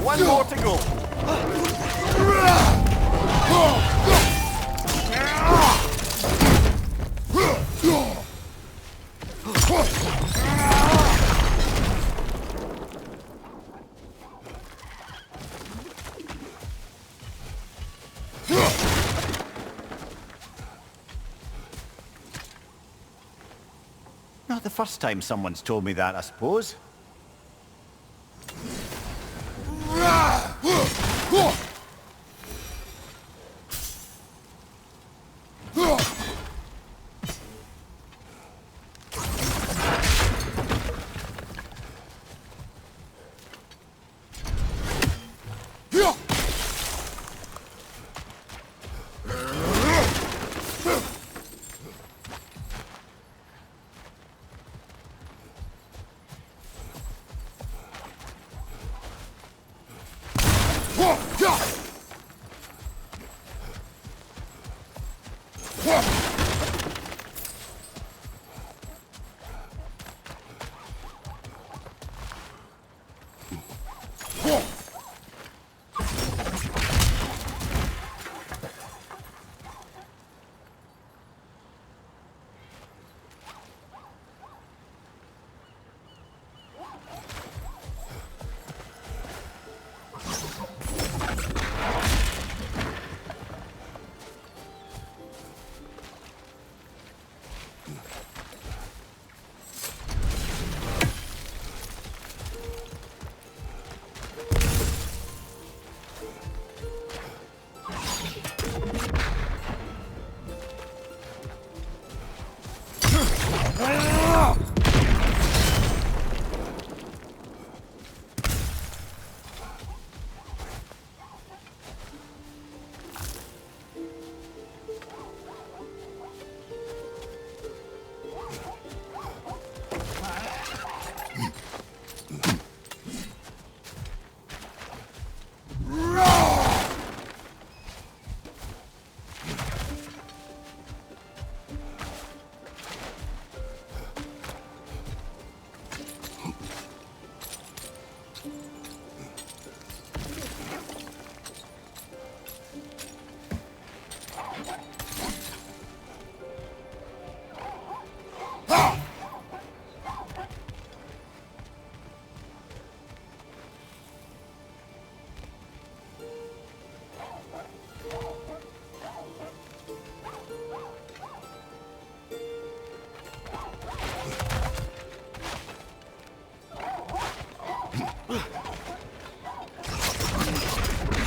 One more to go. Not the first time someone's told me that, I suppose.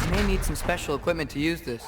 You may need some special equipment to use this.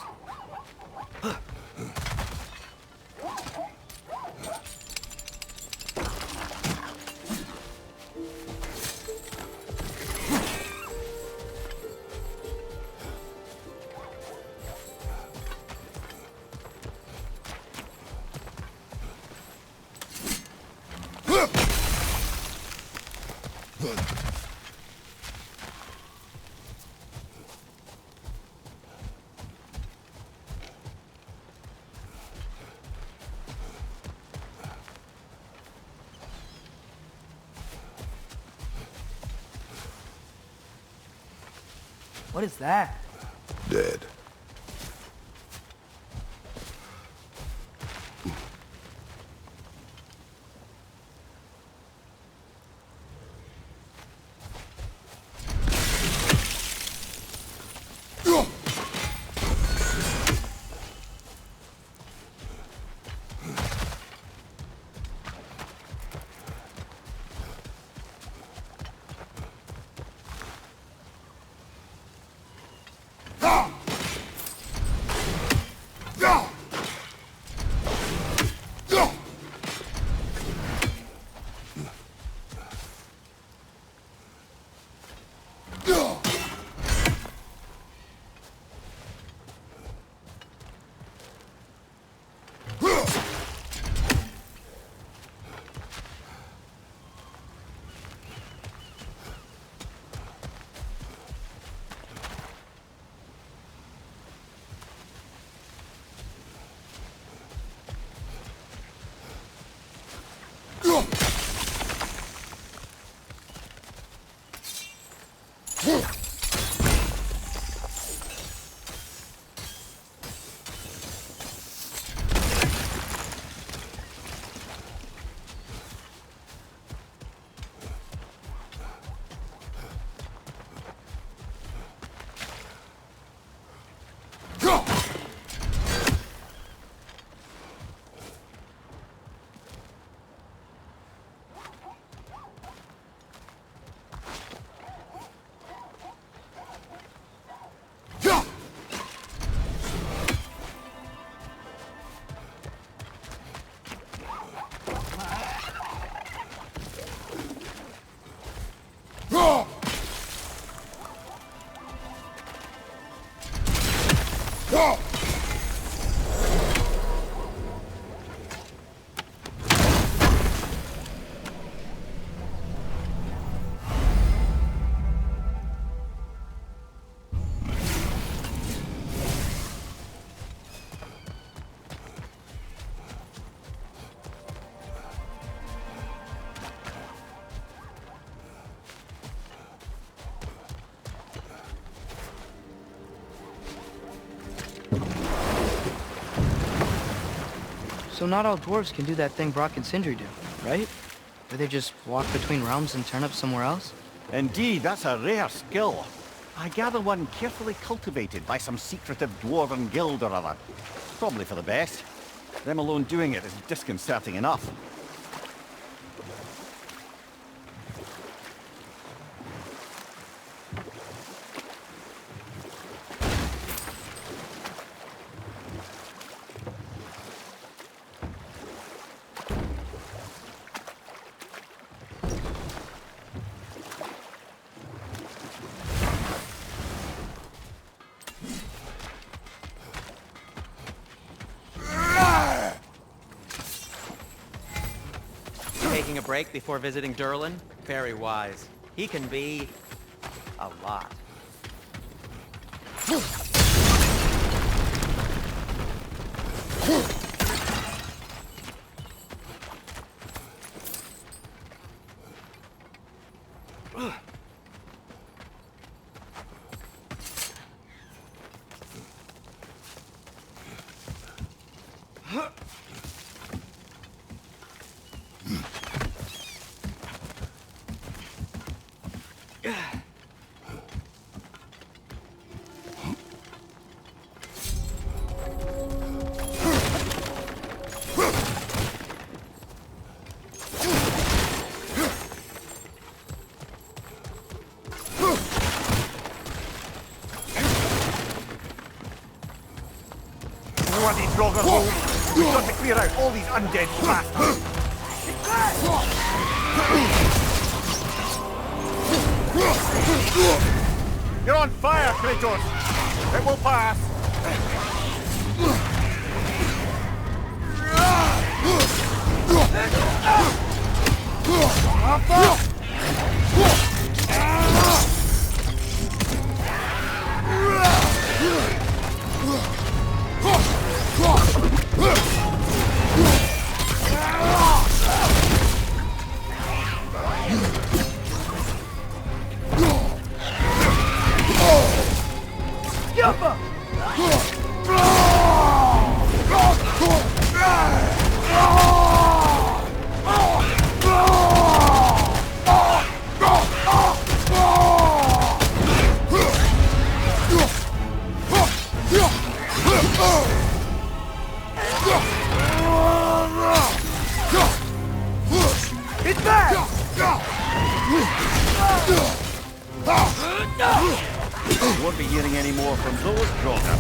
What is that? Dead. So not all dwarves can do that thing Brock and Sindri do, right? Where they just walk between realms and turn up somewhere else? Indeed, that's a rare skill. I gather one carefully cultivated by some secretive dwarven guild or other. Probably for the best. Them alone doing it is disconcerting enough. Taking a break before visiting Durlin? Very wise. He can be... a lot. Bloody Draugr hold! We've got to clear out all these undead bastards! You're on fire, Kratos! It will pass! Won't be hearing any more from those Draugr.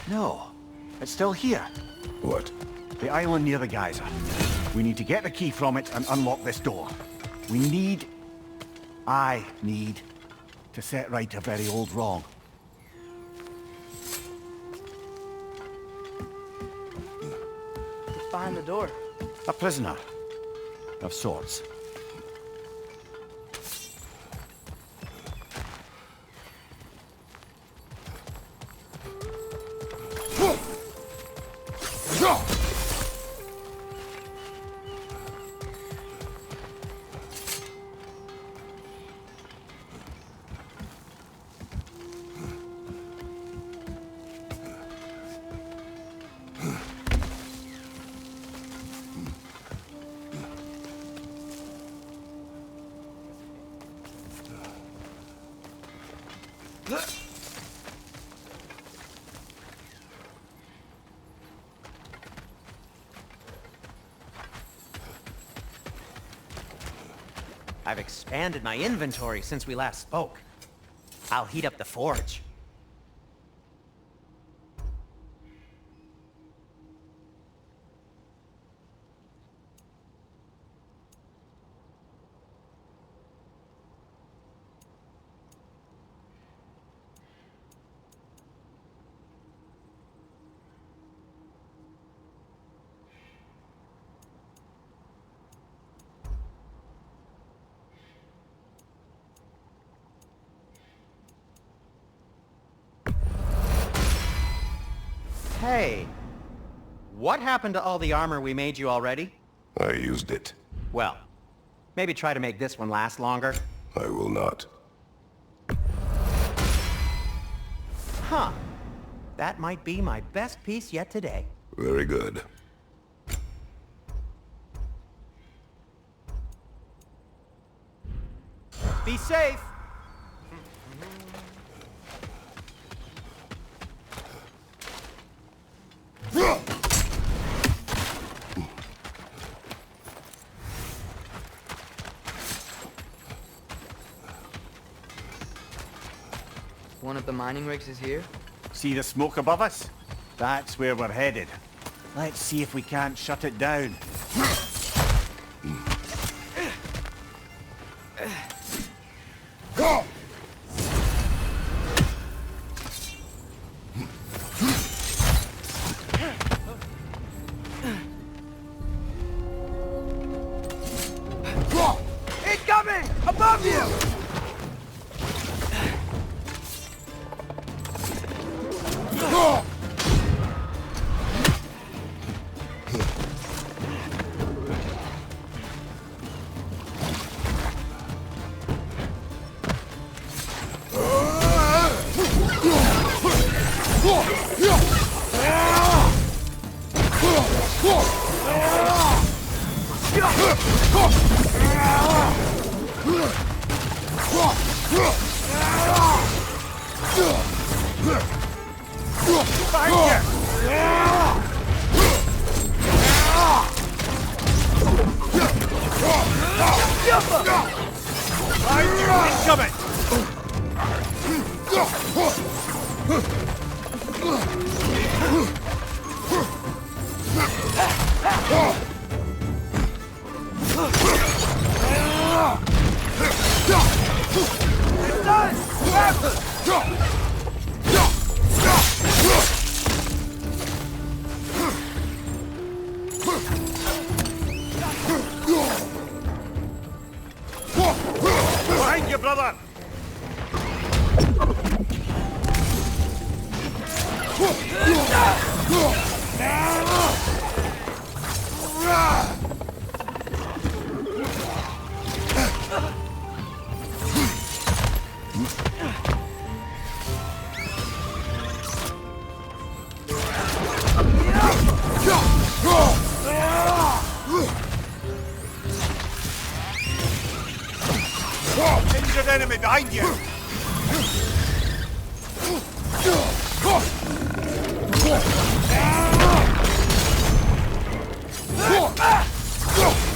No, it's still here. What? The island near the geyser. We need to get the key from it and unlock this door. I need to set right a very old wrong. What's behind the door? A prisoner. Of sorts. I've expanded my inventory since we last spoke. I'll heat up the forge. Hey, what happened to all the armor we made you already? I used it. Well, maybe try to make this one last longer. I will not. Huh. That might be my best piece yet today. Very good. Be safe! One of the mining rigs is here? See the smoke above us? That's where we're headed. Let's see if we can't shut it down. Incoming! Above you! Behind you, brother! Injured enemy behind you!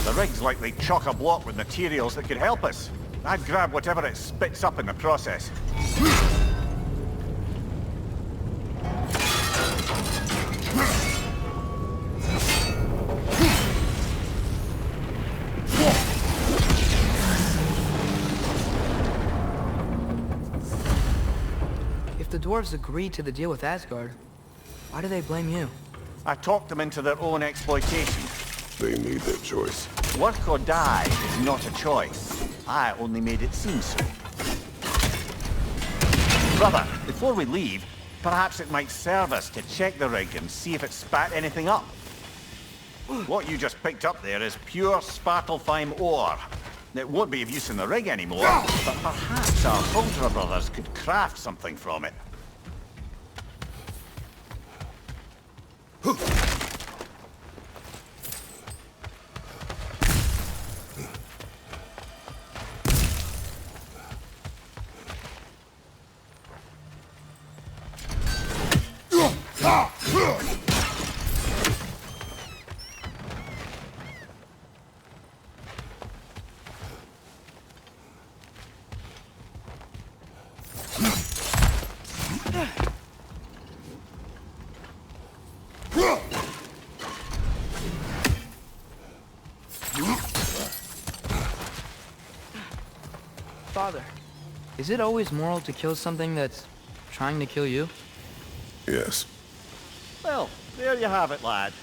The rig's likely chock-a-block with materials that could help us. I'd grab whatever it spits up in the process. If the dwarves agreed to the deal with Asgard, why do they blame you? I talked them into their own exploitation. They made their choice. Work or die is not a choice. I only made it seem so. Brother, before we leave, perhaps it might serve us to check the rig and see if it spat anything up. What you just picked up there is pure Svartalfheim ore. It won't be of use in the rig anymore, but perhaps our Ultra brothers could craft something from it. Father, is it always moral to kill something that's trying to kill you? Yes. Well, there you have it, lad.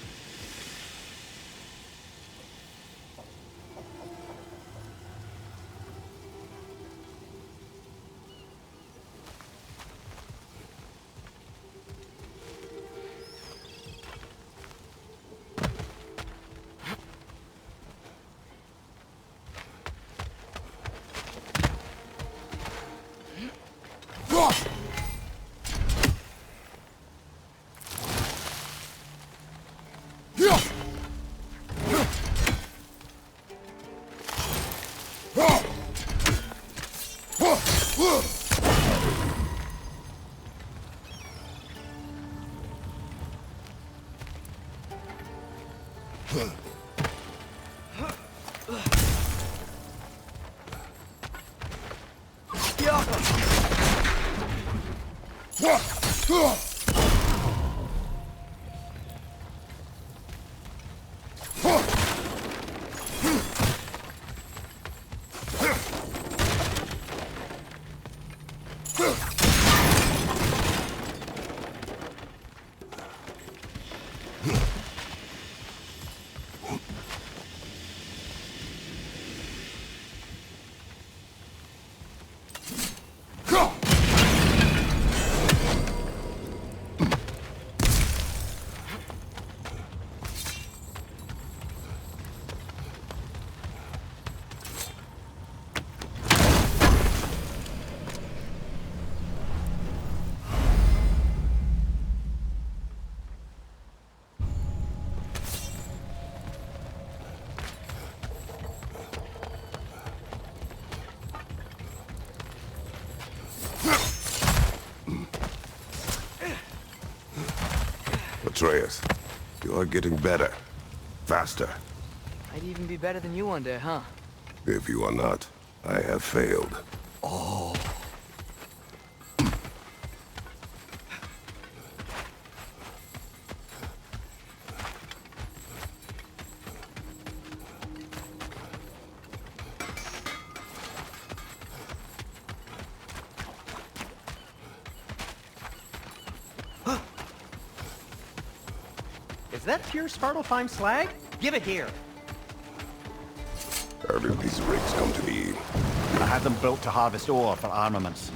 Atreus, you are getting better. Faster. I'd even be better than you one day, huh? If you are not, I have failed. Oh. Is that pure Svartalfheim slag? Give it here. How did these rigs come to be? I had them built to harvest ore for armaments.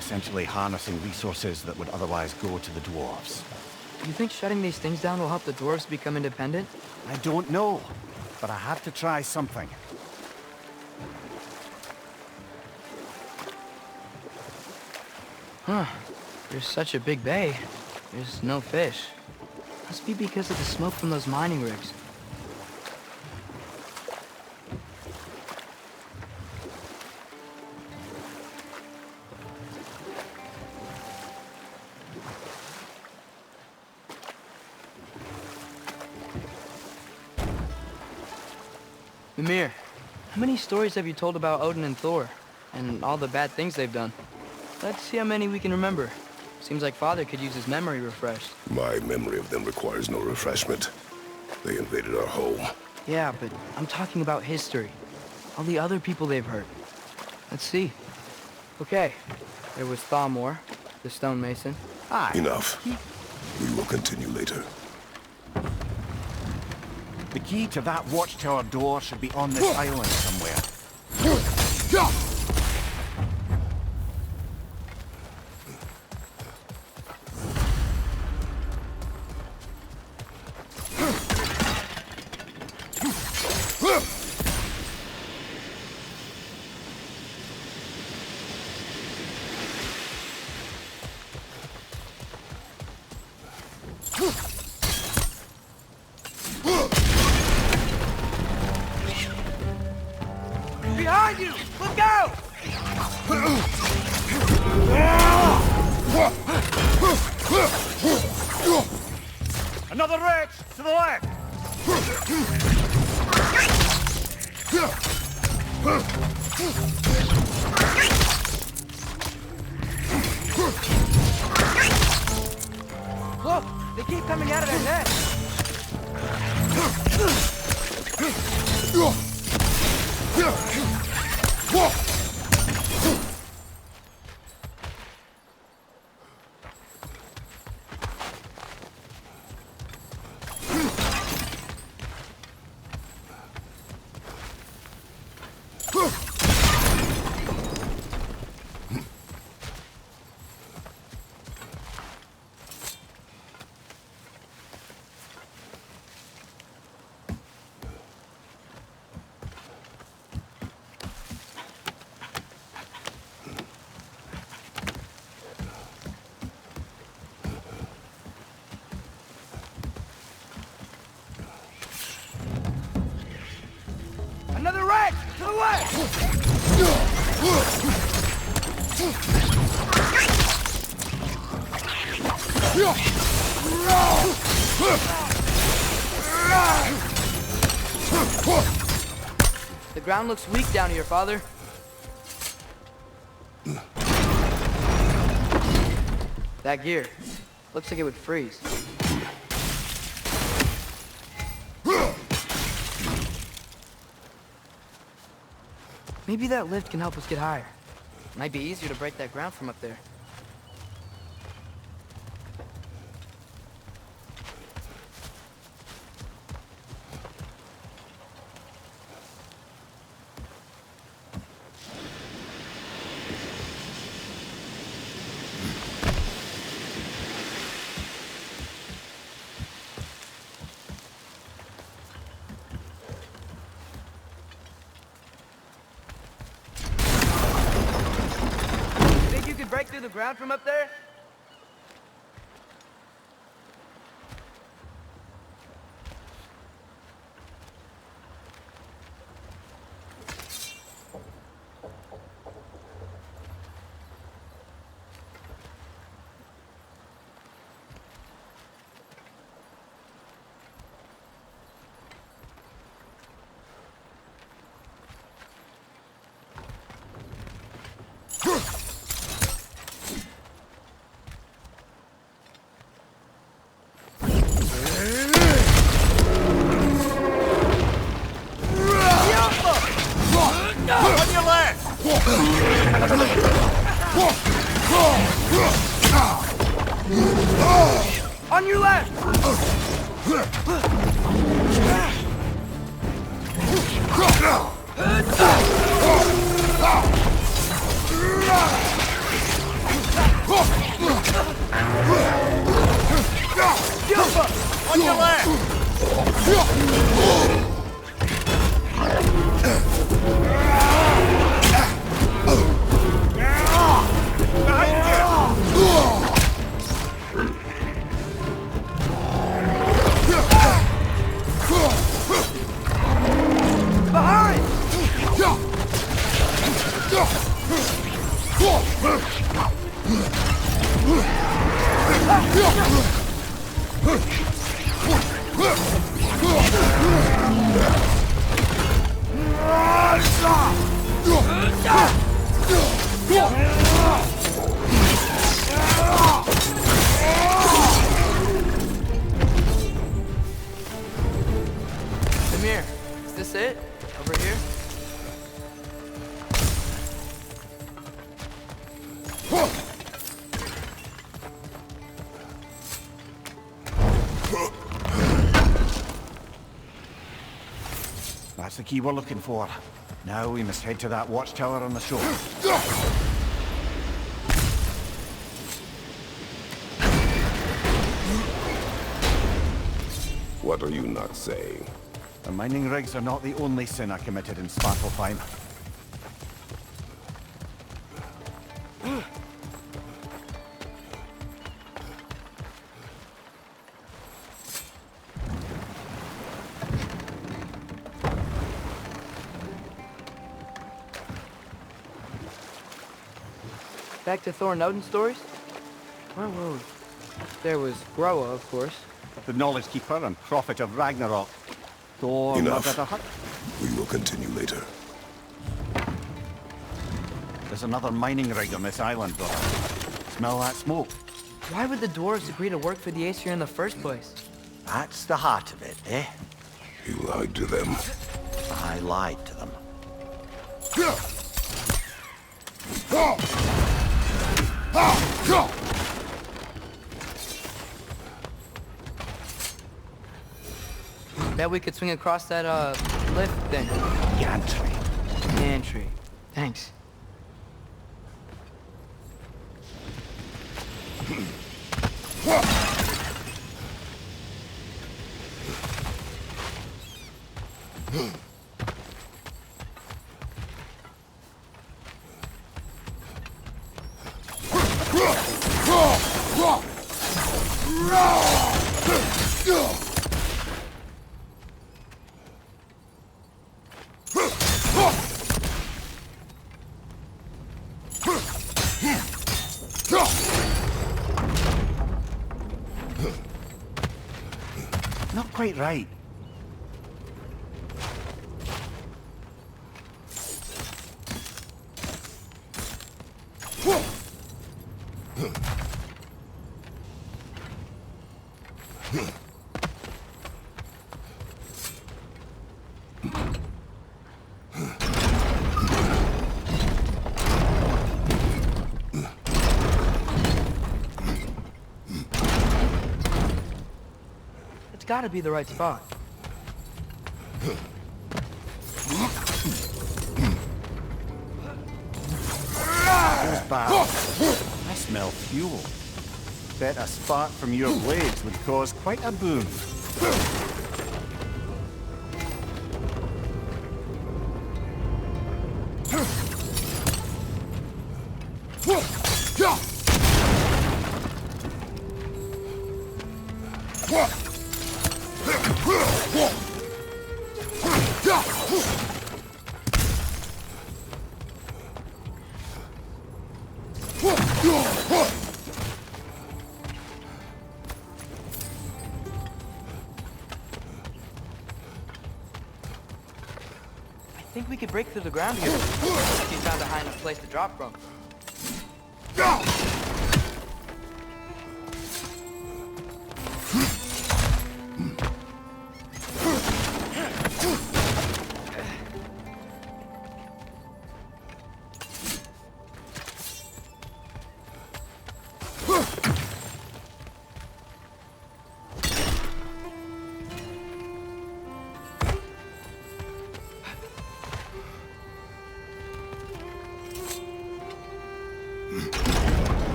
Essentially harnessing resources that would otherwise go to the dwarves. You think shutting these things down will help the dwarves become independent? I don't know, but I have to try something. Huh. There's such a big bay. There's no fish. Must be because of the smoke from those mining rigs. Mimir, how many stories have you told about Odin and Thor? And all the bad things they've done? Let's see how many we can remember. Seems like Father could use his memory refreshed. My memory of them requires no refreshment. They invaded our home. Yeah, but I'm talking about history. All the other people they've hurt. Let's see. Okay, there was Thamor, the stonemason. Aye. Enough. We will continue later. The key to that watchtower door should be on this island somewhere. Behind you! Look out! Another wretch to the left! Look! They keep coming out of their nest! The ground looks weak down here, Father. That gear. Looks like it would freeze. Maybe that lift can help us get higher. Might be easier to break that ground from up there. Break through the ground from up there? On your left! On your left! Is this it? Over here? That's the key we're looking for. Now we must head to that watchtower on the shore. What are you not saying? The mining rigs are not the only sin I committed in Svartalfheim. Back to Thor and Odin stories? Where were we? There was Groa, of course. The Knowledge Keeper and Prophet of Ragnarok. Thor Enough. lived at a hut. We will continue later. There's another mining rig on this island, brother. Smell that smoke? Why would the dwarves agree to work for the Aesir in the first place? That's the heart of it, eh? You lied to them. I lied to them. Bet we could swing across that, lift thing. Gantry. Gantry. Thanks. Not quite right. It's gotta be the right spot. Goes back. I smell fuel. Bet a spark from your blades would cause quite a boom. I think we could break through the ground here. If you found a high enough place to drop from.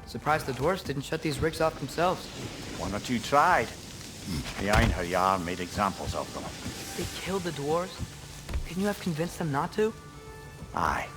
Surprised the dwarves didn't shut these rigs off themselves. One or two tried. The Einherjar made examples of them. They killed the dwarves? Couldn't you have convinced them not to? Aye.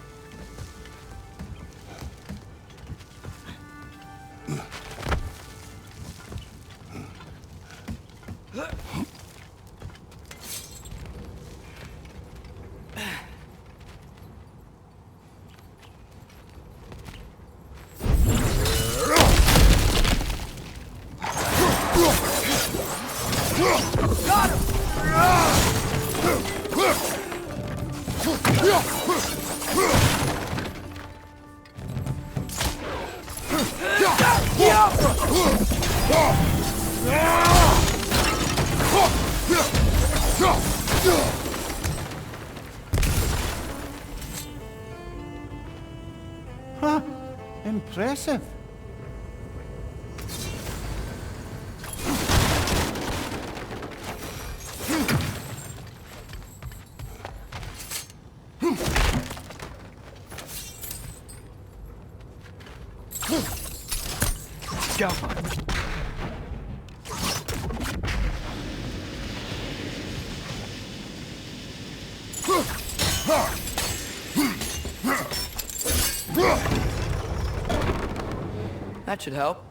Huh, impressive. Go. That should help.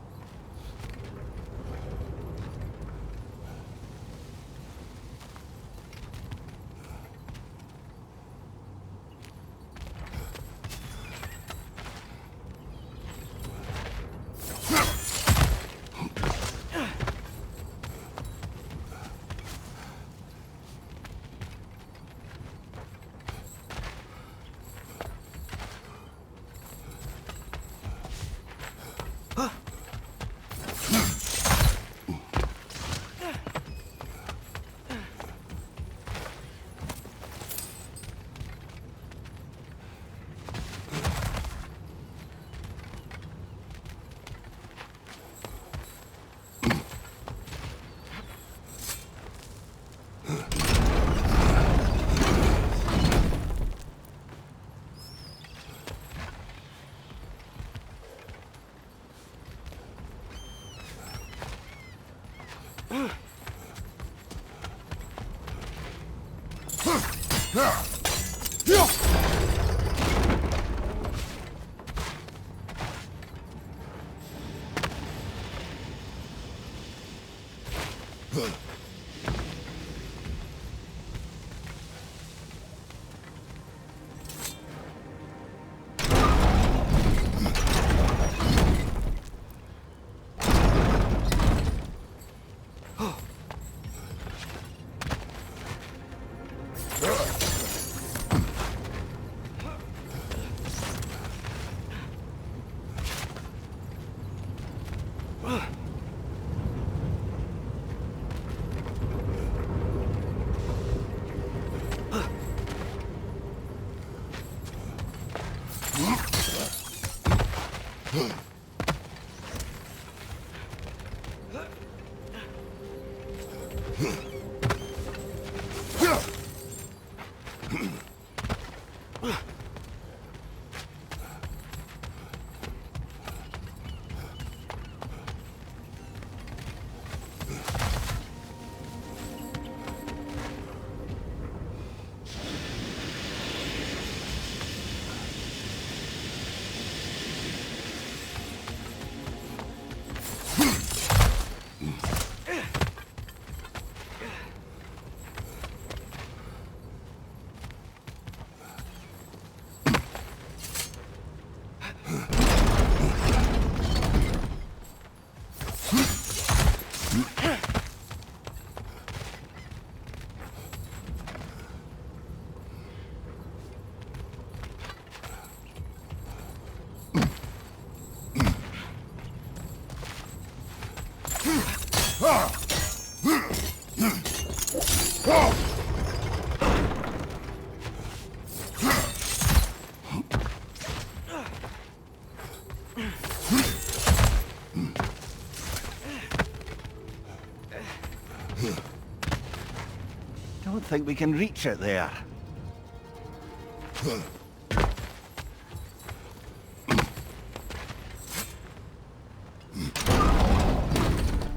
Don't think we can reach it there.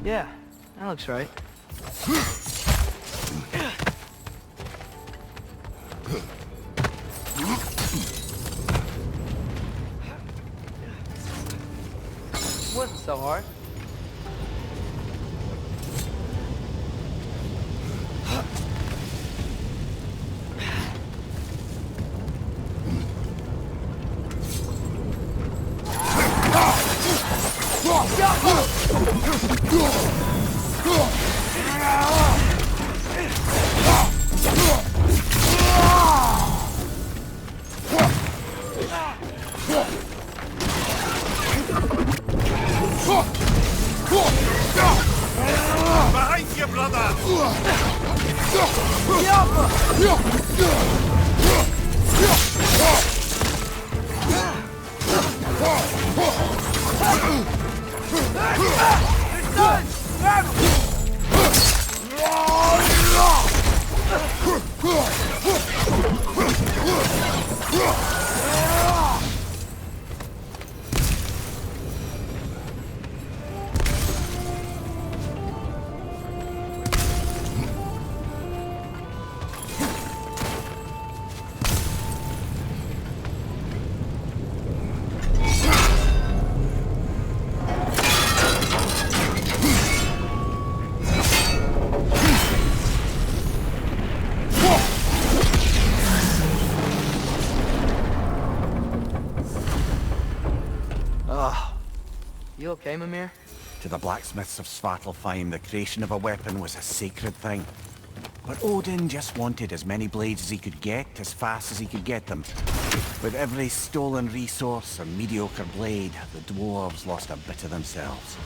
Yeah, that looks right. Wasn't so hard. You okay, Mimir? To the blacksmiths of Svartalfheim, the creation of a weapon was a sacred thing. But Odin just wanted as many blades as he could get, as fast as he could get them. With every stolen resource or mediocre blade, the dwarves lost a bit of themselves.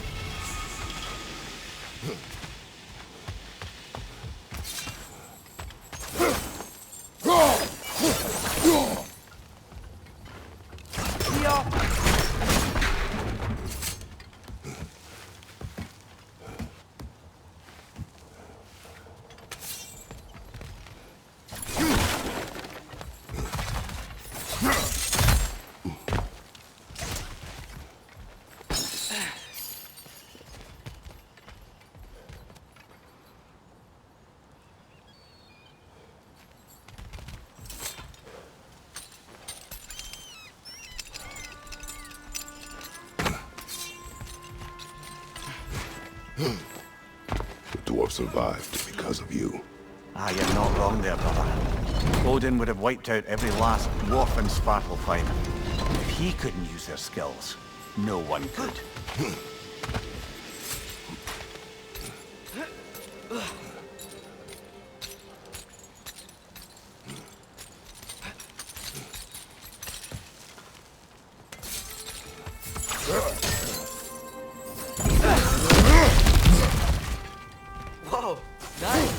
The dwarf survived because of you. Ah, you're not wrong there, brother. Odin would have wiped out every last dwarf in Svartalfheim. If he couldn't use their skills, no one could. Whoa, nice.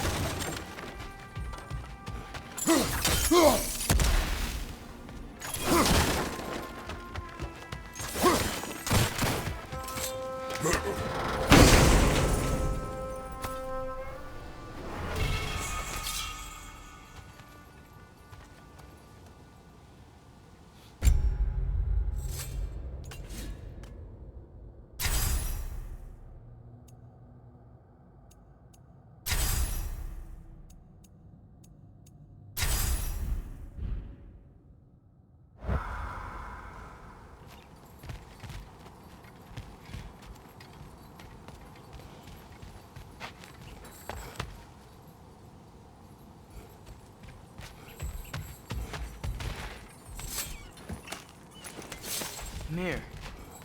Mir,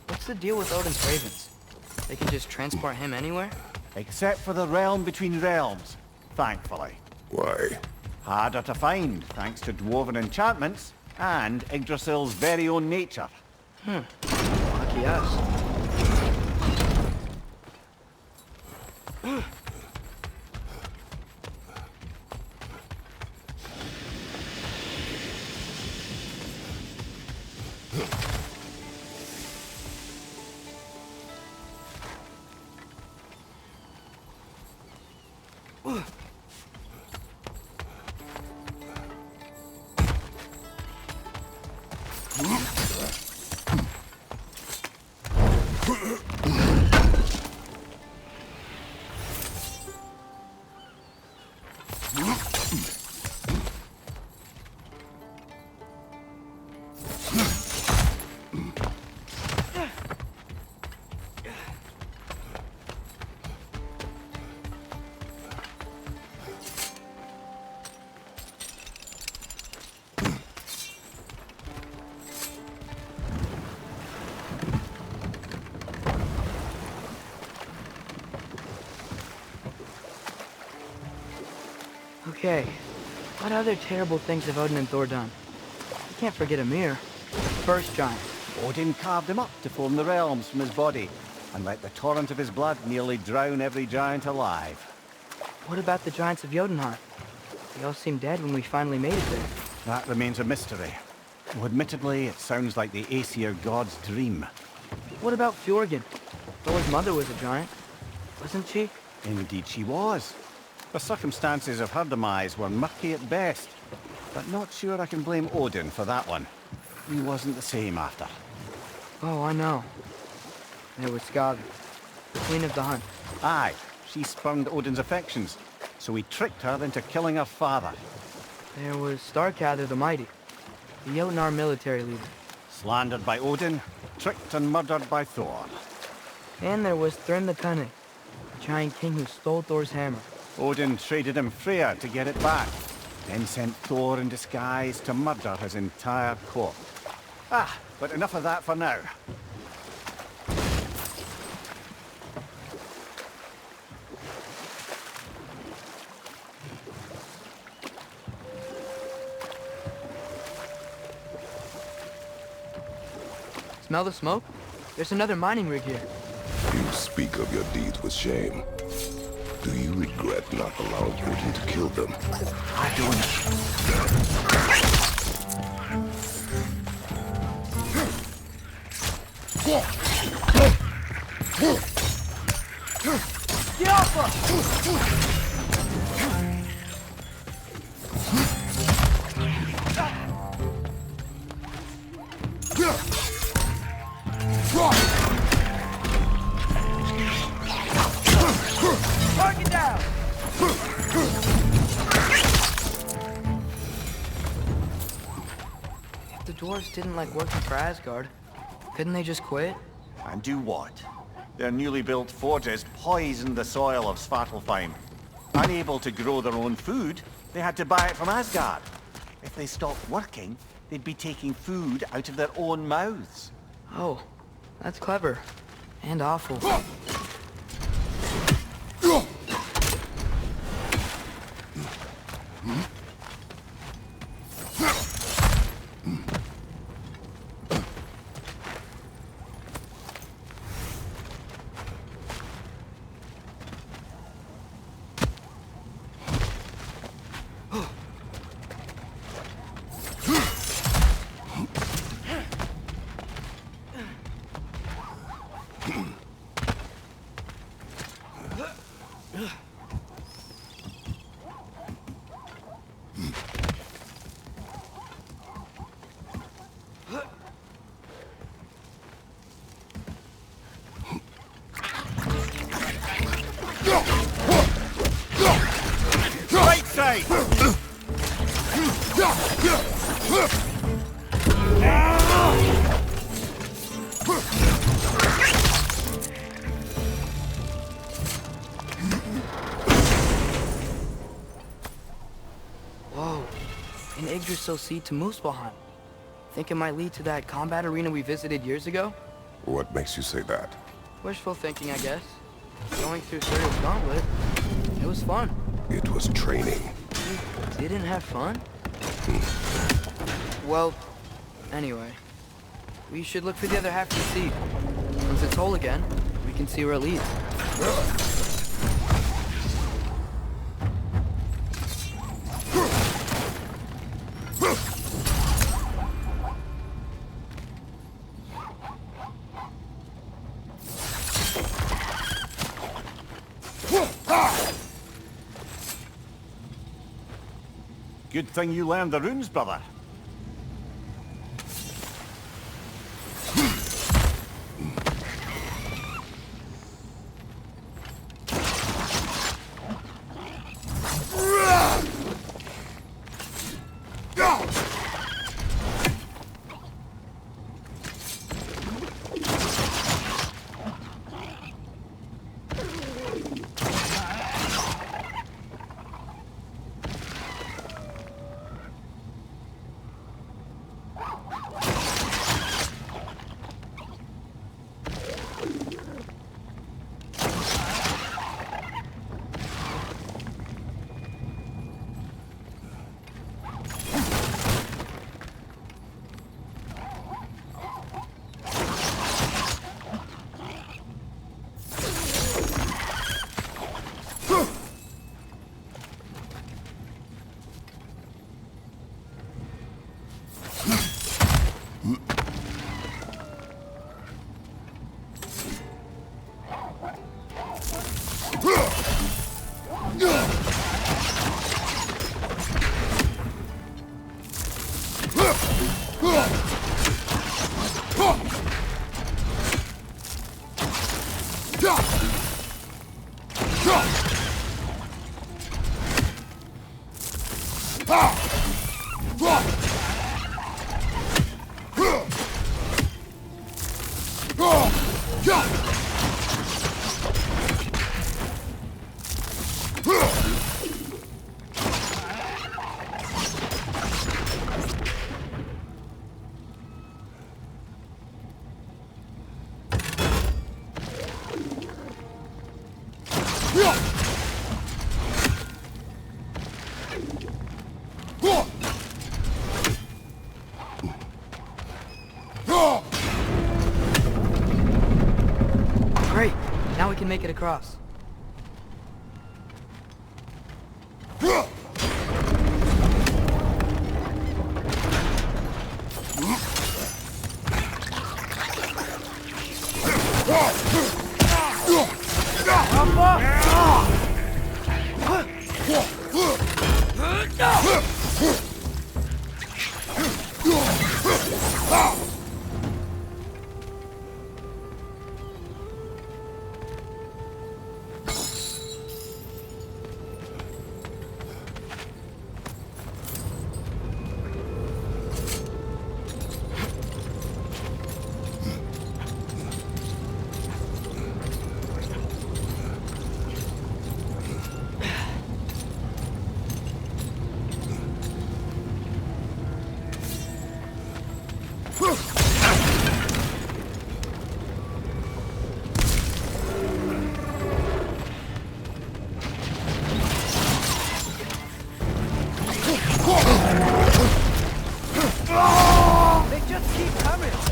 what's the deal with Odin's ravens? They can just transport him anywhere? Except for the realm between realms, thankfully. Why? Harder to find, thanks to dwarven enchantments and Yggdrasil's very own nature. Lucky us. Okay, what other terrible things have Odin and Thor done? You can't forget Ymir, first giant. Odin carved him up to form the realms from his body, and let the torrent of his blood nearly drown every giant alive. What about the giants of Jotunheim? They all seemed dead when we finally made it there. That remains a mystery. Though admittedly, it sounds like the Aesir god's dream. What about Fjorgyn? Thor's mother was a giant, wasn't she? Indeed she was. The circumstances of her demise were murky at best, but not sure I can blame Odin for that one. He wasn't the same after. Oh, I know. There was Skavi, the queen of the hunt. Aye, she spurned Odin's affections, so he tricked her into killing her father. There was Starkather the Mighty, the Jotnar military leader. Slandered by Odin, tricked and murdered by Thor. And there was Thrym the Cunning, the giant king who stole Thor's hammer. Odin traded him Freya to get it back, then sent Thor in disguise to murder his entire court. Ah, but enough of that for now. smell the smoke? There's another mining rig here. You speak of your deeds with shame. Do you regret not allowing Odin to kill them? I don't. Get off us! Target down! If the dwarves didn't like working for Asgard, couldn't they just quit? And do what? Their newly built forges poisoned the soil of Svartalfheim. Unable to grow their own food, they had to buy it from Asgard. If they stopped working, they'd be taking food out of their own mouths. Oh, that's clever. And awful. Right side! Whoa, an Yggdrasil seed to Muspelheim. Think it might lead to that combat arena we visited years ago? What makes you say that? Wishful thinking, I guess. Going through Surya's gauntlet, it was fun. It was training. You didn't have fun? Well, anyway, we should look for the other half of the seed. Once it's whole again, we can see where it leads. Good thing you learned the runes, brother. can make it across.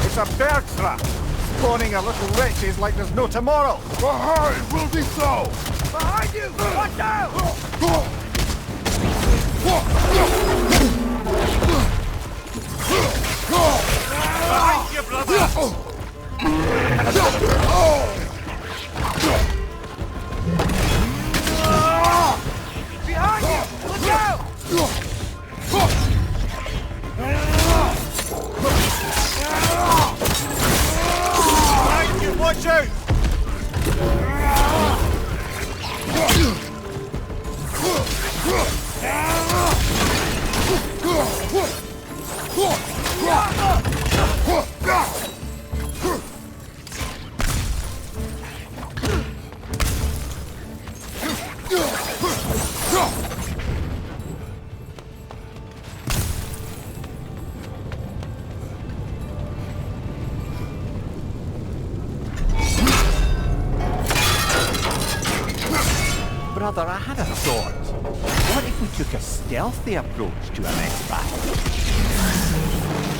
It's a bird trap, spawning a little wretches like there's no tomorrow. Behind will be so! Behind you! Watch out! Behind you, brother! Behind you! Look out! Behind you! Watch out! Brother, I had a thought. What if we took a stealthy approach to our next battle?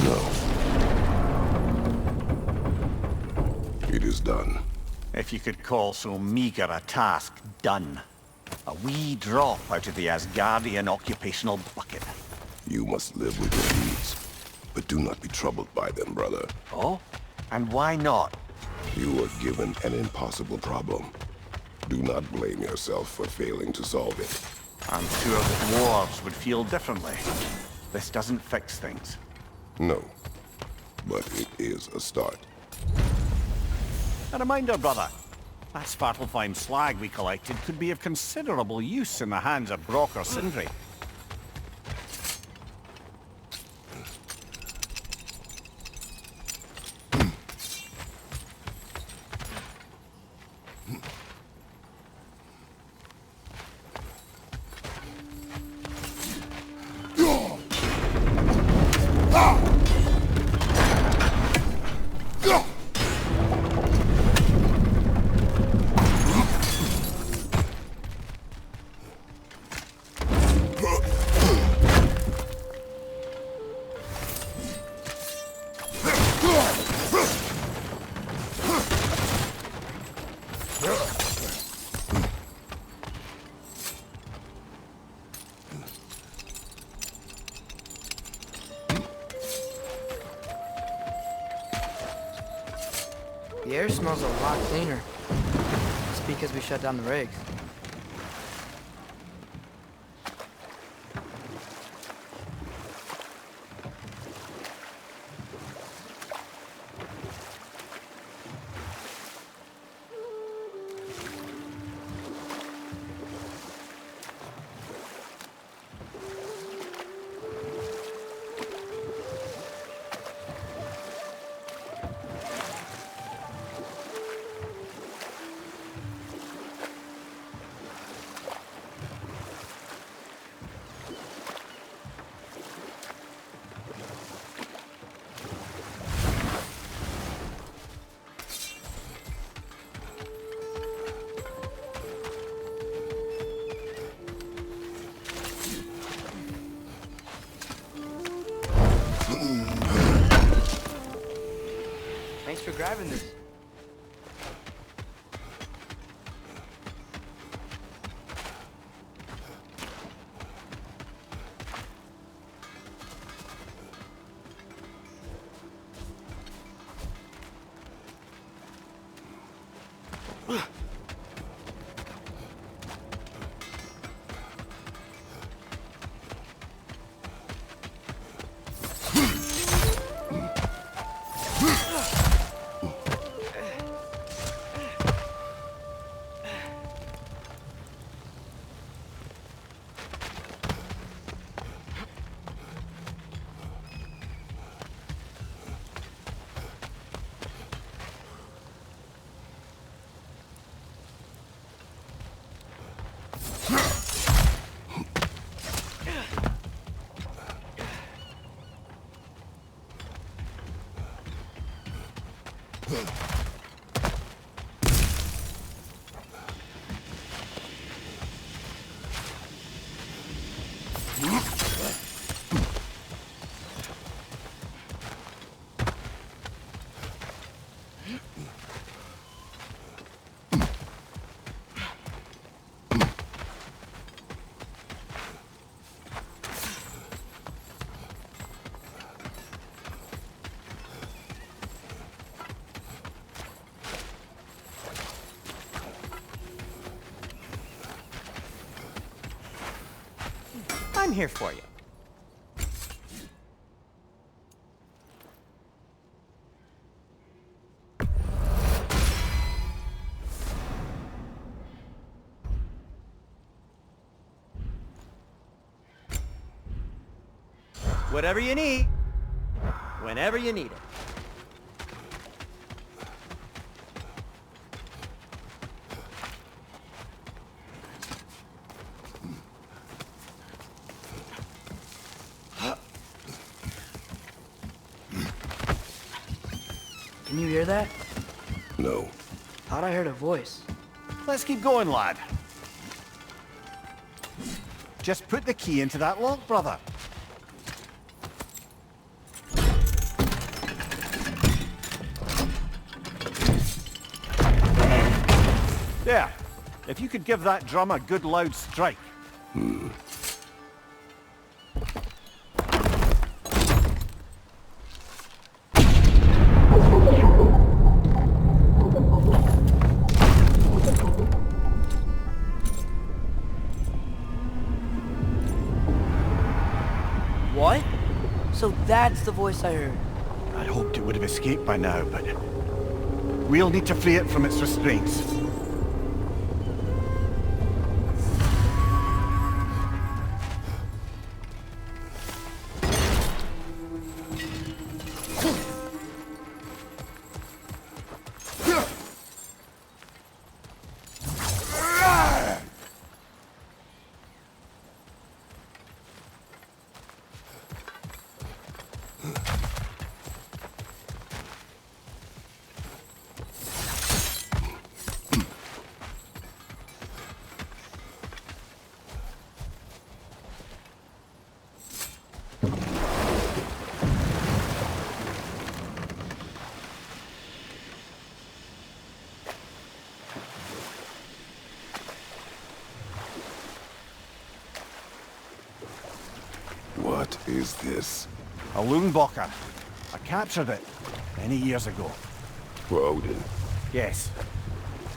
No. It is done. If you could call so meager a task done. A wee drop out of the Asgardian occupational bucket. You must live with your needs, but do not be troubled by them, brother. Oh? And why not? You were given an impossible problem. Do not blame yourself for failing to solve it. I'm sure that dwarves would feel differently. This doesn't fix things. No, but it is a start. A reminder, brother. That Svartalfheim slag we collected could be of considerable use in the hands of Brock or Sindri. The air smells a lot cleaner. It's because we shut down the rigs. Thanks for grabbing this. I'm here for you. Whatever you need, whenever you need it. Can you hear that? No. Thought I heard a voice. Let's keep going, lad. Just put the key into that lock, brother. There. If you could give that drum a good loud strike. What? So that's the voice I heard. I'd hoped it would have escaped by now, but we'll need to free it from its restraints. What is this? A Loonbocker. I captured it many years ago. For Odin. Yes.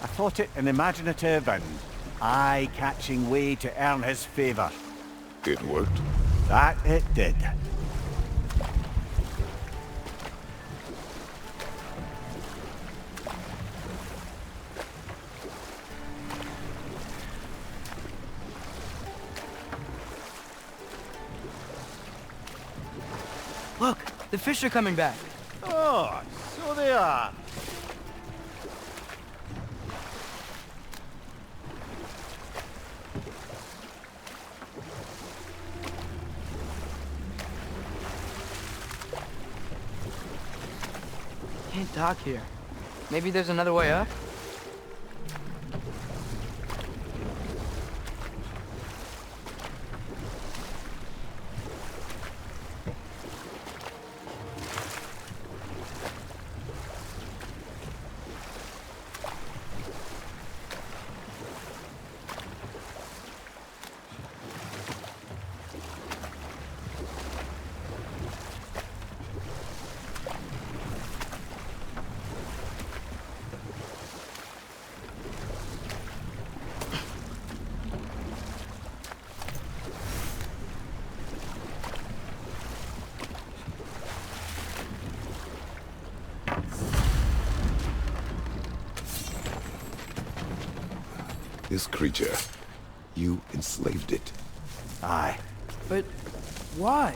I thought it an imaginative and eye-catching way to earn his favor. It worked? That it did. Look, the fish are coming back. Oh, so they are. Can't dock here. Maybe there's another way up? This creature, you enslaved it. Aye. But why?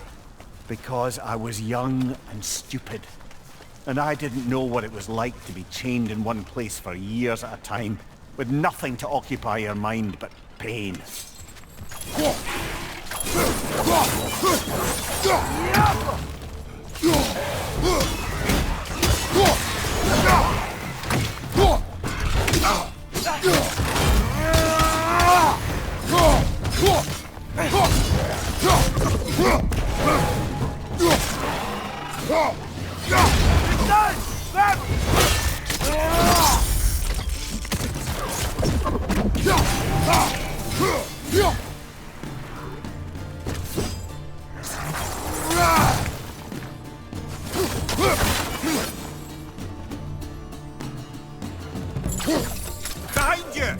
Because I was young and stupid. And I didn't know what it was like to be chained in one place for years at a time, with nothing to occupy your mind but pain. Behind you!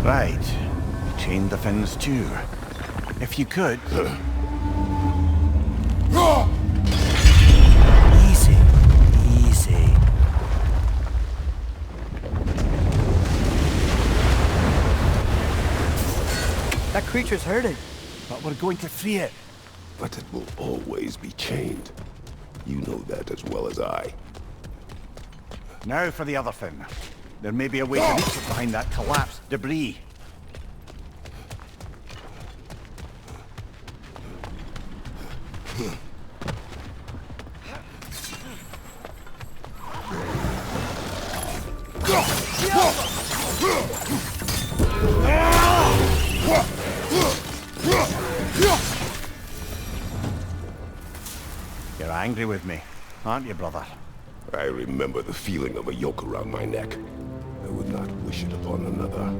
Right. Chain the fins too. If you could... Easy. Easy. That creature's hurting. But we're going to free it. But it will always be chained. You know that as well as I. Now for the other fin. There may be a way to reach it behind that collapsed debris. You're angry with me, aren't you, brother? I remember the feeling of a yoke around my neck. I would not wish it upon another.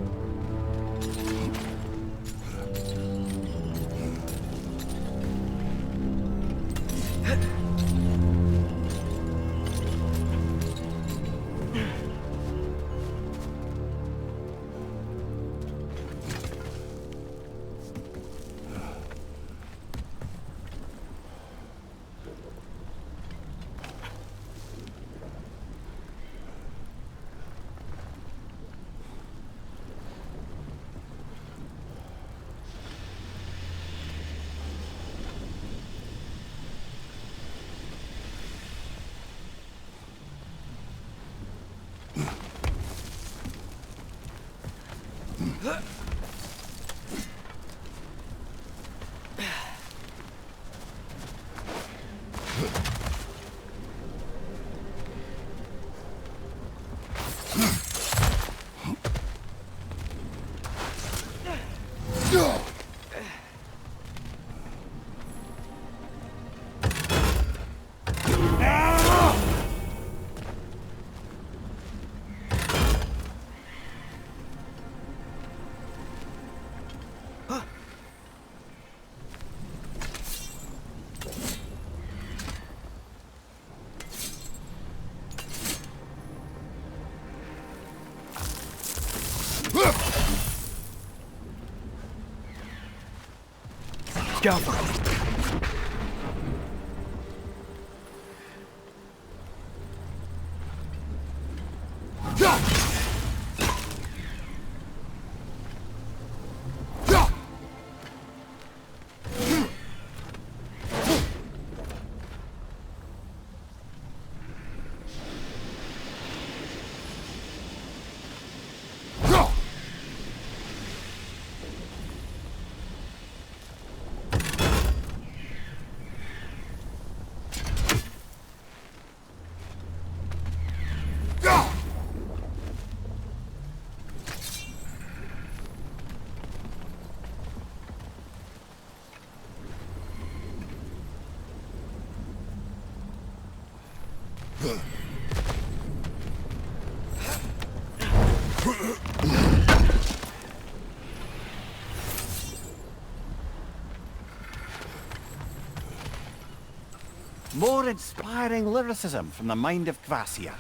Go. More inspiring lyricism from the mind of Kvasir.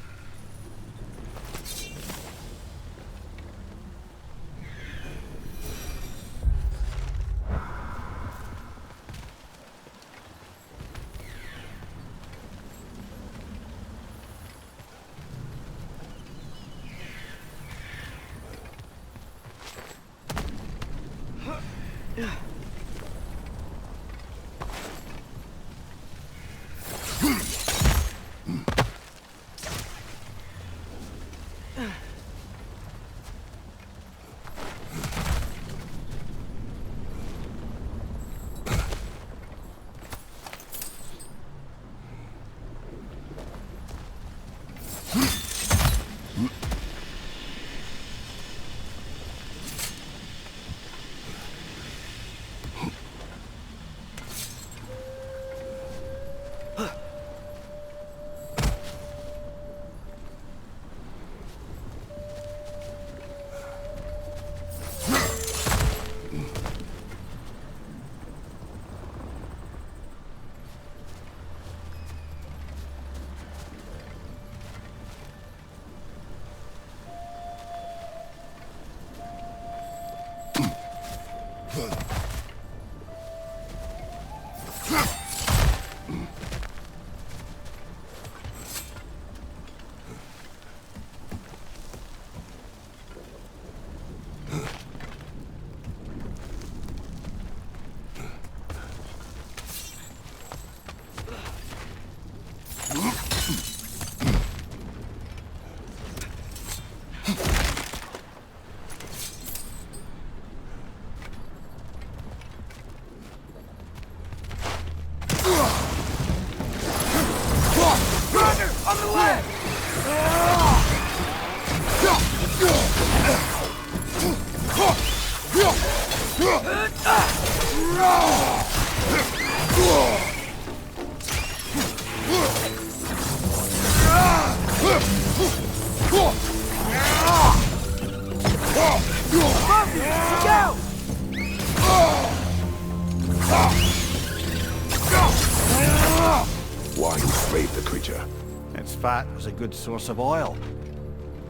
Why you slayed the creature? Its fat was a good source of oil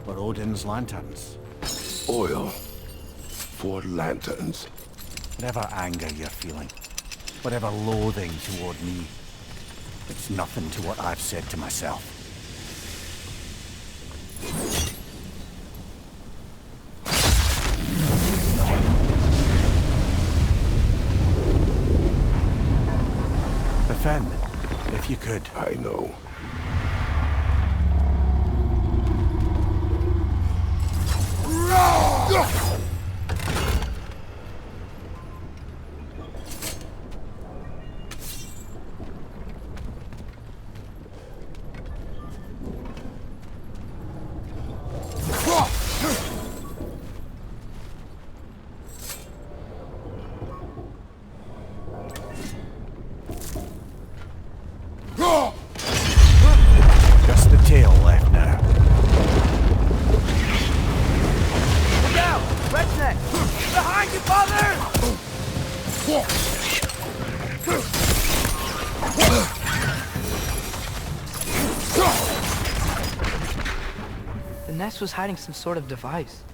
for Odin's lanterns. Oil for lanterns. Whatever anger you're feeling, whatever loathing toward me, it's nothing to what I've said to myself. Defend, if you could. I know. Just the tail left now. Look out! Redneck! Behind you, father! The nest was hiding some sort of device.